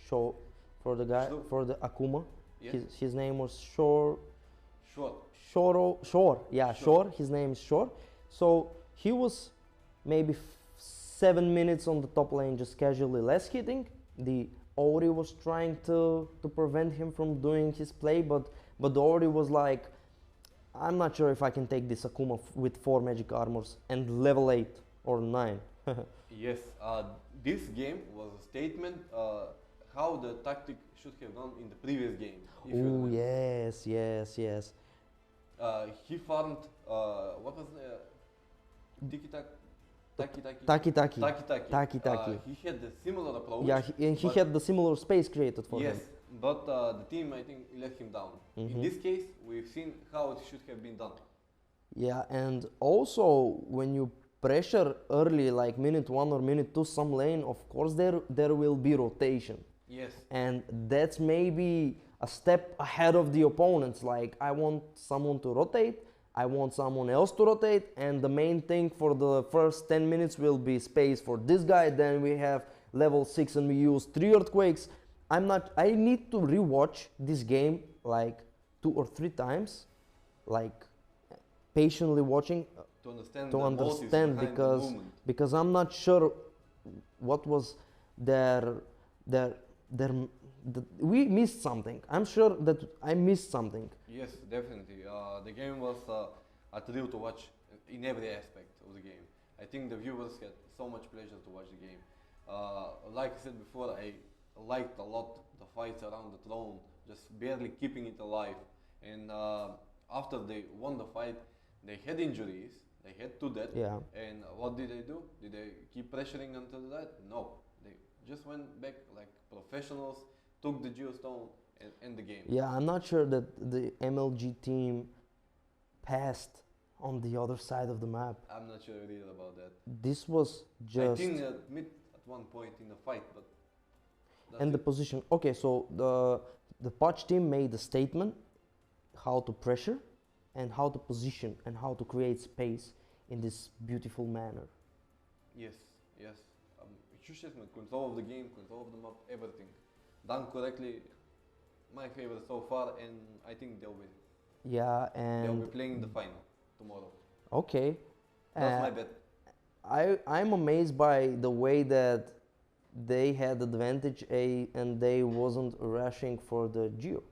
show for the guy Sure. for the Akuma. Yes, His name was Shore. sure. Shore. Yeah, Shore. Shore. His name is Shore. So he was maybe 7 minutes on the top lane, just casually less hitting. The Ori was trying to prevent him from doing his play, but the Ori was like, I'm not sure if I can take this Akuma with 4 magic armors and level 8 or 9. Yes, this game was a statement how the tactic should have gone in the previous game. If you Oh remember. yes. He farmed what was the tiki taki Taki Taki. taki. Taki. He had a similar approach. Yeah, and he but- had the similar space created for yes, him. but the team I think let him down. In Mhm. this case, we've seen how it should have been done. Yeah, and also when you pressure early, like minute 1 or minute 2, some lane, of course there will be rotation, Yes, and that's maybe a step ahead of the opponents. Like, I want someone to rotate, I want someone else to rotate, and the main thing for the first 10 minutes will be space for this guy. Then we have level 6 and we use 3 earthquakes. I need to rewatch this game like 2 or 3 times, like patiently watching to understand to the motives understand, behind because the movement. because I'm not sure what was their we missed something. I'm sure that I missed something. Yes, definitely. The game was a thrill to watch in every aspect of the game. I think the viewers had so much pleasure to watch the game. Like I said before, I liked a lot the fights around the throne, just barely keeping it alive. And after they won the fight, they had injuries, they had 2 deaths. Yeah. And what did they do? Did they keep pressuring until that? No. They just went back like professionals, took the Geostone and end the game. Yeah, I'm not sure that the MLG team passed on the other side of the map. I'm not sure either about that. This was I just think at one point in the fight, but that's and the it. position. Okay, so the Potch team made a statement how to pressure and how to position and how to create space in this beautiful manner. Yes, yes. Huge statement. Control of the game, control of the map, everything done correctly. My favorite so far, and I think they'll win. Yeah, They'll be and playing the final tomorrow. okay. That's my bet. I'm amazed by the way that they had advantage A and they wasn't rushing for the Geo.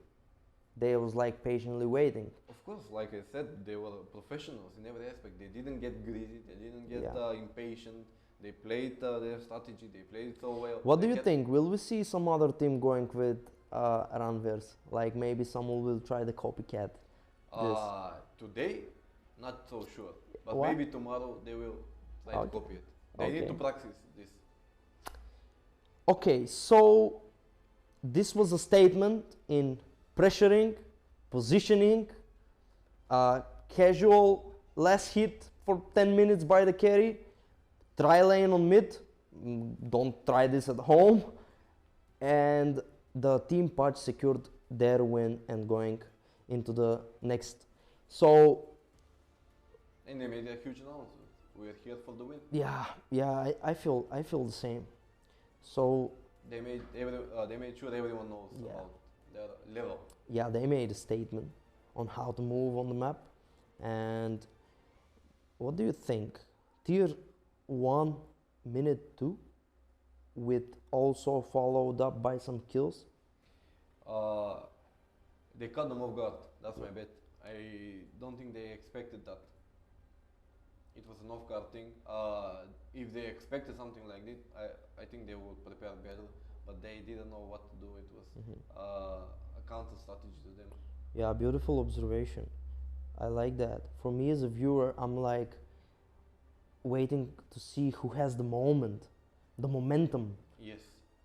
They was like patiently waiting. Of course, like I said, they were professionals in every aspect. They didn't get greedy. They didn't get Yeah. impatient. They played their strategy. They played it so well. What do They you had- think? Will we see some other team going with Ranvers? Like maybe someone will try the copycat. Today, not so sure. But Why? maybe tomorrow they will try to Okay. copy it. They need to Okay. practice this. Okay, so this was a statement in pressuring, positioning, casual less hit for 10 minutes by the carry, try lane on mid, don't try this at home, and the team Patch secured their win and going into the next. So And they made a huge announcement. We are here for the win. yeah, I feel the same. So They made sure everyone knows Yeah. about their level. yeah, they made a statement on how to move on the map. And what do you think? Tier 1, minute 2, with also followed up by some kills? Uh, they cut them off guard. That's my bet. I don't think they expected that. It was an off guard thing. If they expected something like this, I think they would prepare better. But they didn't know what to do. It was a counter strategy to them. Yeah, beautiful observation. I like that. For me as a viewer, I'm like waiting to see who has the moment, the momentum. Yes.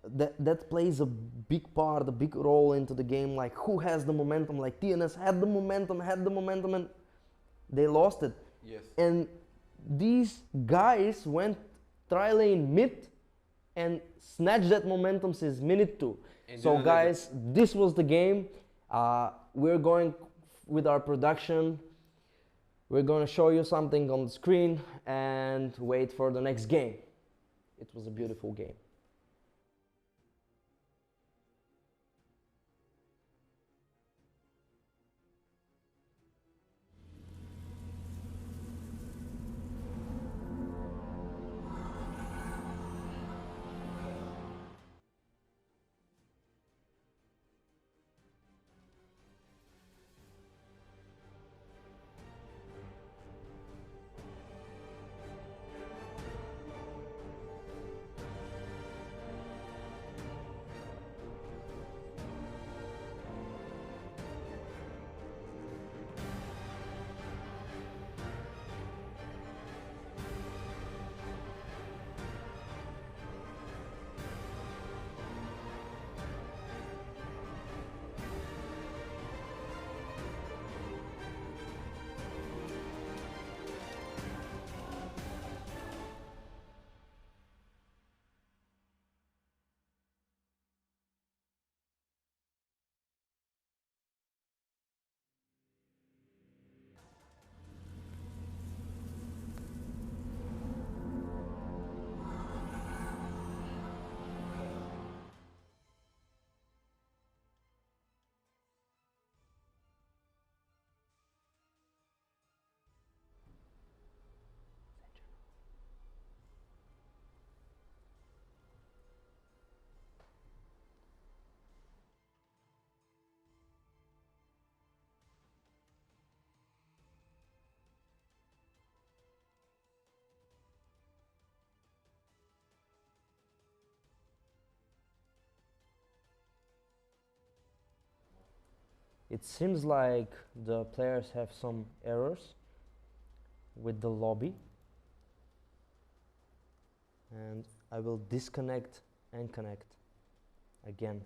That plays a big part, a big role into the game. Like who has the momentum? Like TNS had the momentum, and they lost it. Yes. And these guys went tri-lane mid and snatched that momentum since minute 2. And So didn't let guys, this was the game. We're going with our production. We're going to show you something on the screen and wait for the next game. It was a beautiful game. It seems like the players have some errors with the lobby, and I will disconnect and connect again.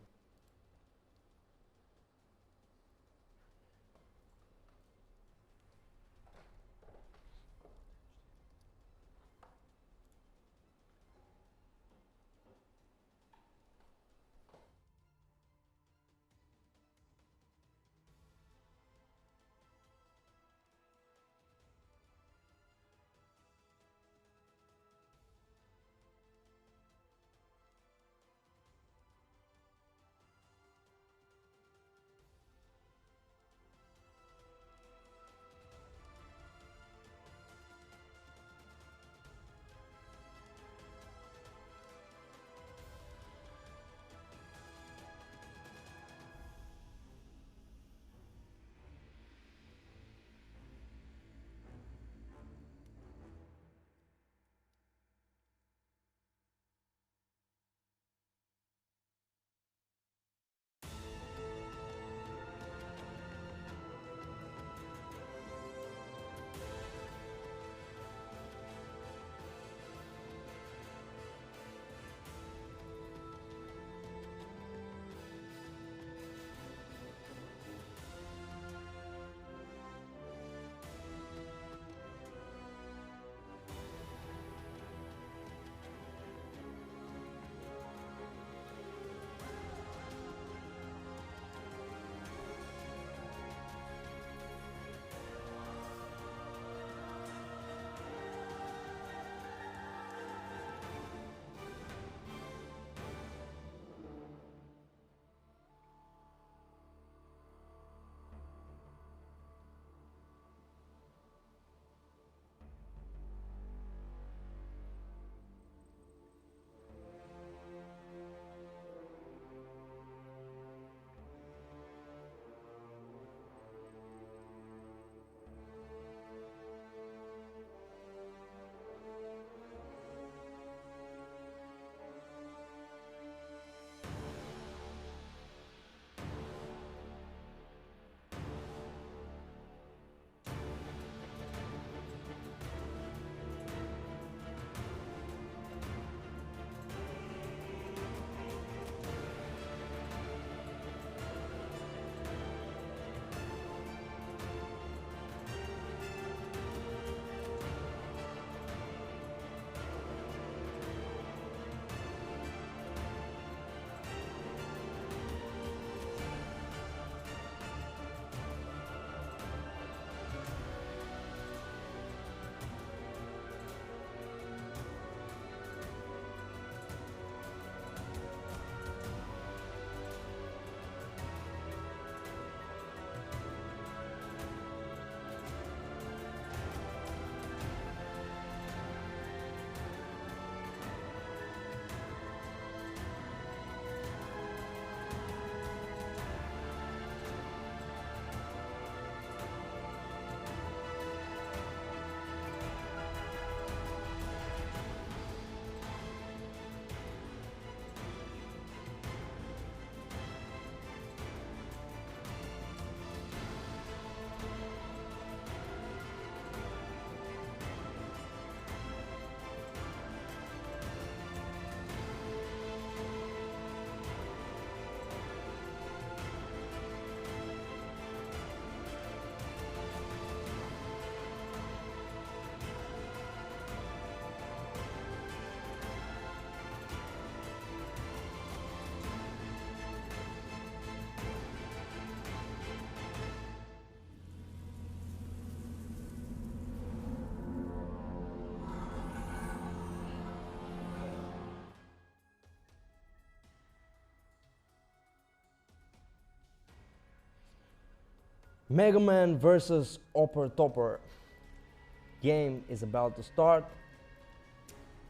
Mega Man versus Opper Topper. Game is about to start.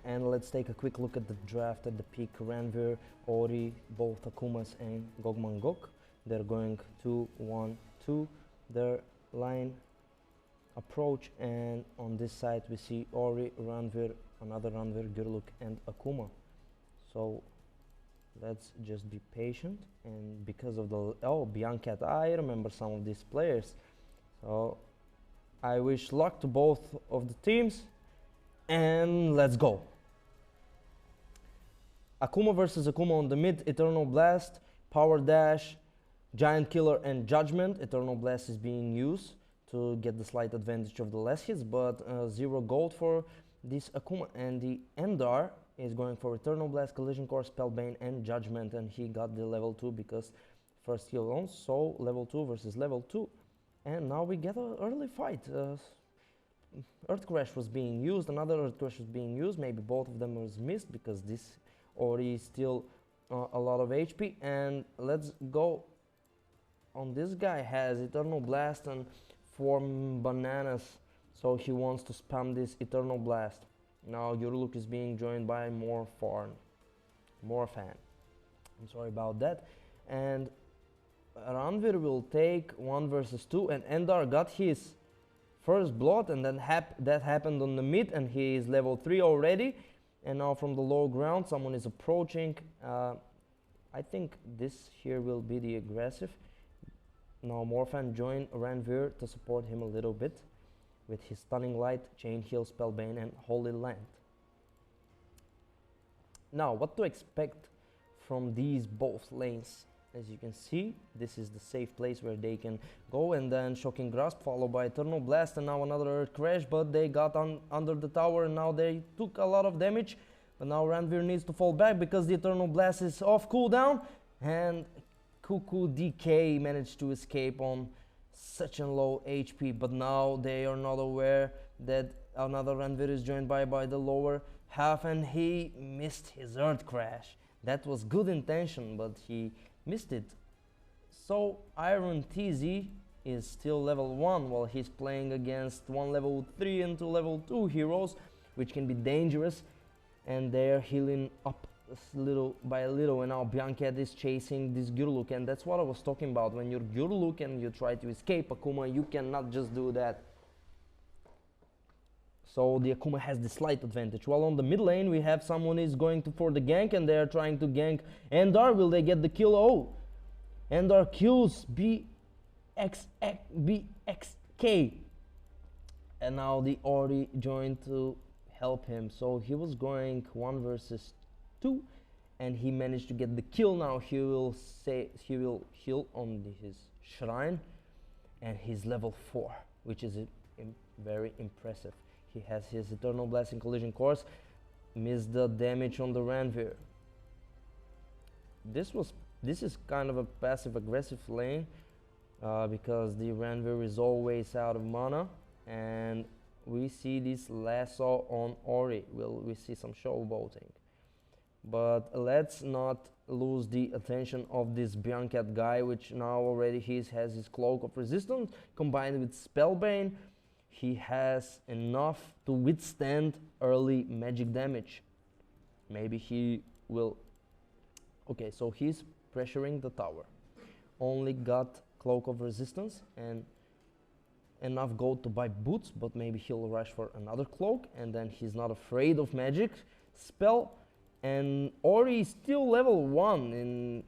And let's take a quick look at the draft at the peak. Ranveer, Ori, both Akumas and Gogmangok. They're going 2-1-2. Their line approach, and on this side we see Ori, Ranveer, another Ranveer, Gurluk and Akuma. So let's just be patient, and because of the Biancat, I remember some of these players. So I wish luck to both of the teams, and let's go. Akuma versus Akuma on the mid, Eternal Blast, Power Dash, Giant Killer and Judgment. Eternal Blast is being used to get the slight advantage of the less hits, but 0 gold for this Akuma, and the Endar is going for Eternal Blast, Collision Course, Spellbane and Judgment, and he got the level 2 because first heal on, so level 2 versus level 2. And now we get an early fight. Earth Crash was being used, another Earth Crash was being used, maybe both of them was missed because this Ori is still a lot of HP. And let's go on. This guy has Eternal Blast and 4 bananas, so he wants to spam this Eternal Blast. Now Gurluk is being joined by Morphan. I'm sorry about that. And Ranveer will take 1 versus 2, and Endar got his first blood, and then that happened on the mid, and he is level 3 already. And now from the low ground someone is approaching. I think this here will be the aggressive. Now Morphan joined Ranveer to support him a little bit with his Stunning Light, Chain Heal, Spellbane and Holy Land. Now what to expect from these both lanes? As you can see, this is the safe place where they can go, and then Shocking Grasp followed by Eternal Blast, and now another Earth Crash, but they got under the tower, and now they took a lot of damage. But now Ranveer needs to fall back because the Eternal Blast is off cooldown, and Cuckoo DK managed to escape on such a low HP, but now they are not aware that another Ranveer is joined by the lower half, and he missed his Earth Crash. That was good intention, but he missed it. So Iron TZ is still level 1 while he's playing against 1 level 3 and 2 level 2 heroes, which can be dangerous, and they're healing up little by little. And now Biancat is chasing this Gurluk, and that's what I was talking about. When you're Gurluk and you try to escape Akuma, you cannot just do that. So the Akuma has the slight advantage. While on the mid lane we have someone is going for the gank, and they are trying to gank Endar. Will they get the kill? Oh, Endar kills BXK, and now the Ori joined to help him. So he was going 1 versus 2, and he managed to get the kill. Now he will heal on his shrine, and he's level 4, which is very impressive. He has his Eternal Blast and Collision Course. Missed the damage on the Ranveer. This is kind of a passive aggressive lane because the Ranveer is always out of mana, and we see this lasso on Ori. We see some showboating, but let's not lose the attention of this Biancat guy, which now already has his Cloak of Resistance combined with Spellbane. He has enough to withstand early magic damage. Maybe he will. Okay, so he's pressuring the tower. Only got Cloak of Resistance and enough gold to buy boots, but maybe he'll rush for another cloak, and then he's not afraid of magic spell. And Ori is still level 1 in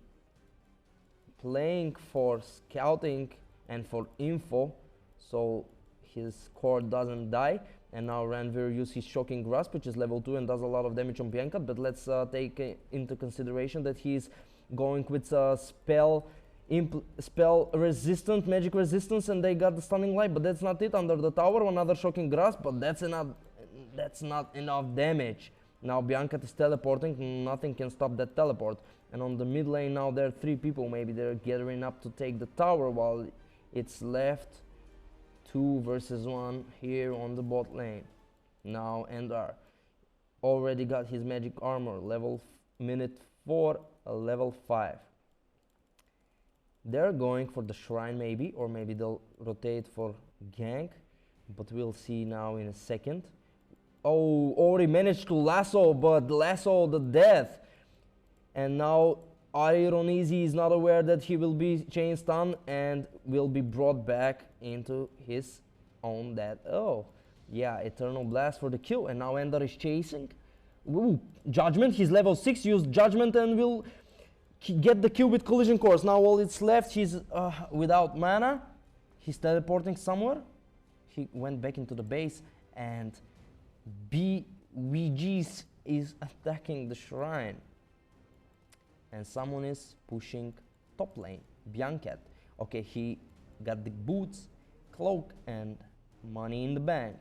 playing for scouting and for info, so his core doesn't die. And now Ranveer uses his Shocking Grasp, which is level 2 and does a lot of damage on Biancat, but let's take into consideration that he's going with spell resistant, magic resistance, and they got the Stunning Light, but that's not it. Under the tower, another Shocking Grasp, but that's not enough damage. Now Biancat is teleporting, nothing can stop that teleport. And on the mid lane now there are 3 people, maybe they're gathering up to take the tower, while it's left 2 versus 1 here on the bot lane. Now Endar already got his magic armor, minute 4, level 5. They're going for the shrine maybe, or maybe they'll rotate for gank, but we'll see now in a second. Oh, Ori managed to lasso, but lasso the death. And now Ironese is not aware that he will be chain stun and will be brought back into his own death. Oh, yeah, Eternal Blast for the kill, and now Ender is chasing. Ooh, Judgment, he's level 6, used Judgment and will get the kill with Collision Course. Now all it's left, he's without mana. He's teleporting somewhere. He went back into the base, and BVGs is attacking the shrine. And someone is pushing top lane, Biancat. Okay, he got the boots, cloak, and money in the bank.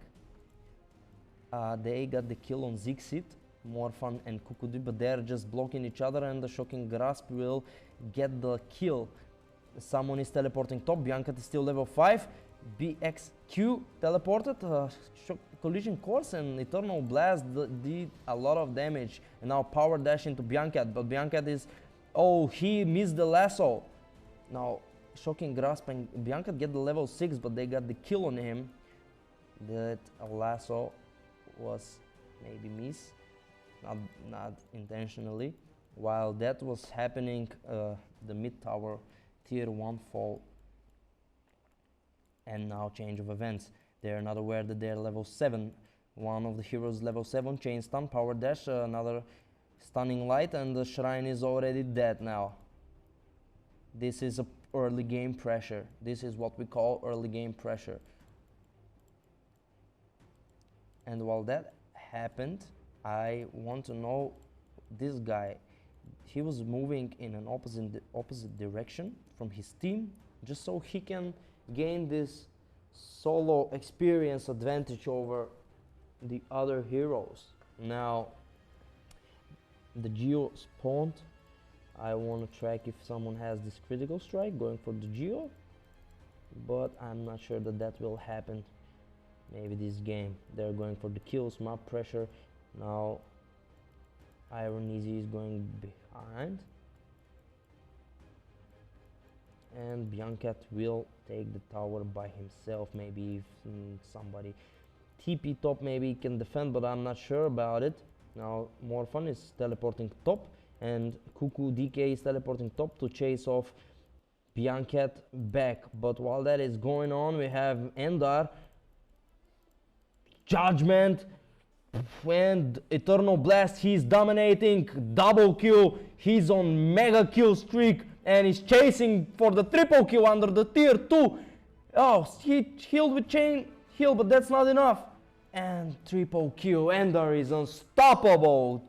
They got the kill on Zigzit, Morphan and Kukudi, but they're just blocking each other, and the Shocking Grasp will get the kill. Someone is teleporting top, Biancat is still level 5. BXQ teleported, Collision Course and Eternal Blast did a lot of damage. And now Power Dash into Biancat, but Biancat is... Oh, he missed the lasso. Now Shocking Grasp and Biancat get the level 6, but they got the kill on him. That lasso was maybe missed, not intentionally. While that was happening, the mid tower tier 1 fall. And now change of events. They're not aware that they're level 7. One of the heroes level 7, chain stun, power dash, another stunning light, and the shrine is already dead now. This is a early game pressure. This is what we call early game pressure. And while that happened, I want to know this guy. He was moving in an opposite direction from his team, just so he can gain this solo experience advantage over the other heroes. Now the Geo spawned. I want to track if someone has this critical strike going for the Geo, but I'm not sure that that will happen. Maybe this game. They're going for the kills, map pressure. Now Ironese is going behind, and Biancat will take the tower by himself. Maybe if somebody TP top, maybe he can defend, but I'm not sure about it. Now Morphan is teleporting top, and Cuckoo DK is teleporting top to chase off Biancat back. But while that is going on, we have Endar, Judgment, and Eternal Blast. He's dominating, double kill. He's on mega kill streak, and he's chasing for the triple kill under the tier 2. Oh, he healed with chain heal, but that's not enough. And triple kill. Ender is unstoppable.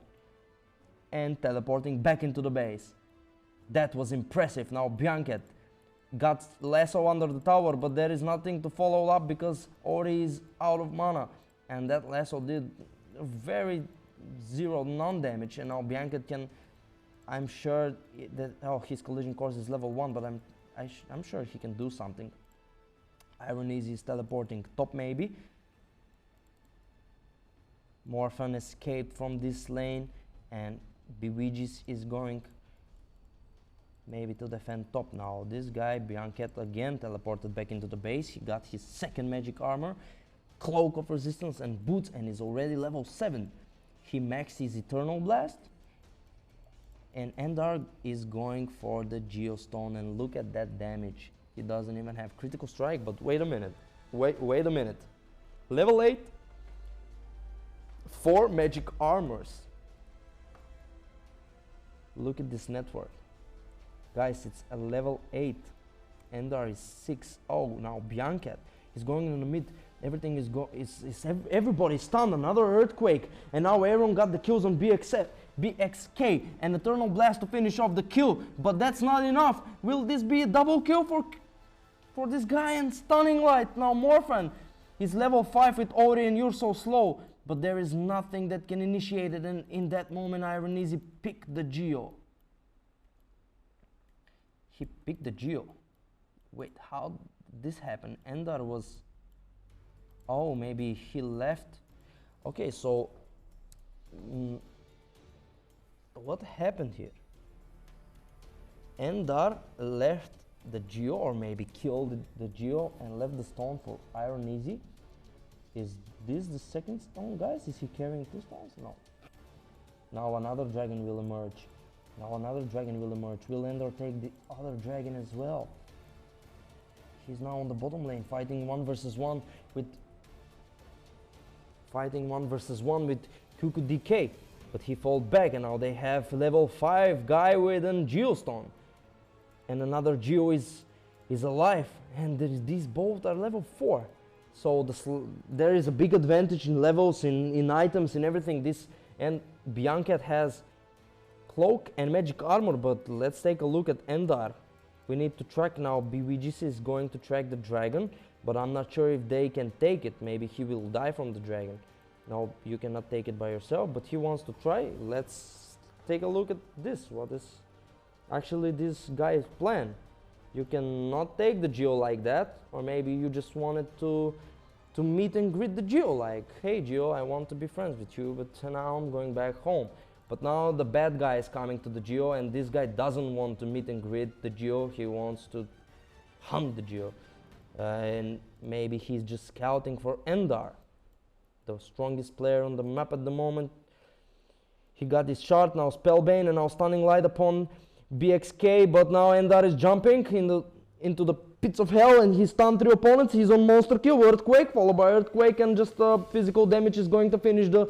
And teleporting back into the base. That was impressive. Now Biancat got lasso under the tower, but there is nothing to follow up because Ori is out of mana. And that lasso did very zero non-damage. And now Biancat can... I'm sure that... Oh, his collision course is level 1, but I'm sure he can do something. Ironese is teleporting top maybe. Morphan escaped from this lane, and Bewigis is going maybe to defend top now. This guy, Biancat, again teleported back into the base. He got his second magic armor, cloak of resistance and boots, and is already level 7. He maxed his Eternal Blast, and Endar is going for the Geostone, and look at that damage. He doesn't even have critical strike, but wait a minute. Wait a minute. Level 8, 4 magic armors. Look at this network. Guys, it's a level 8. Endar is 6. Oh, now Biancat is going in the mid. Everything is everybody stunned. Another earthquake, and now Aaron got the kills on BXK and Eternal Blast to finish off the kill. But that's not enough. Will this be a double kill for this guy? And stunning light. Now Morphan is level 5 with Ori, and you're so slow. But there is nothing that can initiate it, and in that moment Ironese picked the Geo. He picked the Geo. Wait, how did this happen? Endar was... Oh, maybe he left. Okay, so... what happened here? Endar left the Geo, or maybe killed the Geo and left the stone for Iron Easy. Is this the second stone, guys? Is he carrying 2 stones? No. Now another dragon will emerge. Now another dragon will emerge. Will Ender take the other dragon as well? He's now on the bottom lane fighting 1 versus 1 with Cuckoo DK. But he fought back, and now they have level 5 guy with a Geostone. And another Geo is alive, and these both are level 4. So there is a big advantage in levels, in items, in everything. And Biancat has cloak and magic armor, but let's take a look at Endar. We need to track now. BWGC is going to track the dragon, but I'm not sure if they can take it. Maybe he will die from the dragon. No, you cannot take it by yourself, but he wants to try. Let's take a look at this. What is actually this guy's plan? You cannot take the Geo like that, or maybe you just wanted to meet and greet the Geo, like, hey Geo, I want to be friends with you, but now I'm going back home. But now the bad guy is coming to the Geo, and this guy doesn't want to meet and greet the Geo. He wants to hunt the Geo, and maybe he's just scouting for Endar, the strongest player on the map at the moment. He got his shard, now Spellbane, and now Stunning Light upon BXK, but now Endar is jumping into the pits of hell, and he stunned 3 opponents. He's on monster kill, Earthquake, followed by Earthquake, and just physical damage is going to finish the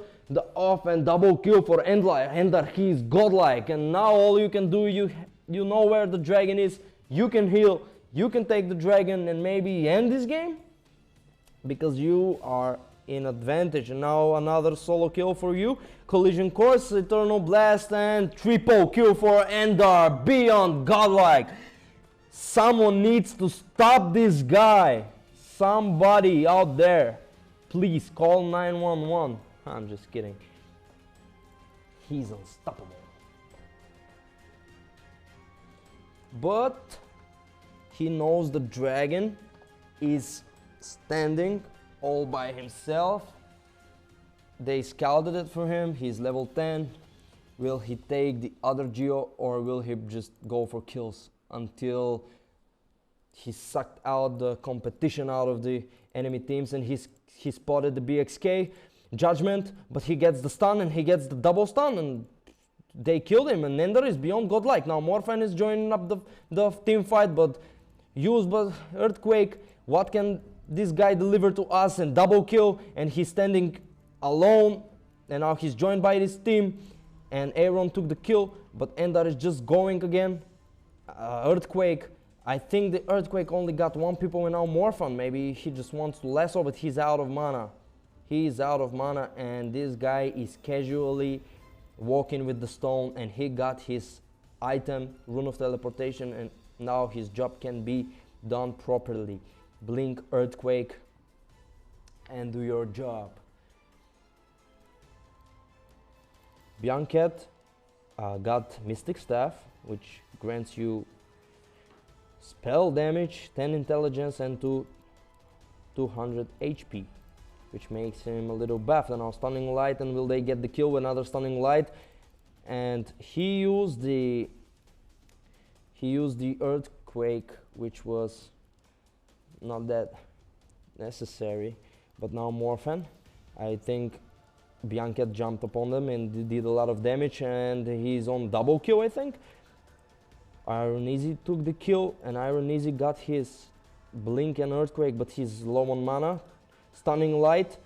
off and double kill for Endar. He is godlike, and now all you can do, you know where the dragon is, you can heal, you can take the dragon and maybe end this game, because you are in advantage. And now another solo kill for you, Collision Course, Eternal Blast, and triple kill for Endar, beyond godlike. Someone needs to stop this guy. Somebody out there, please call 911. I'm just kidding. He's unstoppable. But he knows the dragon is standing all by himself. They scouted it for him. He's level 10. Will he take the other Geo, or will he just go for kills until he sucked out the competition out of the enemy teams? And he spotted the BXK Judgment, but he gets the stun, and he gets the double stun, and they killed him, and Ender is beyond godlike. Now Morphin is joining up the team fight, but used by Earthquake. What can this guy deliver to us? And double kill, and he's standing alone, and now he's joined by his team, and Aaron took the kill, but Endar is just going again. Earthquake, I think the Earthquake only got 1 people, and now Morphin, maybe he just wants to lasso, but he's out of mana. He is out of mana, and this guy is casually walking with the stone, and he got his item, Rune of Teleportation, and now his job can be done properly. Blink, Earthquake, and do your job. Biancat got Mystic Staff, which grants you spell damage, 10 intelligence, and 200 HP, which makes him a little buffed. And now Stunning Light, and will they get the kill with another Stunning Light? And he used the Earthquake, which was not that necessary. But now Morphin, I think Biancat jumped upon them and did a lot of damage, and he's on double kill, I think. Iron Easy took the kill, and Iron Easy got his Blink and Earthquake, but he's low on mana. Stunning Light,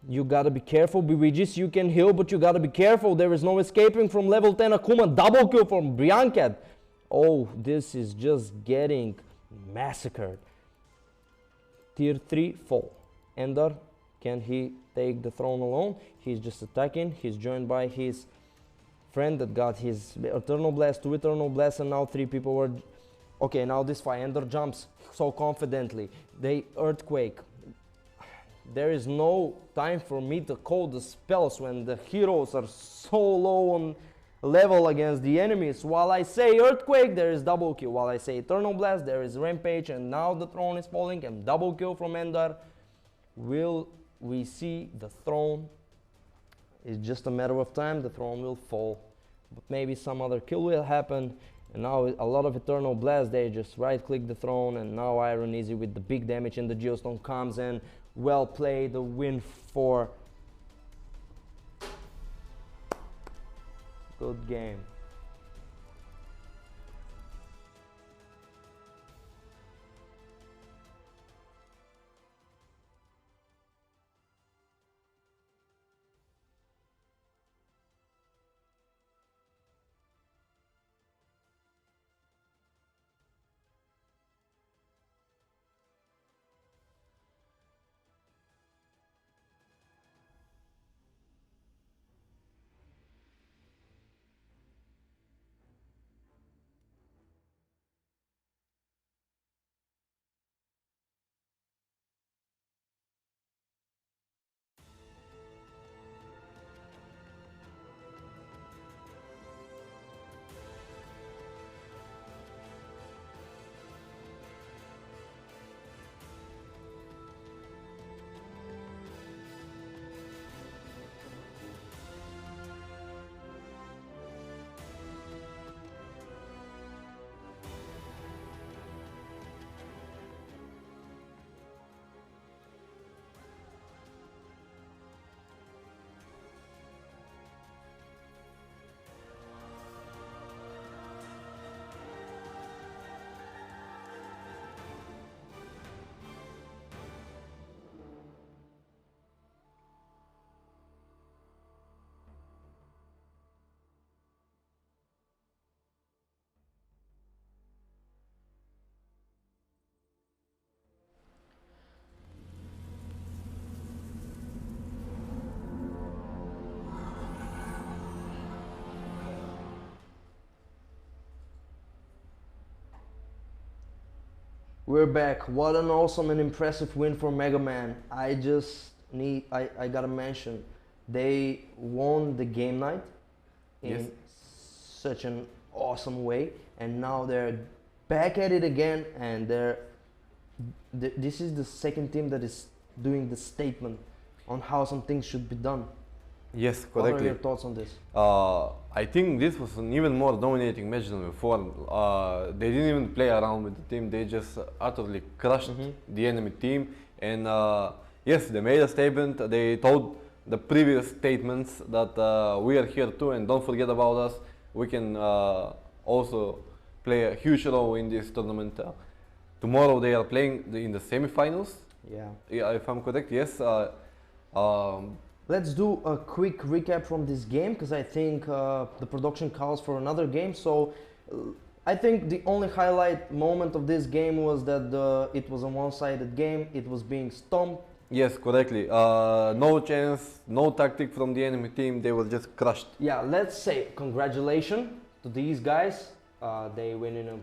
you gotta be careful. BWGs, you can heal, but you gotta be careful. There is no escaping from level 10 Akuma. Double kill from Biancat. Oh, this is just getting massacred. Tier 3 fall. Ender, can he take the throne alone? He's just attacking. He's joined by his friend that got his Eternal Blast, 2 Eternal Blasts, and now 3 people were... Okay, now this fight, Ender jumps so confidently. They Earthquake. There is no time for me to call the spells when the heroes are so low on level against the enemies. While I say Earthquake, there is double kill. While I say Eternal Blast, there is Rampage, and now the throne is falling, and double kill from Endar. Will we see the throne? It's just a matter of time. The throne will fall, but maybe some other kill will happen, And now a lot of Eternal Blast, they just right click the throne, and now Iron Easy with the big damage, and the Geostone comes in. Well played, the win for good game. We're back. What an awesome and impressive win for Mega Man. I gotta mention, they won the game night in Yes. such an awesome way, and now they're back at it again, and this is the second team that is doing the statement on how some things should be done. Yes, What are correctly. your thoughts on this? I think this was an even more dominating match than before. They didn't even play around with the team. They just utterly crushed the enemy team. And yes, they made a statement. They told the previous statements that we are here too, and don't forget about us. We can also play a huge role in this tournament. Tomorrow they are playing in the semifinals. Yeah. If I'm correct, yes. Let's do a quick recap from this game, because I think the production calls for another game. So I think the only highlight moment of this game was that it was a one-sided game. It was being stomped. Yes, correctly. No chance, no tactic from the enemy team. They were just crushed. Yeah, let's say congratulations to these guys. They win in an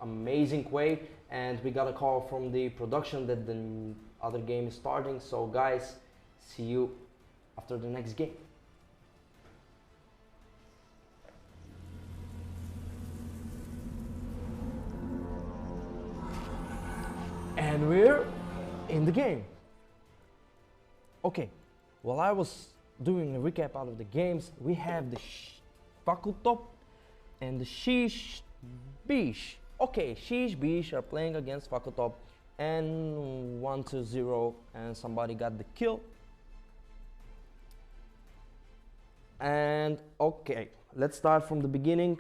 amazing way, and we got a call from the production that the other game is starting. So guys, see you after the next game. And we're in the game. Okay, while I was doing a recap out of the games, we have the Fakutop and the Sheesh Bish. Okay, Sheesh Bish are playing against Fakutop, and 1-0, and somebody got the kill. And okay, let's start from the beginning.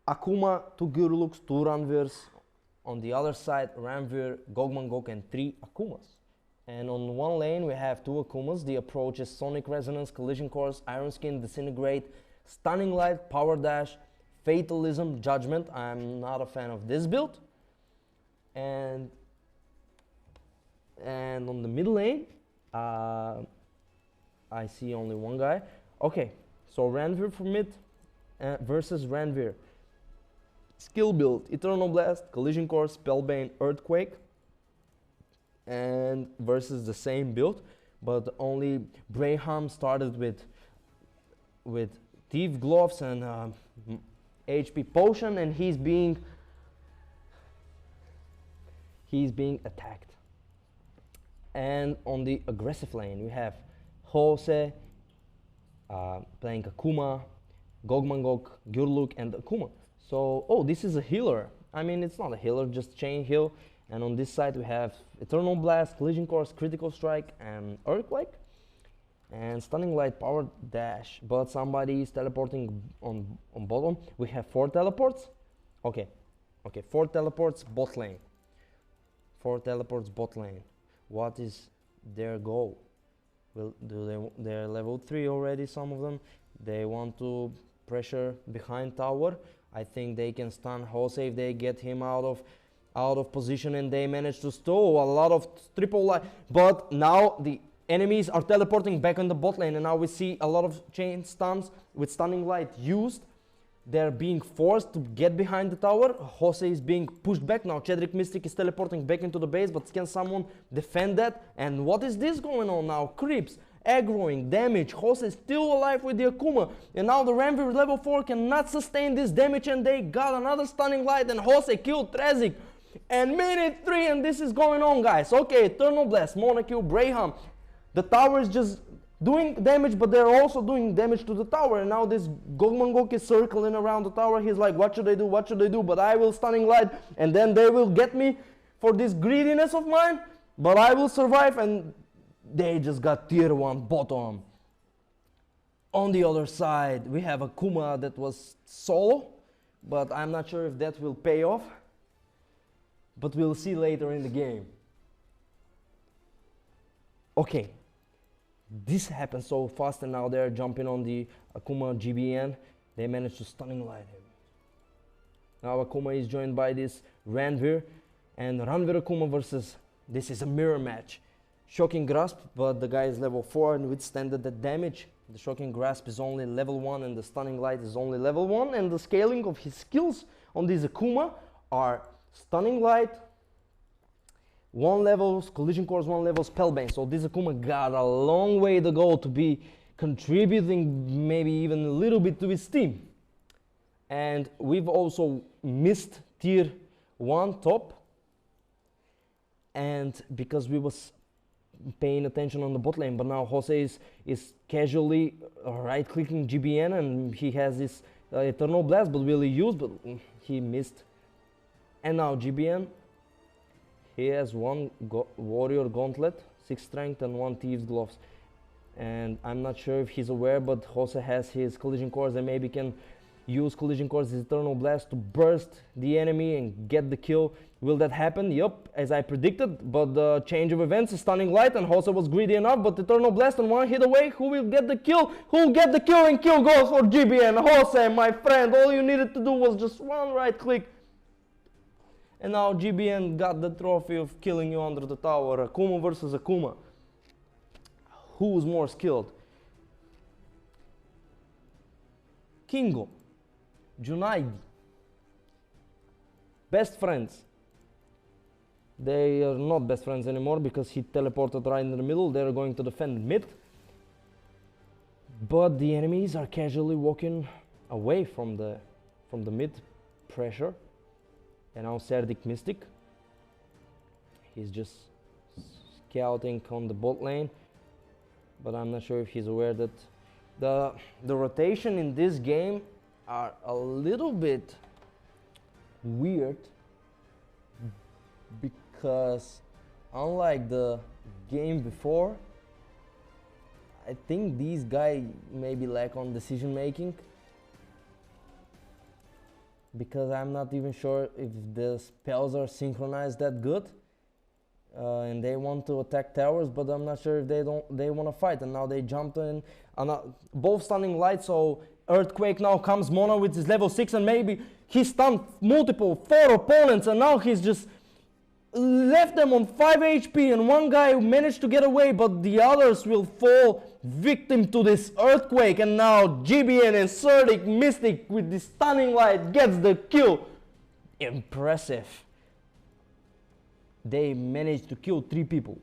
Akuma, 2 Gurluks, 2 Ranvirs. On the other side, Ranvir, Gogmangok, and 3 Akumas. And on one lane, we have 2 Akumas. The approach is Sonic Resonance, Collision Course, Iron Skin, Disintegrate, Stunning Light, Power Dash, Fatalism, Judgment. I'm not a fan of this build. And on the middle lane, I see only one guy. Okay, so Ranvir for mid versus Ranvir. Skill build, Eternal Blast, Collision Course, Spellbane, Earthquake. And versus the same build, but only Braham started with Thief Gloves and HP Potion, and he's being attacked. And on the aggressive lane, we have Jose playing Akuma, Gogmangok, Gurluk, and Akuma. So, oh, this is a healer. I mean, it's not a healer, just chain heal. And on this side we have Eternal Blast, Collision Course, Critical Strike, and Earthquake. And Stunning Light, Power Dash. But somebody is teleporting on bottom. We have 4 teleports. Okay, 4 teleports, bot lane. 4 teleports, bot lane. What is their goal? They're level 3 already, some of them. They want to pressure behind tower. I think they can stun Jose if they get him out of position, and they manage to stow a lot of triple light. But now the enemies are teleporting back on the bot lane, and now we see a lot of chain stuns with stunning light used. They're being forced to get behind the tower. Jose is being pushed back. Now Chedric Mystic is teleporting back into the base, but can someone defend that? And what is this going on now? Creeps, aggroing, damage. Jose is still alive with the Akuma. And now the Ranvir level 4 cannot sustain this damage, and they got another stunning light, and Jose killed Trezik. And minute 3, and this is going on, guys. Okay, Eternal Blast, Monarchy, Braham. The tower is just doing damage, but they're also doing damage to the tower. And now this Gogmangok is circling around the tower. He's like, what should I do? What should I do? But I will stunning light, and then they will get me for this greediness of mine. But I will survive, and they just got tier 1 bottom. On the other side, we have Akuma that was solo, but I'm not sure if that will pay off. But we'll see later in the game. Okay. This happened so fast, and now they're jumping on the Akuma GBN. They managed to stunning light him. Now Akuma is joined by this Ranvir, and Ranvir Akuma versus, this is a mirror match. Shocking Grasp, but the guy is level 4 and withstanded the damage. The Shocking Grasp is only level 1, and the Stunning Light is only level 1, and the scaling of his skills on this Akuma are Stunning Light, 1 level, Collision Course 1 level, Spellbang. So this Akuma got a long way to go to be contributing maybe even a little bit to his team. And we've also missed tier 1 top. And because we was paying attention on the bot lane, but now Jose is casually right clicking GBN, and he has this Eternal Blast, but will he use? But he missed. And now GBN, he has 1 Warrior Gauntlet, 6 Strength, and 1 Thieves Gloves. And I'm not sure if he's aware, but Jose has his Collision Course, and maybe can use Collision Course, his Eternal Blast, to burst the enemy and get the kill. Will that happen? Yup, as I predicted, but the change of events is Stunning Light, and Jose was greedy enough, but Eternal Blast and 1 hit away. Who will get the kill? Who will get the kill? And kill goes for GBN. Jose, my friend, all you needed to do was just 1 right click. And now GBN got the trophy of killing you under the tower. Akuma versus Akuma. Who's more skilled? Kingo, Junaid, best friends. They are not best friends anymore because he teleported right in the middle. They're going to defend mid. But the enemies are casually walking away from the mid pressure. And now Serdic Mystic, he's just scouting on the bot lane, but I'm not sure if he's aware that the rotation in this game are a little bit weird, because unlike the game before, I think these guys maybe lack on decision making. Because I'm not even sure if the spells are synchronized that good, and they want to attack towers, but I'm not sure if they want to fight. And now they jumped in both Stunning Light, so Earthquake now comes mono with his level 6, and maybe he stunned 4 opponents, and now he's just left them on 5 HP, and 1 guy managed to get away, but the others will fall victim to this Earthquake. And now GBN and Serdic Mystic with the Stunning Light gets the kill. Impressive. They managed to kill 3 people.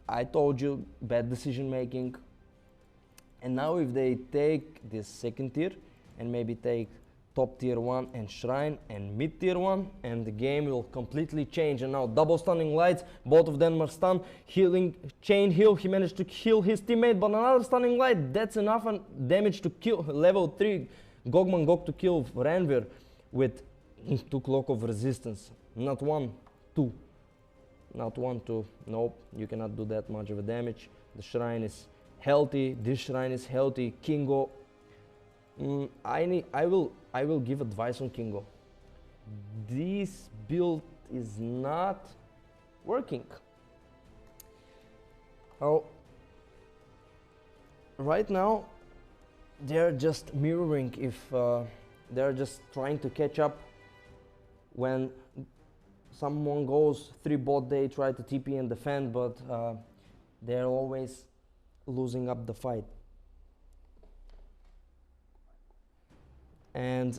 I told you, bad decision making. And now if they take this second tier and maybe take top tier 1 and Shrine and mid tier 1, and the game will completely change. And now double Stunning Lights, both of them are stunned. Healing, chain heal, he managed to heal his teammate, but another Stunning Light, that's enough and damage to kill level 3 Gogmangog to kill Ranvir with 2 clock of resistance. Not 1, 2. Not 1, 2. Nope, you cannot do that much of a damage. The shrine is healthy. This shrine is healthy. Kingo. I will give advice on Kingo. This build is not working. Oh, right now they're just mirroring. If they're just trying to catch up when someone goes 3 bot, they try to TP and defend, but they're always losing up the fight. And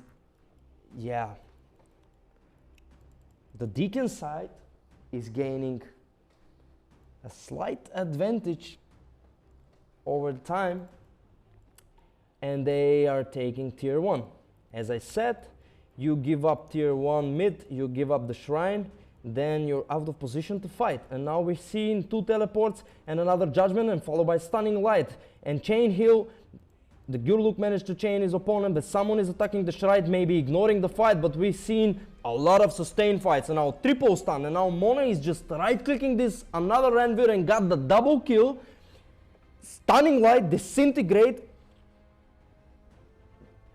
yeah, the Deacon side is gaining a slight advantage over time, and they are taking tier 1. As I said, you give up tier 1 mid, you give up the shrine, then you're out of position to fight. And now we're seeing 2 teleports and another judgment, and followed by stunning light and chain heal. The Gurluk managed to chain his opponent, but someone is attacking the shrine, maybe ignoring the fight, but we've seen a lot of sustained fights, and now triple stun, and now Mona is just right clicking this another Ranvir and got the double kill. Stunning light, disintegrate,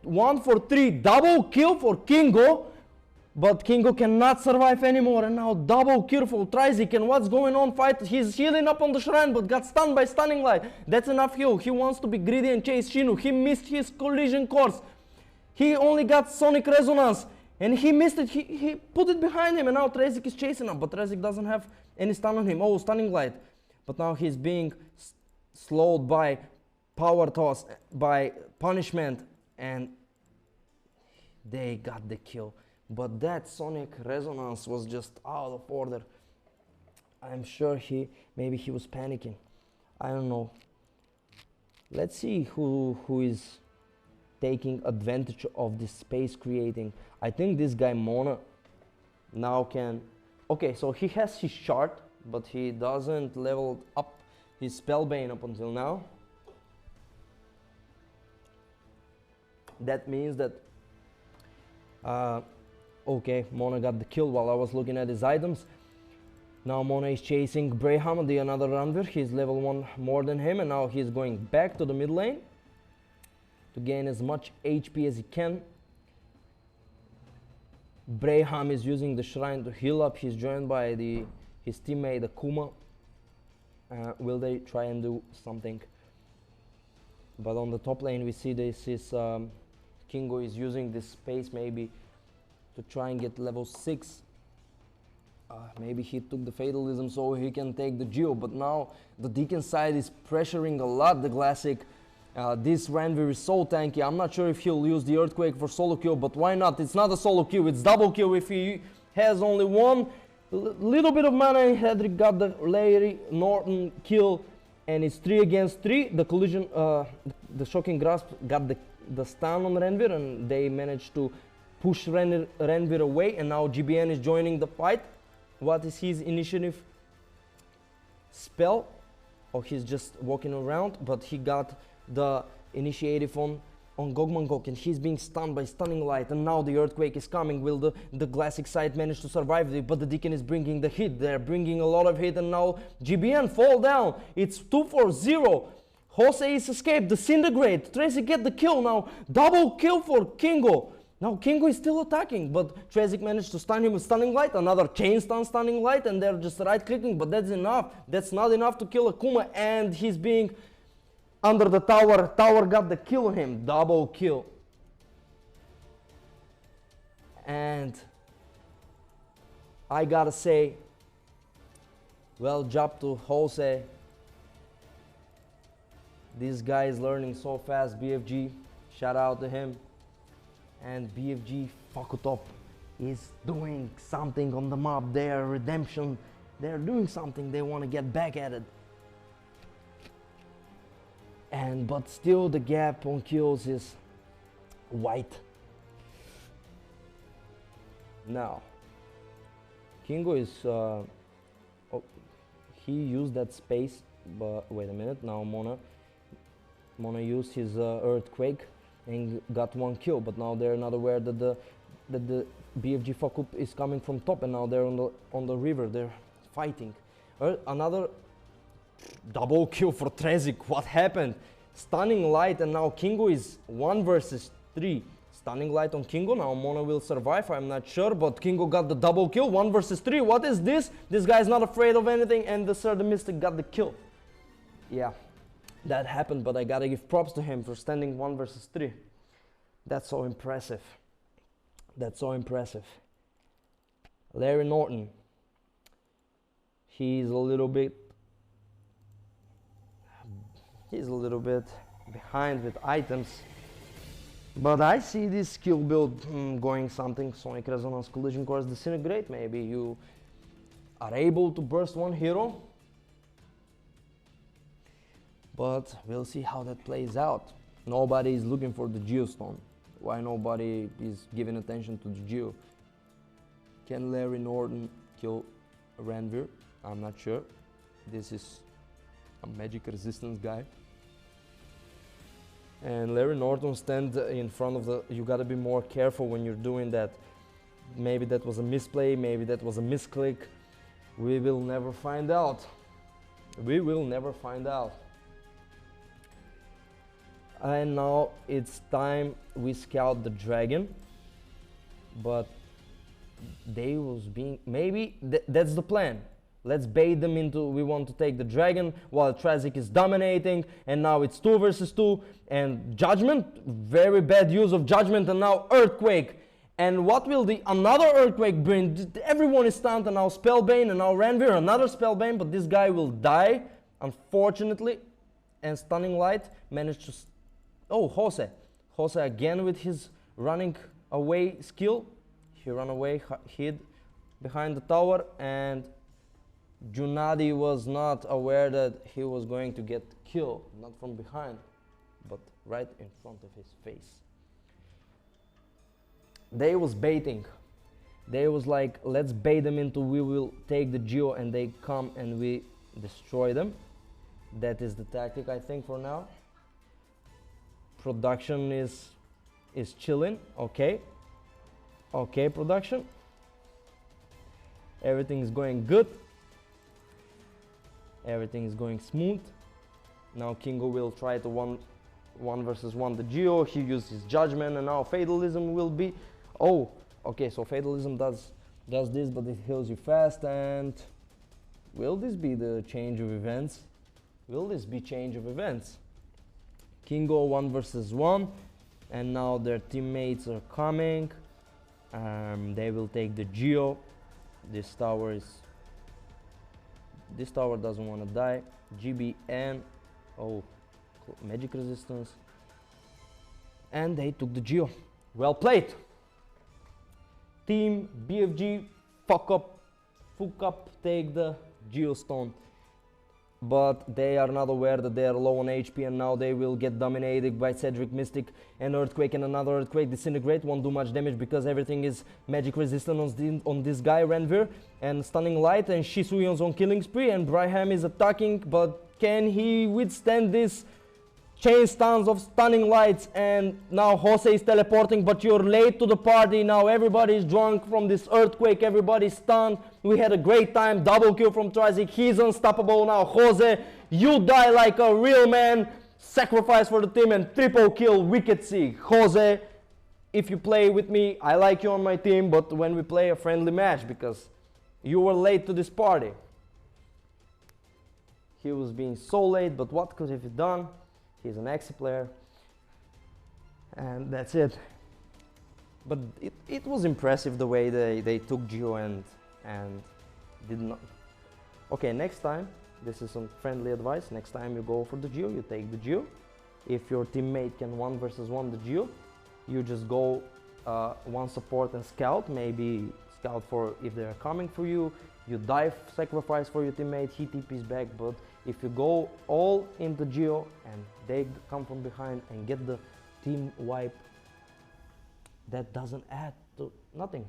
1 for 3, double kill for Kingo, but Kingo cannot survive anymore, and now double kill for Trizik. And what's going on? Fight, he's healing up on the shrine, but got stunned by stunning light. That's enough heal. He wants to be greedy and chase Shinu. He missed his collision course. He only got sonic resonance, and he missed it. He put it behind him, and now Trizik is chasing him, but Trizik doesn't have any stun on him. Oh, stunning light. But now he's being slowed by power toss, by punishment, and they got the kill. But that sonic resonance was just out of order. I'm sure maybe he was panicking. I don't know. Let's see who is taking advantage of this space creating. I think this guy Mona now can... Okay, so he has his shard, but he doesn't level up his spellbane up until now. That means that okay, Mona got the kill while I was looking at his items. Now Mona is chasing Braham, the another Ranvir. He's level 1 more than him, and now he's going back to the mid lane to gain as much HP as he can. Braham is using the shrine to heal up. He's joined by his teammate Akuma. Will they try and do something? But on the top lane we see this is Kingo is using this space maybe to try and get level 6. Maybe he took the fatalism so he can take the Geo, but now the Deacon side is pressuring a lot the Classic. This Ranvir is so tanky. I'm not sure if he'll use the Earthquake for solo kill, but why not? It's not a solo kill, it's double kill. If he has only one little bit of mana, Hedrick got the Larry Norton kill, and it's 3 against 3. The collision, the Shocking Grasp got the stun on Ranvir, and they managed to push Ranvir away, and now GBN is joining the fight. What is his initiative spell? Oh, he's just walking around, but he got the initiative on Gogmangog, and he's being stunned by stunning light, and now the Earthquake is coming. Will the Classic side manage to survive it? But the Deacon is bringing the hit. They're bringing a lot of hit, and now GBN fall down. It's 2-4-0. Jose is escaped. Disintegrate. Tracy get the kill now. Double kill for Kingo. Now Kingo is still attacking, but Trezik managed to stun him with stunning light, another chain stun stunning light, and they're just right clicking, but that's enough. That's not enough to kill Akuma, and he's being under the tower. Tower got the kill on him, double kill. And I gotta say, well job to Jose. This guy is learning so fast, BFG, shout out to him. And BFG Fakutop is doing something on the map. Their redemption, they're doing something. They want to get back at it. But still the gap on kills is white. Now Kingo is oh, he used that space, but wait a minute. Now Mona used his Earthquake. and got 1 kill, but now they're not aware that the BFG Fokup is coming from top, and now they're on the river, they're fighting. Another double kill for Trezik. What happened? Stunning Light, and now Kingo is 1 versus 3. Stunning Light on Kingo. Now Mona will survive, I'm not sure, but Kingo got the double kill. 1 versus 3. What is this? This guy is not afraid of anything, and the Sir the Mystic got the kill. Yeah, that happened, but I gotta give props to him for standing 1 versus 3. That's so impressive. That's so impressive. Larry Norton. He's a little bit behind with items, but I see this skill build going something. Sonic Resonance, Collision Course, Disintegrate. Maybe you are able to burst 1 hero, but we'll see how that plays out. Nobody is looking for the Geostone. Why nobody is giving attention to the Geo? Can Larry Norton kill Ranveer? I'm not sure. This is a magic resistance guy. And Larry Norton stands in front of the... You gotta be more careful when you're doing that. Maybe that was a misplay, maybe that was a misclick. We will never find out. We will never find out. And now it's time we scout the dragon. But they was being... Maybe that's the plan. Let's bait them into, we want to take the dragon while Trezik is dominating, and now it's 2 versus 2, and Judgment, very bad use of Judgment, and now Earthquake. And what will the another Earthquake bring? Everyone is stunned, and now Spellbane, and now Ranveer, another Spellbane, but this guy will die, unfortunately. And Stunning Light managed to... Oh, Jose. Jose again with his running away skill. He ran away, hid behind the tower, and Junadi was not aware that he was going to get killed, not from behind, but right in front of his face. They was baiting. They was like, let's bait them into we will take the Geo, and they come and we destroy them. That is the tactic, I think, for now. Production is chilling. Okay. Okay, production. Everything is going good. Everything is going smooth. Now Kingo will try to 1 versus 1 the Geo. He uses Judgment, and now Fatalism will be... Oh, okay, so Fatalism does this, but it heals you fast. And will this be the change of events? Will this be change of events? Kingo 1 versus 1, and now their teammates are coming. They will take the Geo. This tower doesn't want to die. GBN. Oh, magic resistance. And they took the Geo. Well played. Team BFG, fuck up, take the Geostone. But they are not aware that they are low on HP, and now they will get dominated by Cedric Mystic and Earthquake, and another Earthquake. Disintegrate won't do much damage because everything is magic resistant on this guy Ranveer, and Stunning Light, and Shisuyon's on killing spree, and Braham is attacking, but can he withstand this chain stuns of Stunning Lights? And now Jose is teleporting, but you're late to the party. Now everybody is drunk from this Earthquake, everybody's stunned. We had a great time. Double kill from Trezik. He's unstoppable now. Jose, you die like a real man. Sacrifice for the team, and triple kill Wicked Sea. Jose, if you play with me, I like you on my team, but when we play a friendly match, because you were late to this party. He was being so late, but what could he have done? He's an Axie player, and that's it. But it was impressive the way they took Geo and did not. Okay, next time, this is some friendly advice. Next time you go for the Geo, you take the Geo. If your teammate can 1 versus 1 the Geo, you just go 1 support and scout. Maybe scout for if they're coming for you. You dive, sacrifice for your teammate, he TP's back. But if you go all in the Geo and they come from behind and get the team wipe, that doesn't add to nothing.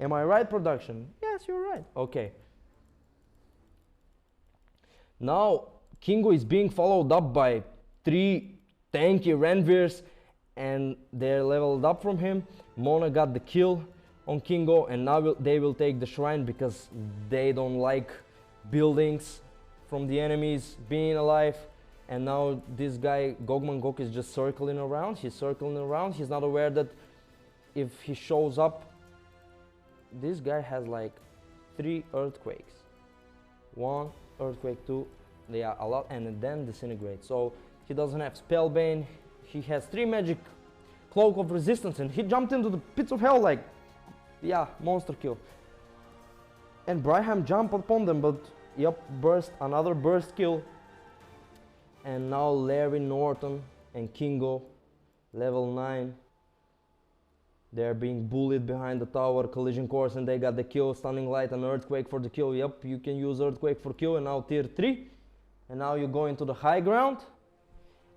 Am I right, production? Yes, you're right. Okay. Now Kingo is being followed up by 3 tanky Ranveers, and they're leveled up from him. Mona got the kill on Kingo, and now they will take the shrine because they don't like buildings from the enemies being alive. And now this guy Gogman Gok is just circling around. He's circling around. He's not aware that if he shows up, this guy has like 3 earthquakes. 1 earthquake, 2, they are a lot, and then disintegrate. So he doesn't have Spellbane. He has 3 magic cloak of resistance, and he jumped into the pits of hell like, yeah, monster kill. And Braham jumped upon them, but yep, burst, another burst kill. And now Larry Norton and Kingo, level 9. They're being bullied behind the tower, collision course, and they got the kill, stunning light and earthquake for the kill. Yep, you can use earthquake for kill, and now tier 3. And now you go into the high ground.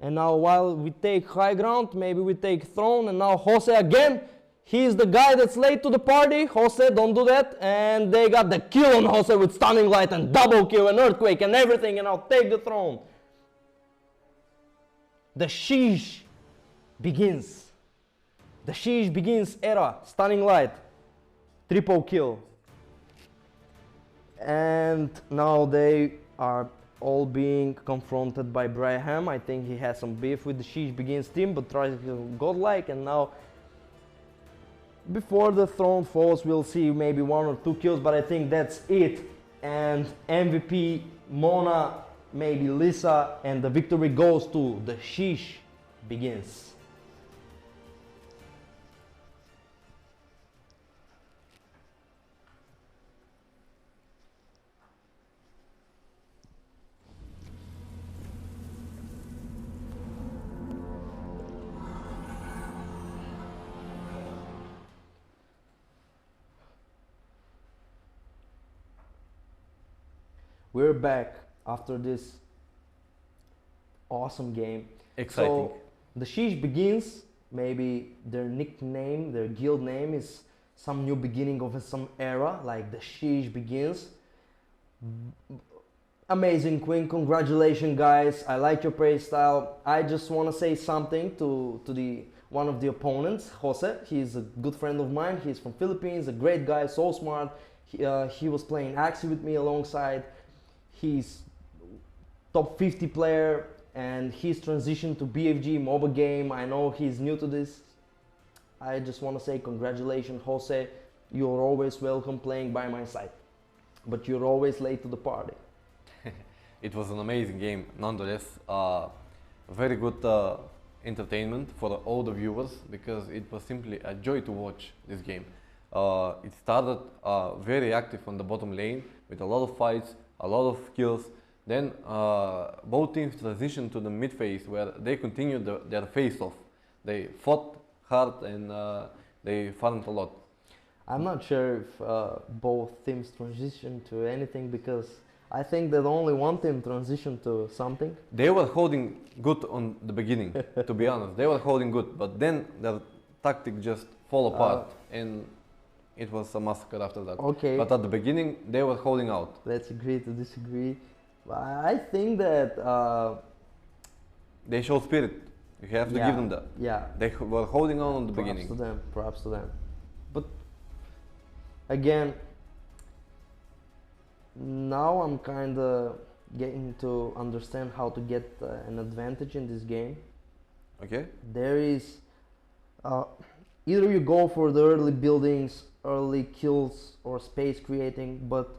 And now while we take high ground, maybe we take throne, and now Jose again. He's the guy that's late to the party. Jose, don't do that. And they got the kill on Jose with stunning light and double kill and earthquake and everything, and now take the throne. The Sheesh begins. The Sheesh begins era, stunning light, triple kill. And now they are all being confronted by Braham. I think he has some beef with the Sheesh begins team, but tries to kill godlike. And now, before the throne falls, we'll see maybe 1 or 2 kills, but I think that's it. And MVP, Mona, maybe Lisa, and the victory goes to the Sheesh begins. We're back after this awesome game. Exciting. So the Sheesh begins. Maybe their nickname, their guild name is some new beginning of some era, like the Sheesh begins. Amazing queen, congratulations guys. I like your play style. I just want to say something to one of the opponents, Jose. He's a good friend of mine. He's from Philippines, a great guy, so smart. He was playing Axie with me alongside. He's top 50 player, and he's transitioned to BFG Moba game. I know he's new to this. I just want to say congratulations, Jose. You're always welcome playing by my side, but you're always late to the party. It was an amazing game, nonetheless. Very good entertainment for all the viewers, because it was simply a joy to watch this game. It started very active on the bottom lane with a lot of fights, a lot of kills. Then both teams transitioned to the mid phase, where they continued their face-off. They fought hard and they farmed a lot. I'm not sure if both teams transitioned to anything, because I think that only one team transitioned to something. They were holding good on the beginning, to be honest. They were holding good, but then their tactic just fell apart, and it was a massacre after that. Okay. But at the beginning, they were holding out. Let's agree to disagree. I think that They showed spirit. You have to give them that. Yeah. They were holding on the Props beginning. to them. Props to them. But again, now I'm kind of getting to understand how to get an advantage in this game. Okay. There is either you go for the early buildings, early kills, or space creating, but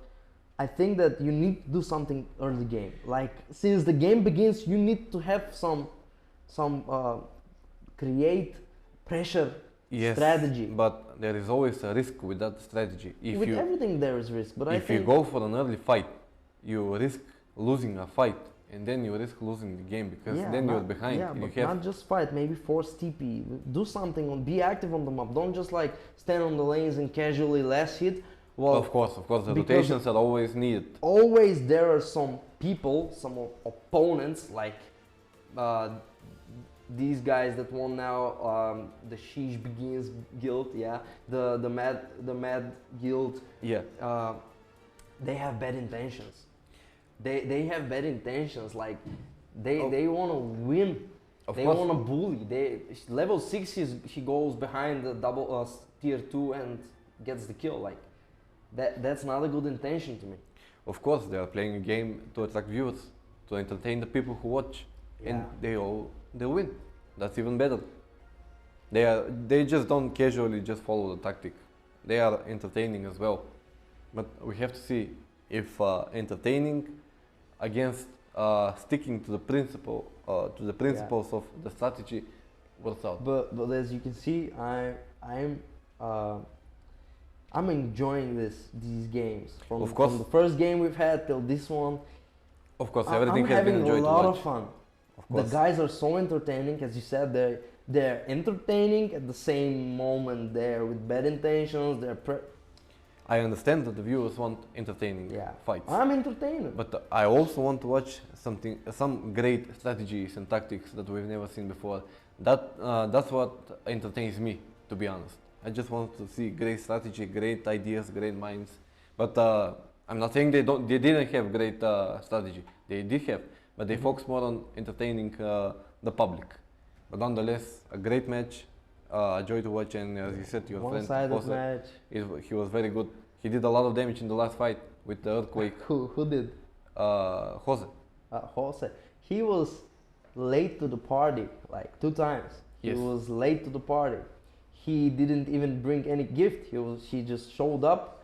I think that you need to do something early game. Like, since the game begins, you need to have some create pressure strategy. But there is always a risk with that strategy. If With you, everything there is risk, but I if think you go for an early fight, you risk losing a fight, and then you risk losing the game, because then you're behind. Yeah, and but you have not just fight. Maybe force TP. Do something. Be active on the map. Don't just like stand on the lanes and casually last hit. Well, of course, the because rotations are always needed. always there are some people, some opponents, like these guys that won now, the Sheesh Begins guild, yeah, the Mad guild. Yeah. They have bad intentions. They have bad intentions. Like they want to win Of They course. want to bully. Level 6 he goes behind the double tier 2 and gets the kill. Like that's not a good intention to me. Of course, they are playing a game to attract viewers, to entertain the people who watch, and they'll win. That's even better. They just don't casually just follow the tactic. They are entertaining as well. But we have to see if entertaining against sticking to the principles of the strategy works out. But as you can see, I'm enjoying these games Of course. from the first game we've had till this one. Of course, everything I'm has been having a enjoyed to lot watch. of fun. Of The course. guys are so entertaining, as you said. They're entertaining at the same moment. They're with bad intentions. I understand that the viewers want entertaining fights. I'm entertained. But I also want to watch some great strategies and tactics that we've never seen before. That's what entertains me, to be honest. I just want to see great strategy, great ideas, great minds. But I'm not saying they didn't have great strategy. They did have, but they focus more on entertaining the public. But nonetheless, a great match, a joy to watch. And as you said, your friend One-sided match. he was very good. He did a lot of damage in the last fight with the earthquake. Who did? Jose. Jose. He was late to the party like 2 times. He Yes. was late to the party. He didn't even bring any gift. He just showed up.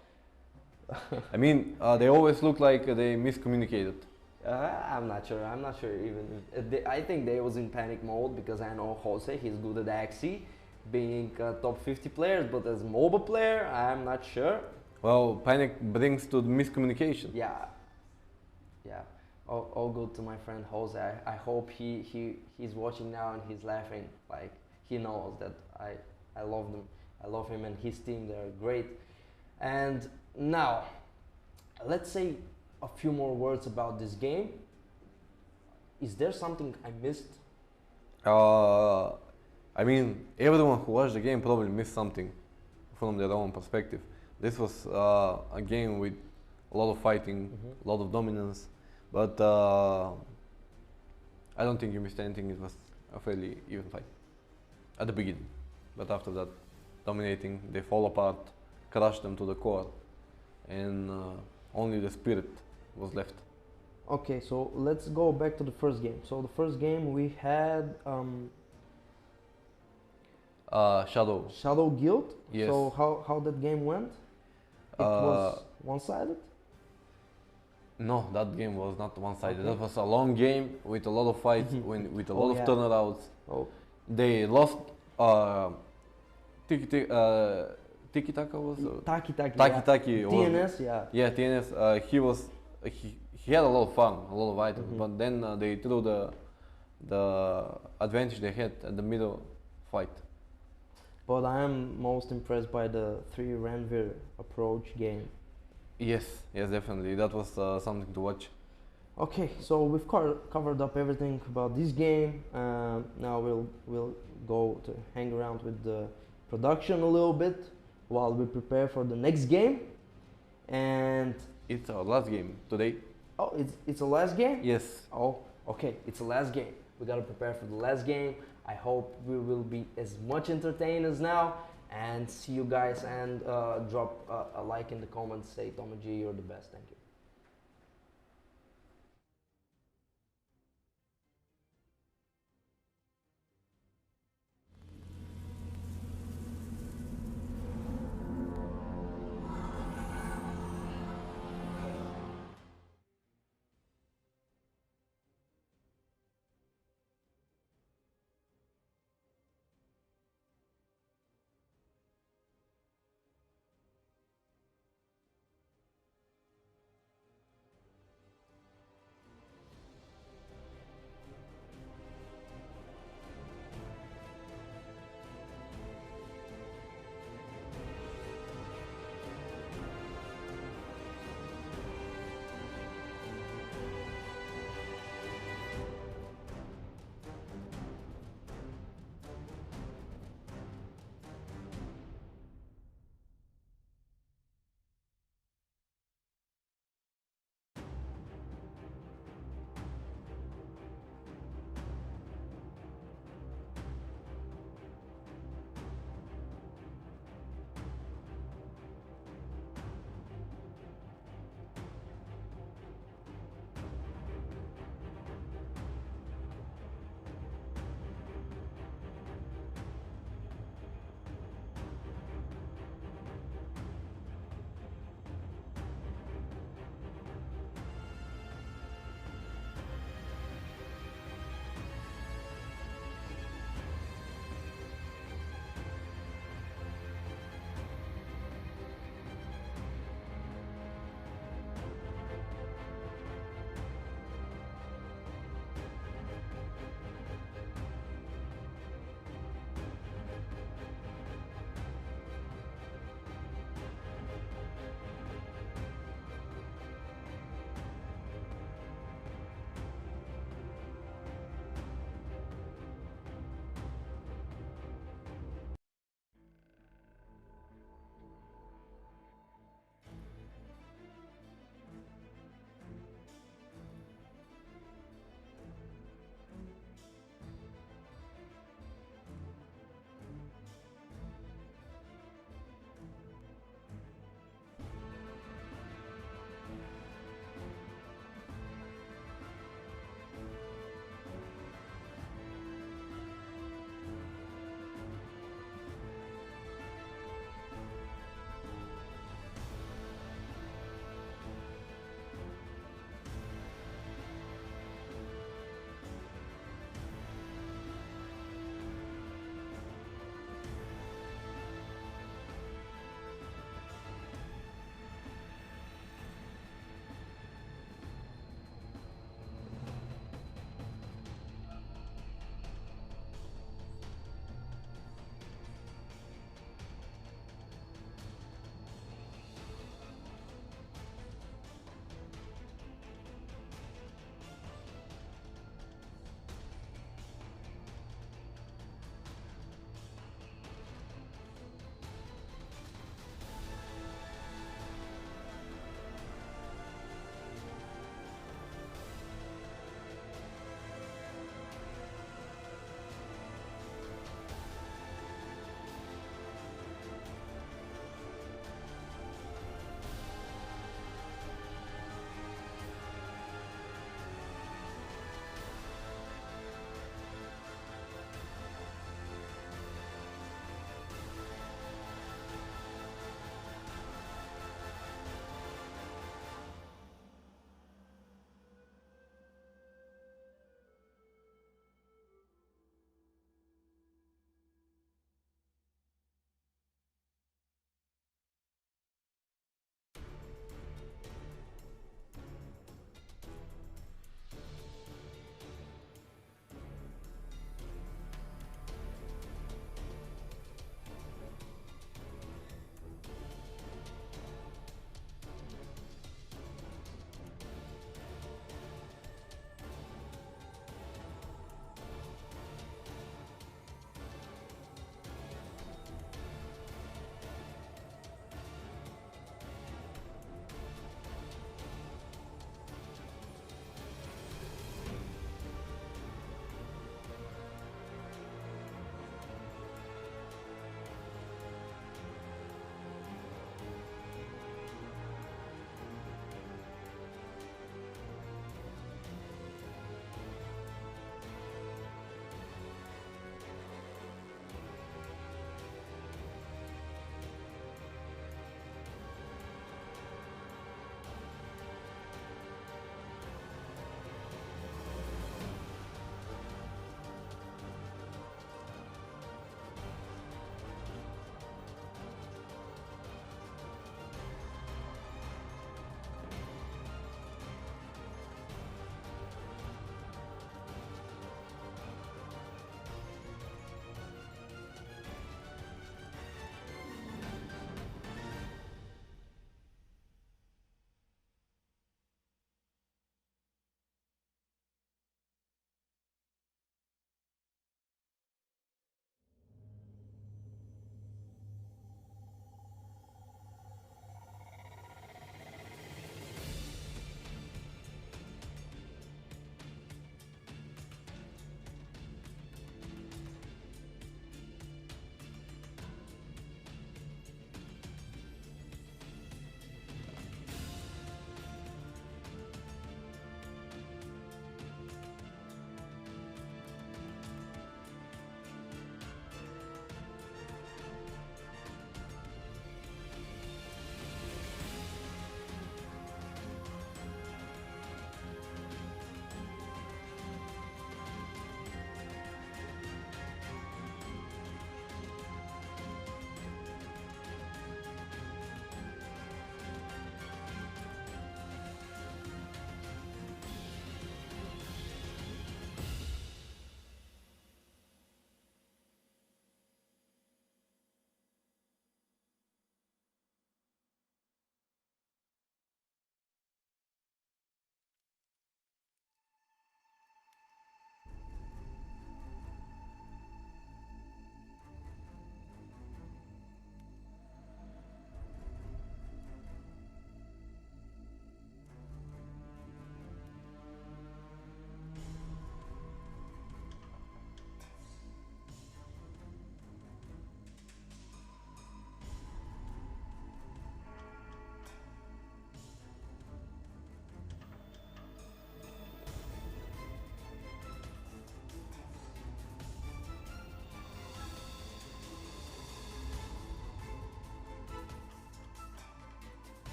I mean, they always look like they miscommunicated. I'm not sure. I'm not sure even. I think they was in panic mode because I know Jose. He's good at Axie, being a top 50 players. But as Moba player, I'm not sure. Well, panic brings to miscommunication. Yeah. All good to my friend Jose. I hope he's watching now and he's laughing. Like he knows that I love them. I love him and his team. They're great. And now, let's say a few more words about this game. Is there something I missed? I mean, everyone who watched the game probably missed something from their own perspective. This was a game with a lot of fighting, a lot of dominance, but I don't think you missed anything. It was a fairly even fight at the beginning, but after that, dominating, they fall apart, crush them to the core, and only the spirit was left. Okay, so let's go back to the first game. So the first game we had Shadow Guild. Yes. So how that game went? It was one-sided? No, that game was not one-sided. Okay. That was a long game with a lot of fights, with a lot of turnouts. Oh. They lost. Tiki Taka was. Taki. Taki was. TNS, yeah. Yeah, TNS. He had a lot of fun, a lot of items, but then they threw the advantage they had at the middle fight. But I am most impressed by the 3 Ranvir approach game. Yes, definitely. That was something to watch. Okay, so we've covered up everything about this game. Now we'll go to hang around with the production a little bit while we prepare for the next game. And It's our last game today. oh, it's the last game? Yes. Oh, okay, it's the last game. We gotta prepare for the last game. I hope we will be as much entertained as now. And see you guys, and drop a like in the comments. Say Tommy G, you're the best. Thank you.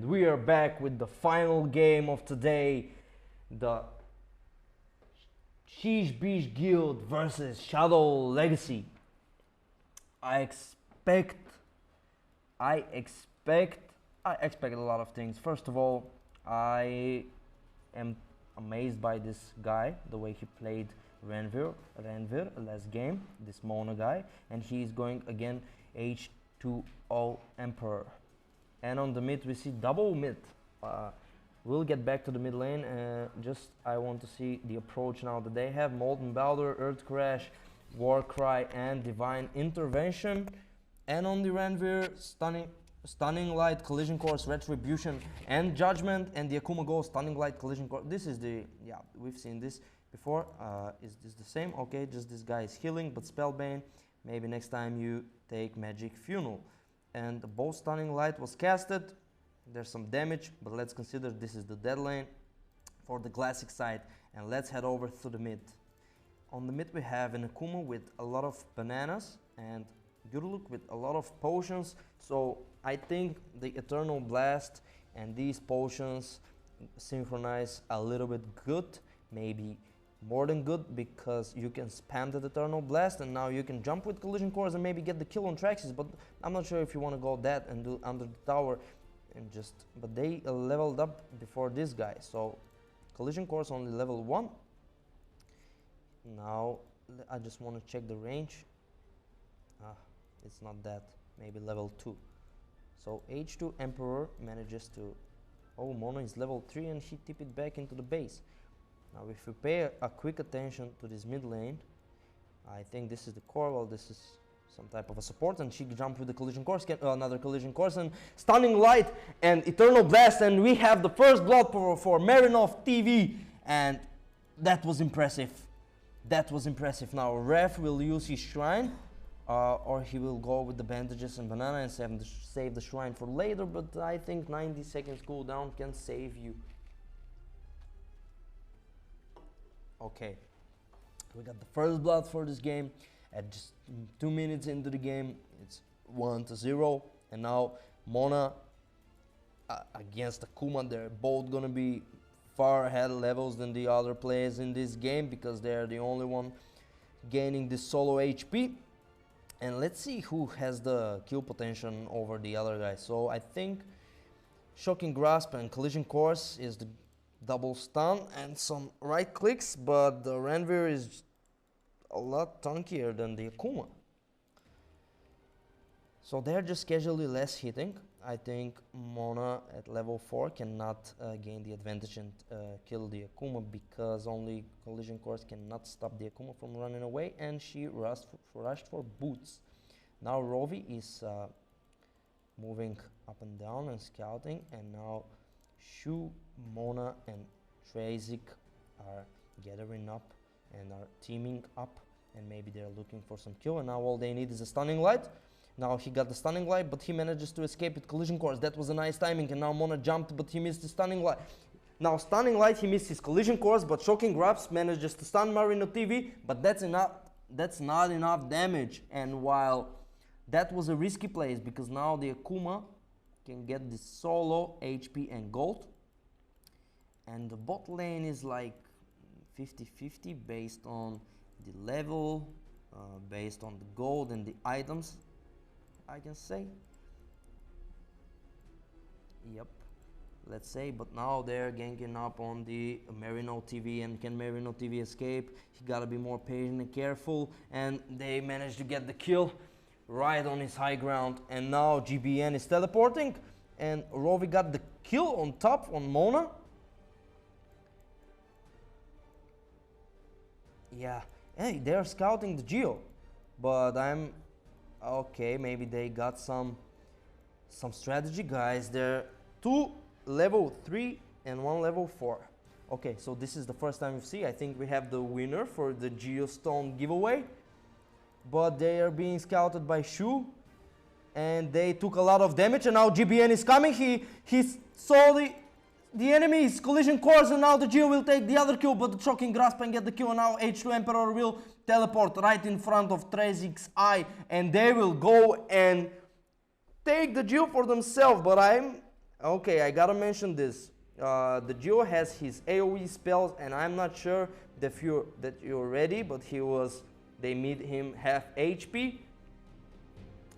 And we are back with the final game of today, the Sheesh Beach Guild versus Shadow Legacy. I expect a lot of things. First of all, I am amazed by this guy, the way he played Renvir last game, this Mona guy, and he's going again H2O Emperor. And on the mid we see double mid. We'll get back to the mid lane. I want to see the approach now that they have. Molten Balder, Earth Crash, Warcry, and Divine Intervention. And on the Renvir, Stunning Light, Collision Course, Retribution, and Judgment. And the Akuma Go, Stunning Light, Collision Course. This is the, yeah, we've seen this before. Is this the same? Okay, just this guy is healing, but Spellbane. Maybe next time you take Magic Funnel. And both Stunning Light was casted. There's some damage, but let's consider this is the dead lane for the classic side. And let's head over to the mid. On the mid we have an Akuma with a lot of bananas and Gurluk with a lot of potions. So I think the Eternal Blast and these potions synchronize a little bit good, maybe more than good, because you can spam the Eternal Blast and now you can jump with Collision Course and maybe get the kill on Traxxas, but I'm not sure if you want to go that and do under the tower and just, but they leveled up before this guy, so Collision Course only level 1. Now I just want to check the range. It's not that, maybe level 2. So H2 Emperor manages to, oh, Mona is level 3 and he tipped it back into the base. Now if you pay a quick attention to this mid lane, I think this is the core, well this is some type of a support, and she jumped with the Collision Course, another Collision Course, and Stunning Light and Eternal Blast, and we have the first blood for Marinov TV, and that was impressive. That was impressive. Now Ref will use his shrine, or he will go with the bandages and banana and save the shrine for later, but I think 90 seconds cooldown can save you. Okay, we got the first blood for this game. At just 2 minutes into the game, it's 1-0, and now Mona against Akuma, they're both gonna be far ahead levels than the other players in this game because they're the only one gaining this solo HP. And let's see who has the kill potential over the other guy. So I think Shocking Grasp and Collision Course is the double stun and some right clicks, but the Renvir is a lot tankier than the Akuma. So they're just casually less hitting. I think Mona at level 4 cannot gain the advantage and kill the Akuma because only Collision Course cannot stop the Akuma from running away, and she rushed for boots. Now Rovi is moving up and down and scouting, and now Shu, Mona and Trazik are gathering up and are teaming up, and maybe they're looking for some kill, and now all they need is a Stunning Light. Now he got the Stunning Light, but he manages to escape with Collision Course. That was a nice timing, and now Mona jumped, but he missed the Stunning Light. Now Stunning Light, he missed his Collision Course, but Shocking Grasp manages to stun Marino TV, but that's not enough damage. And while that was a risky place, because now the Akuma can get the solo HP and gold, and the bot lane is like 50-50 based on the level, based on the gold and the items, I can say. Yep, let's say. But now they're ganking up on the Marino TV, and can Marino TV escape? He gotta be more patient and careful, and they managed to get the kill right on his high ground. And now GBN is teleporting, and Rovi got the kill on top on Mona. Yeah, hey, they're scouting the Geo, but I'm okay. Maybe they got some strategy, guys. They're 2 level 3 and 1 level 4. Okay, so this is the first time you see. I think we have the winner for the Geostone giveaway, but they are being scouted by Shu, and they took a lot of damage. And now GBN is coming. He saw the enemy's Collision Course, and now the Geo will take the other kill, but the Shocking Grasp and get the kill, and now H2 Emperor will teleport right in front of Trazik's eye, and they will go and take the Geo for themselves. But Okay, I gotta mention this. The Geo has his AoE spells, and I'm not sure that you're ready, but they made him half HP,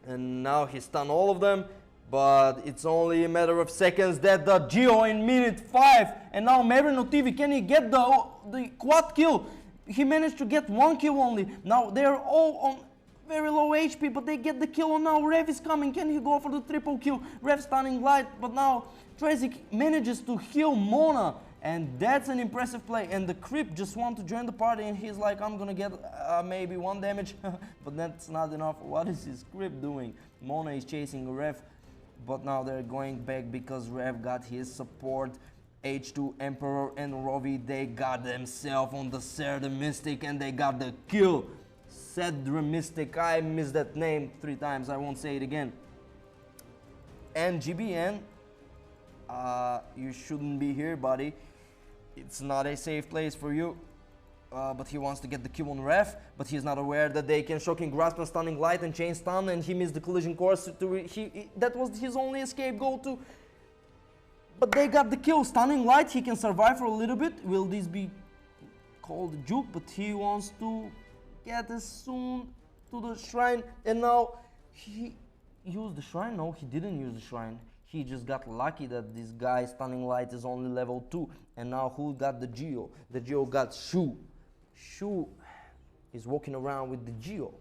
and now he stunned all of them. But it's only a matter of seconds that the Geo in minute 5, and now Marino TV, can he get the quad kill? He managed to get 1 kill only. Now they're all on very low HP, but they get the kill, and now Rev is coming. Can he go for the triple kill? Rev stunning light, but now Trazik manages to heal Mona, and that's an impressive play. And the creep just wants to join the party, and he's like, I'm gonna get maybe 1 damage, but that's not enough. What is his creep doing? Mona is chasing Rev, but now they're going back because Rev got his support. H2 Emperor and Rovi, they got themselves on the Cedra Mystic, and they got the kill. Cedra Mystic, I missed that name 3 times, I won't say it again. And GBN, you shouldn't be here, buddy. It's not a safe place for you. But he wants to get the kill on Rev, but he's not aware that they can Shocking Grasp and Stunning Light and Chain Stun, and he missed the collision course. That was his only escape go-to. But they got the kill. Stunning Light, he can survive for a little bit. Will this be called a juke? But he wants to get as soon to the shrine, and now he used the shrine. No, he didn't use the shrine. He just got lucky that this guy Stunning Light is only level 2. And now who got the Geo? The Geo got Shu. Shu is walking around with the Geo.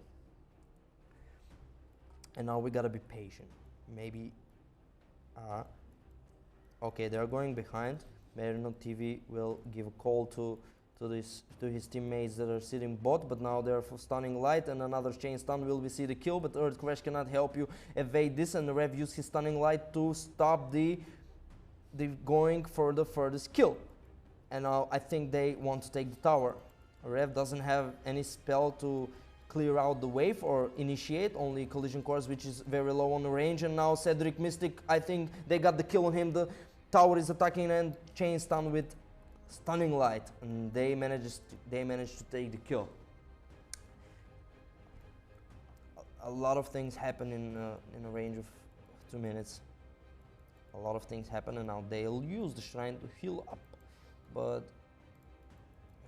And now we gotta be patient. Maybe okay, they're going behind. Marino TV will give a call to his teammates that are sitting bot, but now they're for Stunning Light, and another Chain Stun will be see the kill, but Earth Crash cannot help you evade this, and Rev used his Stunning Light to stop the going for the furthest kill. And now I think they want to take the tower. Rev doesn't have any spell to clear out the wave or initiate, only Collision Course, which is very low on the range, and now Cedric Mystic, I think they got the kill on him. The tower is attacking and Chain Stun with Stunning Light, and they managed to take the kill. A lot of things happen in a range of 2 minutes. A lot of things happen, and now they'll use the shrine to heal up. But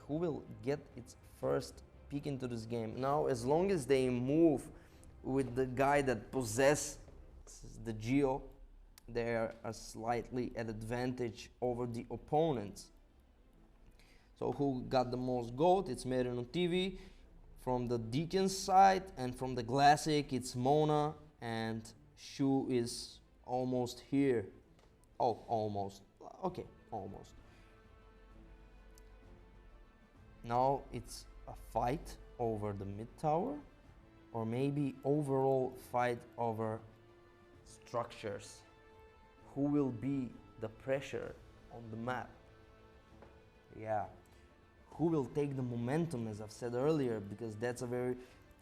who will get its first peek into this game? Now, as long as they move with the guy that possesses the Geo, they are slightly at advantage over the opponents. So who got the most gold? It's Marino TV. From the Deacon side, and from the Classic, it's Mona, and Shu is almost here. Oh, almost. Okay, almost. Now it's a fight over the mid tower, or maybe overall fight over structures. Who will be the pressure on the map? Yeah. Who will take the momentum, as I've said earlier, because that's a very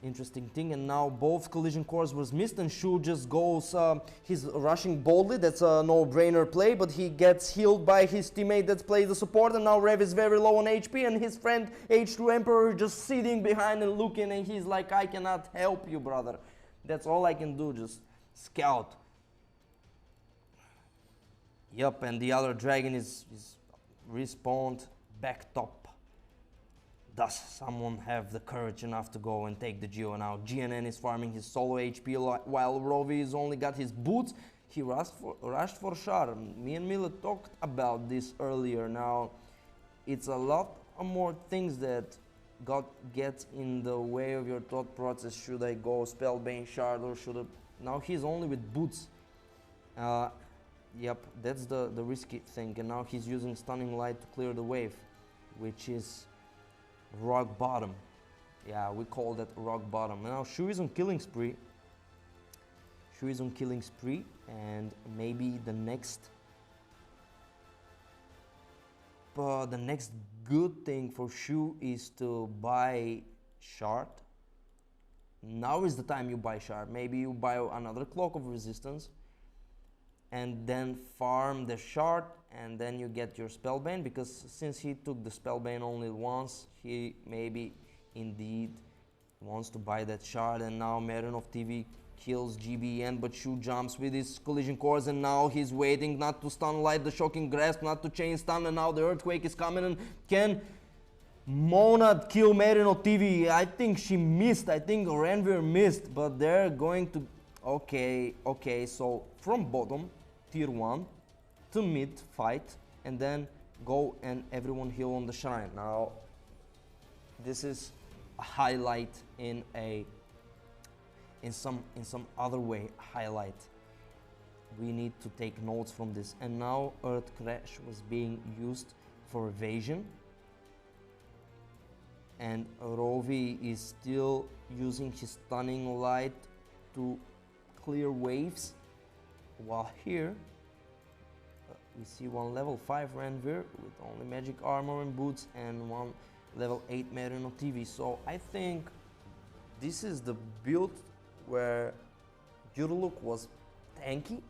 interesting thing. And now both collision cores was missed, and Shu just goes, he's rushing boldly. That's a no-brainer play, but he gets healed by his teammate that plays the support, and now Rev is very low on HP, and his friend H2 Emperor just sitting behind and looking, and he's like, I cannot help you, brother. That's all I can do, just scout. Yup, and the other dragon is respawned back top. Does someone have the courage enough to go and take the Geo now? GNN is farming his solo HP while Rovi has only got his boots. He rushed for Char. Me and Mila talked about this earlier. Now, it's a lot more things that gets in the way of your thought process. Should I go Spellbane Shard, or should I? Now he's only with boots. Yep, that's the risky thing. And now he's using Stunning Light to clear the wave, which is rock bottom. Yeah, we call that rock bottom. Now Shu is on killing spree. Shu is on killing spree, and maybe the next good thing for Shu is to buy shard. Now is the time you buy shard. Maybe you buy another Cloak of Resistance, and then farm the shard, and then you get your Spellbane, because since he took the Spellbane only once, he maybe indeed wants to buy that shard. And now Marin of TV kills GBN, but Shu jumps with his collision course, and now he's waiting not to stun light the shocking grasp, not to chain stun, and now the earthquake is coming, and can Mona kill Merino TV? I think she missed, I think Ranveer missed, but they're going to, okay, so from bottom, tier 1, to mid fight, and then go and everyone heal on the shrine. Now, this is a highlight in some other way highlight. We need to take notes from this. And now Earth Crash was being used for evasion, and Rovi is still using his stunning light to clear waves, while here we see one level 5 Ranveer with only magic armor and boots, and one level 8 Merino TV. So I think this is the build where Juruluk was tanky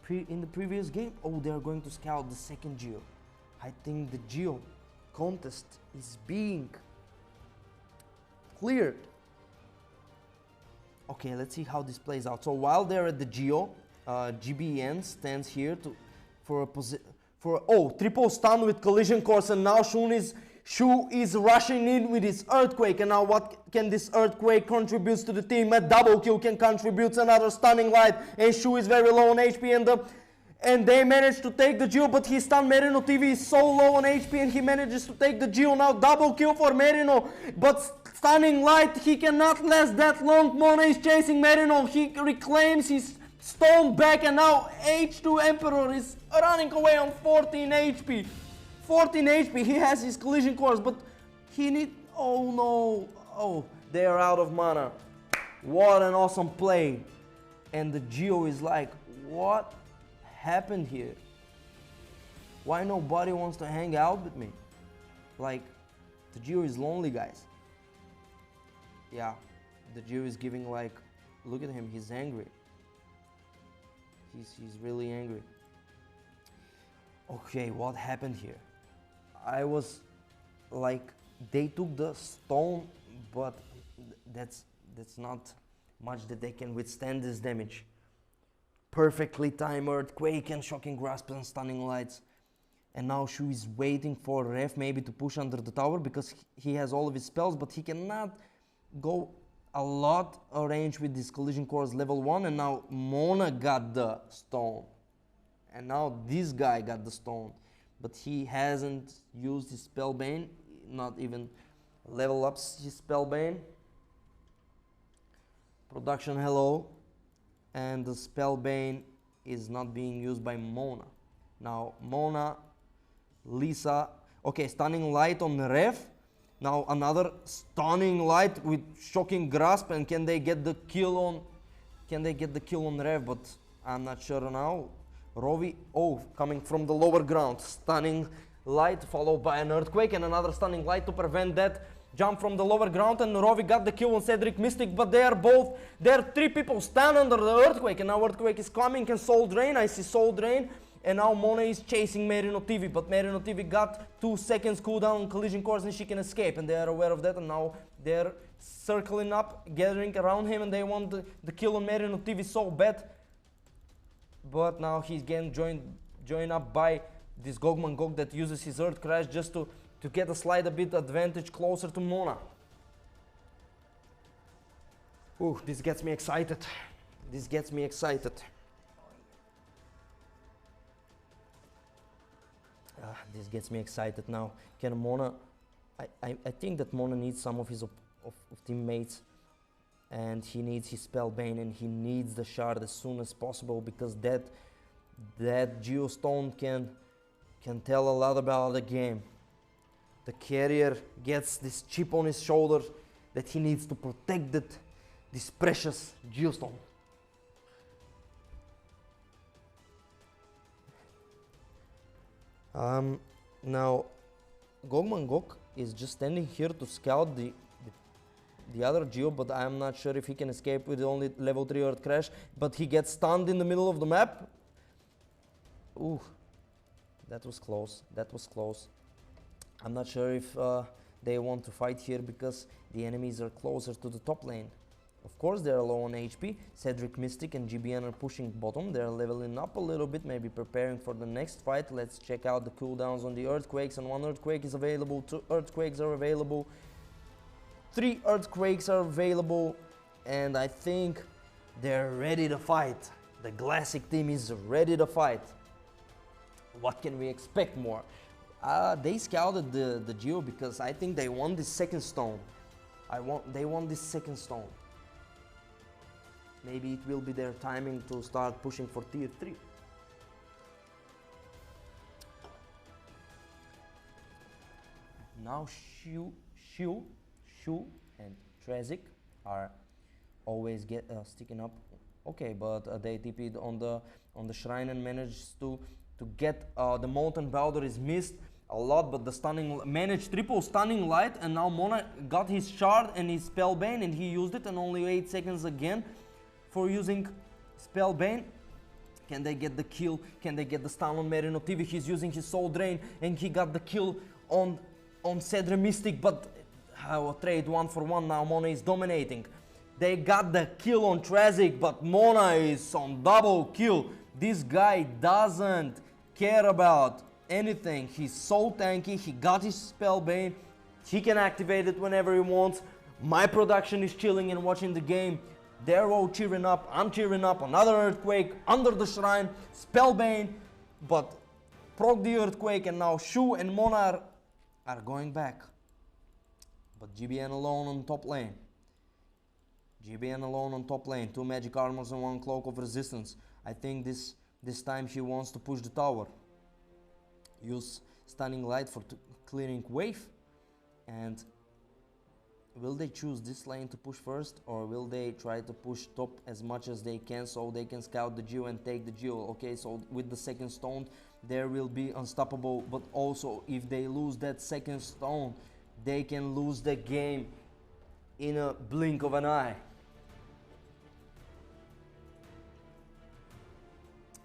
in the previous game. Oh, they are going to scout the second Geo. I think the Geo contest is being cleared. Okay, let's see how this plays out. So while they're at the Geo, GBN stands here for triple stun with collision course, and now Shu is rushing in with his earthquake, and now what can this earthquake contribute to the team? A double kill can contribute another stunning light, and Shu is very low on HP, and they managed to take the Geo, but his stun Merino TV is so low on HP, and he manages to take the Geo. Now double kill for Merino, but stunning light, he cannot last that long. Mona is chasing Merino, he reclaims his stone back, and now H2 Emperor is running away on 14 HP. 14 HP, he has his collision course, but he oh no, oh, they are out of mana. What an awesome play. And the Geo is like, what happened here? Why nobody wants to hang out with me? Like, the Geo is lonely, guys. Yeah, the Geo is giving like, look at him, he's angry. He's really angry. Okay, what happened here? I was like, they took the stone, but that's not much that they can withstand this damage. Perfectly timed earthquake and shocking grasp and stunning lights. And now Shu is waiting for Ref maybe to push under the tower, because he has all of his spells, but he cannot go a lot of range with this collision course level 1, and now Mona got the stone. And now this guy got the stone, but he hasn't used his Spellbane, not even level ups his Spellbane. Production, hello. And the Spellbane is not being used by Mona. Now Mona, Lisa, okay, stunning light on Ref. Now another stunning light with shocking grasp, and can they get the kill on Rev? But I'm not sure now. Rovi, oh, coming from the lower ground, stunning light followed by an earthquake, and another stunning light to prevent that jump from the lower ground, and Rovi got the kill on Cedric Mystic, but there are 3 people stand under the earthquake, and now earthquake is coming, and Soul Drain, I see Soul Drain. And now Mona is chasing Merino TV, but Merino TV got 2 seconds cooldown on collision course, and she can escape, and they are aware of that, and now they're circling up, gathering around him, and they want the kill on Merino TV so bad. But now he's getting joined up by this Gogman Gog that uses his Earth Crash just to get a slight bit advantage closer to Mona. Ooh, this gets me excited. This gets me excited. This gets me excited now. Can Mona, I think that Mona needs some of his teammates, and he needs his Spellbane, and he needs the shard as soon as possible, because that Geostone can tell a lot about the game. The carrier gets this chip on his shoulder that he needs to protect this precious Geostone. Now Gogman Gok is just standing here to scout the other Geo, but I'm not sure if he can escape with only level 3 Earth Crash, but he gets stunned in the middle of the map. Ooh, that was close, that was close. I'm not sure if they want to fight here, because the enemies are closer to the top lane. Of course, they're low on HP. Cedric, Mystic, and GBN are pushing bottom. They're leveling up a little bit, maybe preparing for the next fight. Let's check out the cooldowns on the Earthquakes. And 1 Earthquake is available, 2 Earthquakes are available, 3 Earthquakes are available, and I think they're ready to fight. The Classic team is ready to fight. What can we expect more? They scouted the Geo because I think they want this second stone. They want this second stone. Maybe it will be their timing to start pushing for tier 3. Now Shu and Trezik are always sticking up. Okay, but they TP'd on the shrine and managed to get the Molten Powder is missed a lot, but the stunning managed triple stunning light, and now Mona got his shard and his Spellbane, and he used it, and only 8 seconds again for using Spellbane. Can they get the kill? Can they get the stun on Merino TV? He's using his Soul Drain, and he got the kill on Cedra Mystic, but trade 1 for 1 now. Mona is dominating. They got the kill on Trezik, but Mona is on double kill. This guy doesn't care about anything. He's so tanky. He got his Spellbane. He can activate it whenever he wants. My production is chilling and watching the game. They're all cheering up. I'm cheering up. Another Earthquake under the shrine. Spellbane, but proc the Earthquake, and now Shu and Mona are going back. But GBN alone on top lane. GBN alone on top lane. 2 magic armors and 1 cloak of resistance. I think this time he wants to push the tower. Use stunning light for clearing wave. And will they choose this lane to push first, or will they try to push top as much as they can so they can scout the Geo and take the Geo? Okay, so with the second stone there will be unstoppable, but also if they lose that second stone they can lose the game in a blink of an eye.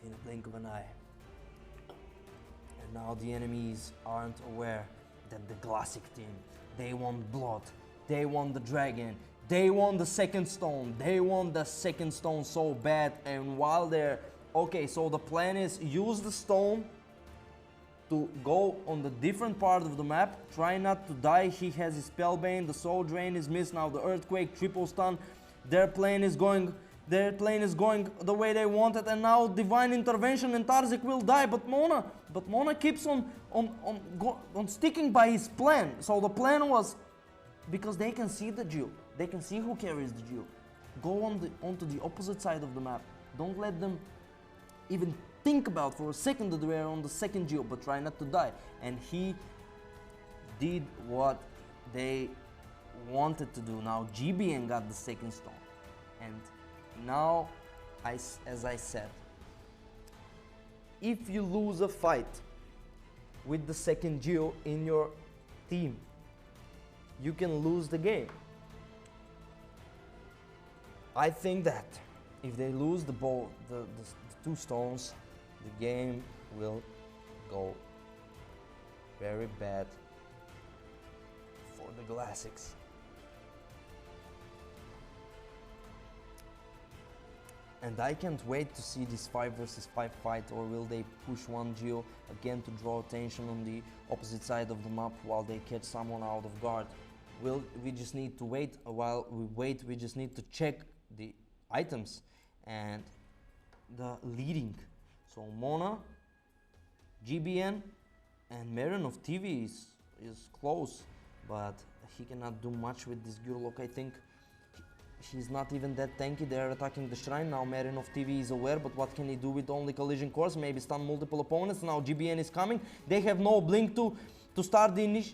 In a blink of an eye. And now the enemies aren't aware that the Classic team, they want blood, they want the dragon, they want the second stone, they want the second stone so bad. And while they're okay, so the plan is use the stone to go on the different part of the map, try not to die. He has his Spellbane, the Soul Drain is missed, now the Earthquake, triple stun. Their plane is going the way they want it, and now Divine Intervention and Tarzik will die, but Mona keeps on sticking by his plan. So the plan was, because they can see the Geo, they can see who carries the Geo, go onto the opposite side of the map. Don't let them even think about for a second that we're on the second Geo, but try not to die. And he did what they wanted to do. Now GBN got the second stone, and now, as I said, if you lose a fight with the second Geo in your team, you can lose the game. I think that if they lose the 2 stones, the game will go very bad for the Classics. And I can't wait to see this 5 versus 5 fight, or will they push 1 Geo again to draw attention on the opposite side of the map while they catch someone out of guard. We just need to wait. While we wait, we just need to check the items and the leading. So Mona, GBN, and Marin of TV is close, but he cannot do much with this Gurlok. I think he's not even that tanky. They're attacking the shrine. Now Marin of TV is aware, but what can he do with only collision course? Maybe stun multiple opponents. Now GBN is coming. They have no blink to start the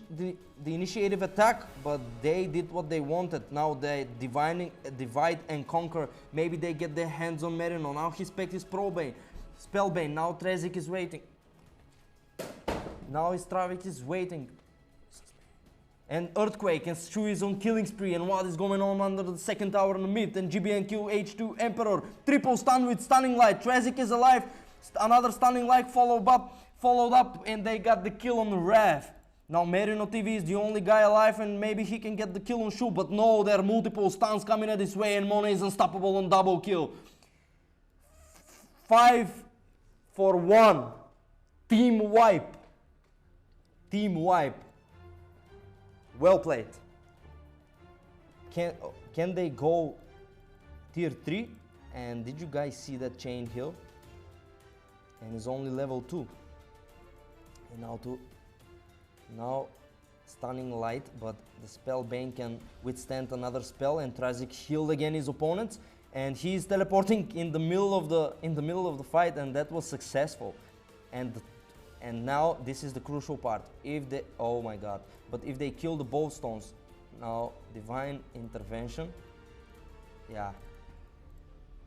initiative attack, but they did what they wanted. Now they divide and conquer. Maybe they get their hands on Merino. Now he spec his Spellbane. Now Trezik is waiting. Now his Travik is waiting. And Earthquake, and Shu is on killing spree, and what is going on under the second tower in the mid, and GBN kill H2 Emperor, triple stun with stunning light. Trezik is alive, another stunning light followed up, and they got the kill on the Wrath. Now Merino TV is the only guy alive and maybe he can get the kill on Shu, but no, there are multiple stuns coming at his way and Mona is unstoppable on double kill. 5 for 1. Team wipe. Team wipe. Well played. Can they go tier 3? And did you guys see that chain heal? And it's only level 2. And now stunning light, but the spell Bane can withstand another spell, and Tragic healed again his opponents, and he's teleporting in the middle of the fight, and that was successful. And now this is the crucial part. If they, oh my god, but if they kill the both stones, now divine intervention. Yeah,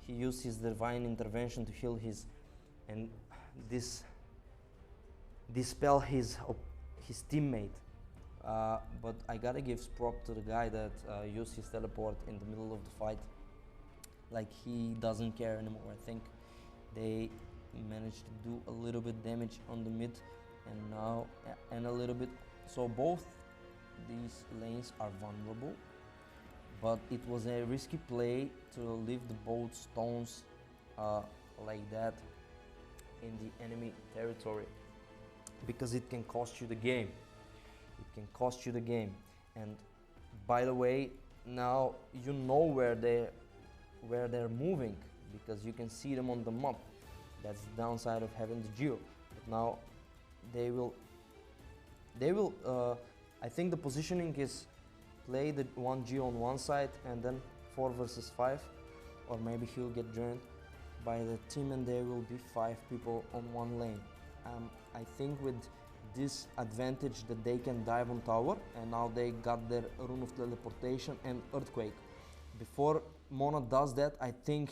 he used his divine intervention to heal his, and this spell his teammate. But I gotta give prop to the guy that used his teleport in the middle of the fight. Like, he doesn't care anymore. I think they managed to do a little bit damage on the mid, and a little bit. So both these lanes are vulnerable, but it was a risky play to leave the both stones like that in the enemy territory, because it can cost you the game. It can cost you the game. And by the way, now you know where they're moving, because you can see them on the map. That's the downside of having the geo. But now they will I think the positioning is play the one geo on one side and then 4 versus 5, or maybe he'll get joined by the team and there will be 5 people on one lane. I think with this advantage that they can dive on tower, and now they got their rune of teleportation and earthquake. Before Mona does that, I think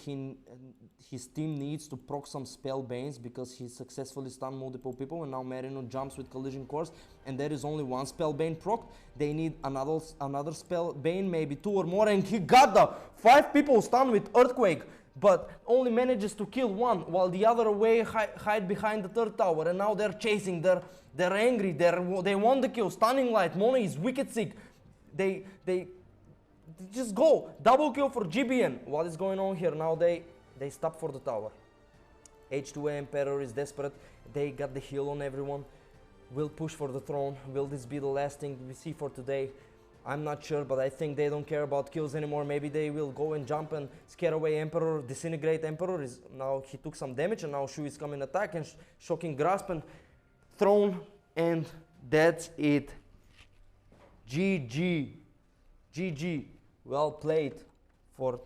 his team needs to proc some spell banes, because he successfully stunned multiple people, and now Merino jumps with collision course, and there is only one spell bane proc. They need another spell bane, maybe 2 or more, and he got the 5 people stunned with earthquake, but only manages to kill 1, while the other away hide behind the 3rd tower, and now they're chasing, they're angry, they want the kill. Stunning light, Mona is wicked sick. They just go double kill for GBN. What is going on here? Now they stop for the tower. H2A Emperor is desperate. They got the heal on everyone. Will push for the throne. Will this be the last thing we see for today? I'm not sure, but I think they don't care about kills anymore. Maybe they will go and jump and scare away Emperor. Disintegrate Emperor is now, he took some damage, and now Shu is coming attack, and shocking grasp and throne, and that's it. GG. GG. Well played for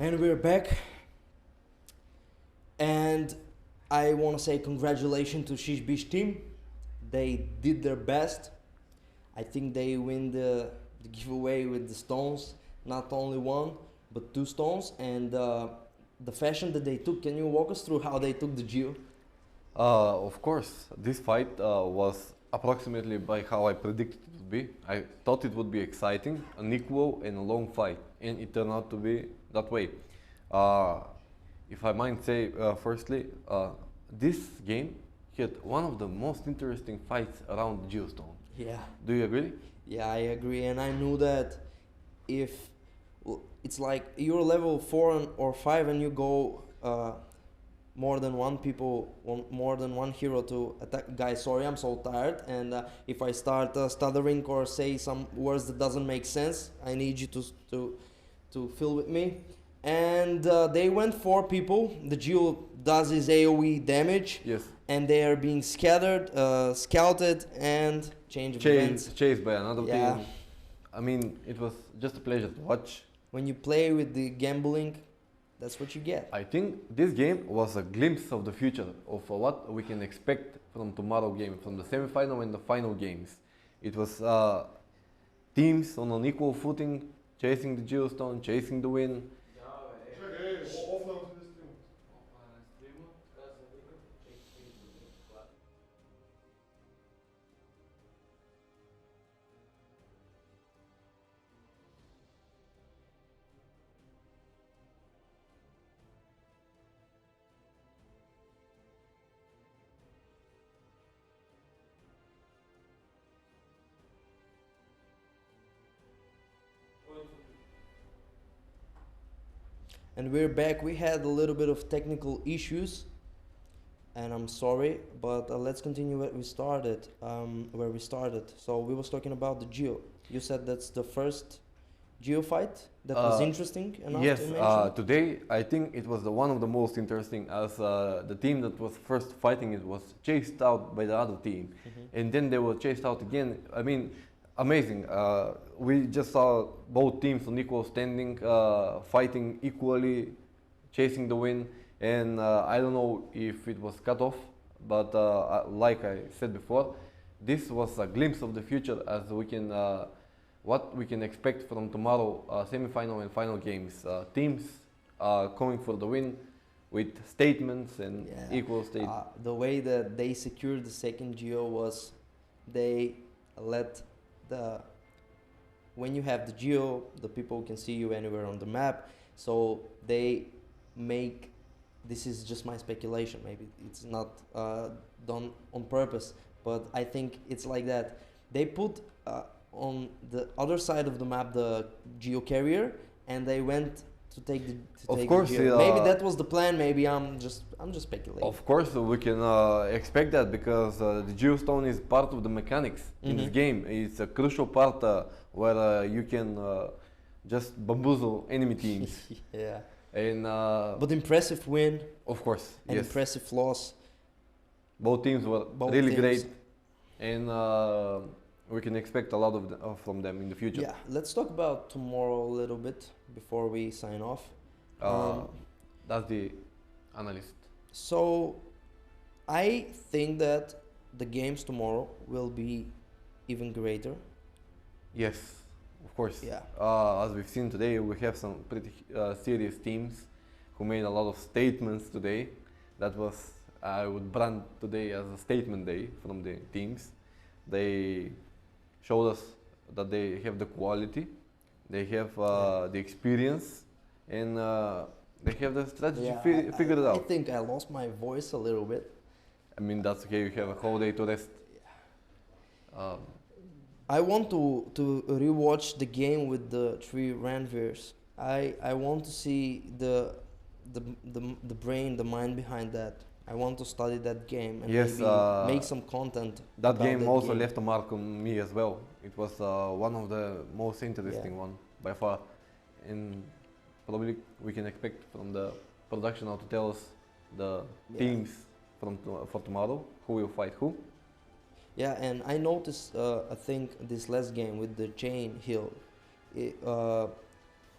And we're back, and I want to say congratulations to Shish Bish team. They did their best. I think they win the giveaway with the stones, not only 1 but 2 stones, and the fashion that they took. Can you walk us through how they took the geo? Of course, this fight was approximately by how I predicted it would be. I thought it would be exciting, an equal and a long fight, and it turned out to be that way. If I might say, firstly, this game had one of the most interesting fights around Geostone. Yeah. Do you agree? Yeah, I agree, and I knew that if it's like you're level 4 or 5 and you go more than one hero to attack. Guys, sorry, I'm so tired, and if I start stuttering or say some words that doesn't make sense, I need you to fill with me. And they went 4 people. The Geo does his AoE damage. Yes. And they are being scattered, scouted, and chased by another yeah. team. I mean, it was just a pleasure to watch. When you play with the gambling, that's what you get. I think this game was a glimpse of the future of what we can expect from tomorrow game, from the semi-final and the final games. It was teams on an equal footing, chasing the Geostone, chasing the win. And we're back. We had a little bit of technical issues, and I'm sorry, but let's continue where we started. So we was talking about the Geo. You said that's the first Geo fight that was interesting enough Yes, to mention? today I think it was one of the most interesting, as the team that was first fighting it was chased out by the other team, and then they were chased out again. I mean, amazing. We just saw both teams on equal standing, fighting equally, chasing the win. And I don't know if it was cut off, but like I said before, this was a glimpse of the future, as we can what we can expect from tomorrow semi-final and final games. Teams coming for the win with statements and equal statements. The way that they secured the second Geo was they let when you have the Geo, the people can see you anywhere on the map, so they make, this is just my speculation, maybe it's not done on purpose, but I think it's like that. They put on the other side of the map the Geo carrier, and they went to take the Geo. Maybe that was the plan. Maybe I'm just speculating. Of course, we can expect that, because the Geostone is part of the mechanics in this game. It's a crucial part where you can just bamboozle enemy teams. Yeah. And but impressive win. Of course, and yes. Impressive loss. Both teams were really great, and we can expect a lot from them in the future. Yeah, let's talk about tomorrow a little bit before we sign off. That's the analyst. So, I think that the games tomorrow will be even greater. Yes, of course. Yeah. As we've seen today, we have some pretty serious teams who made a lot of statements today. That was, I would brand today as a statement day from the teams. They showed us that they have the quality, they have the experience, and they have the strategy figured out. I think I lost my voice a little bit. I mean, that's okay, you have a whole day to rest. I want to rewatch the game with the 3 Ranvirs. I want to see the brain, the mind behind that. I want to study that game and maybe make some content. That game also left a mark on me as well. It was one of the most interesting one by far, and probably we can expect from the production now to tell us the teams for tomorrow, who will fight who. Yeah, and I noticed I think this last game with the chain hill,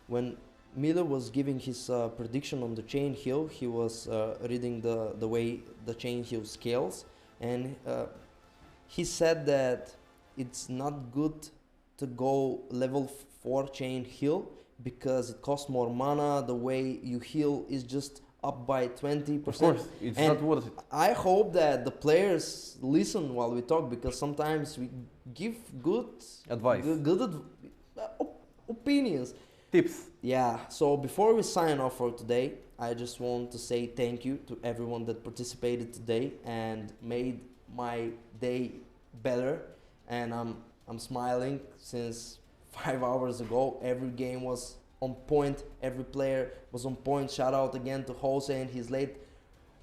when Miller was giving his prediction on the chain hill, he was reading the way the chain hill scales, and he said that it's not good to go level 4 chain hill because it costs more mana. The way you heal is just up by 20%. Of course, it's not worth it. I hope that the players listen while we talk, because sometimes we give good advice, opinions, tips. Yeah, so before we sign off for today, I just want to say thank you to everyone that participated today and made my day better. And I'm smiling since 5 hours ago. Every game was on point, every player was on point. Shout out again to Jose and his late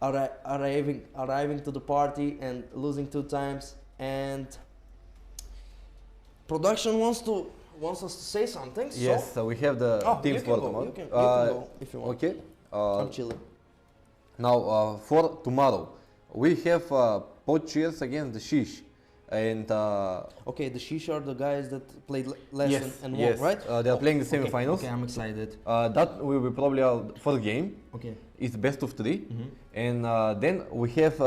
arriving to the party and losing 2 times. And production wants us to say something. Yes, so we have the teams for tomorrow. You can go if you want. Okay. I'm chilling. Now for tomorrow, we have pot cheers against the Shish. and Okay, the Shisha are the guys that played less yes, and yes, won, right? they are playing the Okay, semifinals. Okay, I'm excited. That will be probably our first game. Okay. It's best of 3, Mhm. and then we have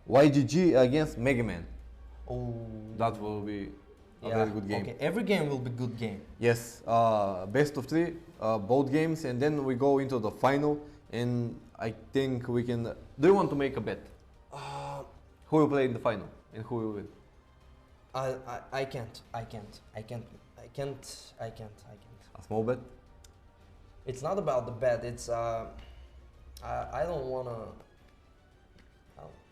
YGG against Mega Man. Oh. That will be a Yeah, very good game. Okay, every game will be good game. Yes, best of 3, both games, and then we go into the final. And I think we can. Do you want to make a bet? Who will play in the final and who will win? I can't. A small bet. It's not about the bet. It's I don't wanna.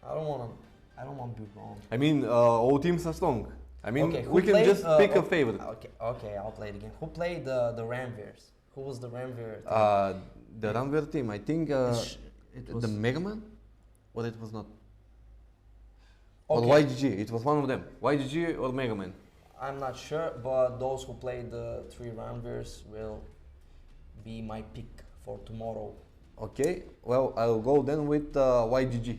I don't wanna be wrong. I mean, all teams are strong. I mean, Okay, who we can played, just pick a okay, favorite. Okay, I'll play it again. Who played the Ramvirs? Who was the Ramvir? The Ranver team, I think It was the Mega Man? Or it was not? Okay. Or YGG, it was one of them. YGG or Mega Man. I'm not sure, but those who played the 3 Ramvirs will be my pick for tomorrow. Okay, well, I'll go then with YGG.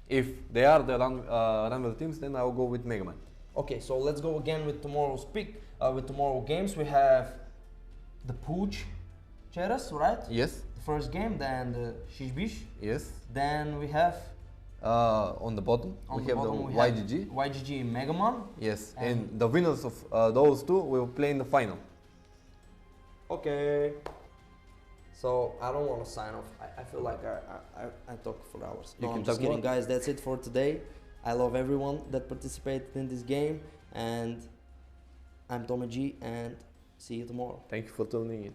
If they are the Ranver teams, then I'll go with Mega Man. Okay, so let's go again with tomorrow's pick. With tomorrow games, we have the Pooch Cheras, right? Yes, The first game, then the Shishbish. yes. Then we have On the bottom, on we the have bottom the we have YGG. YGG Megamon. Yes, And- and the winners of those two will play in the final. Okay. So I don't want to sign off. I feel like I talk for hours. You No, can I'm just talk kidding, more. guys. That's it for today. I love everyone that participated in this game, and I'm Tommy G, and see you tomorrow. Thank you for tuning in.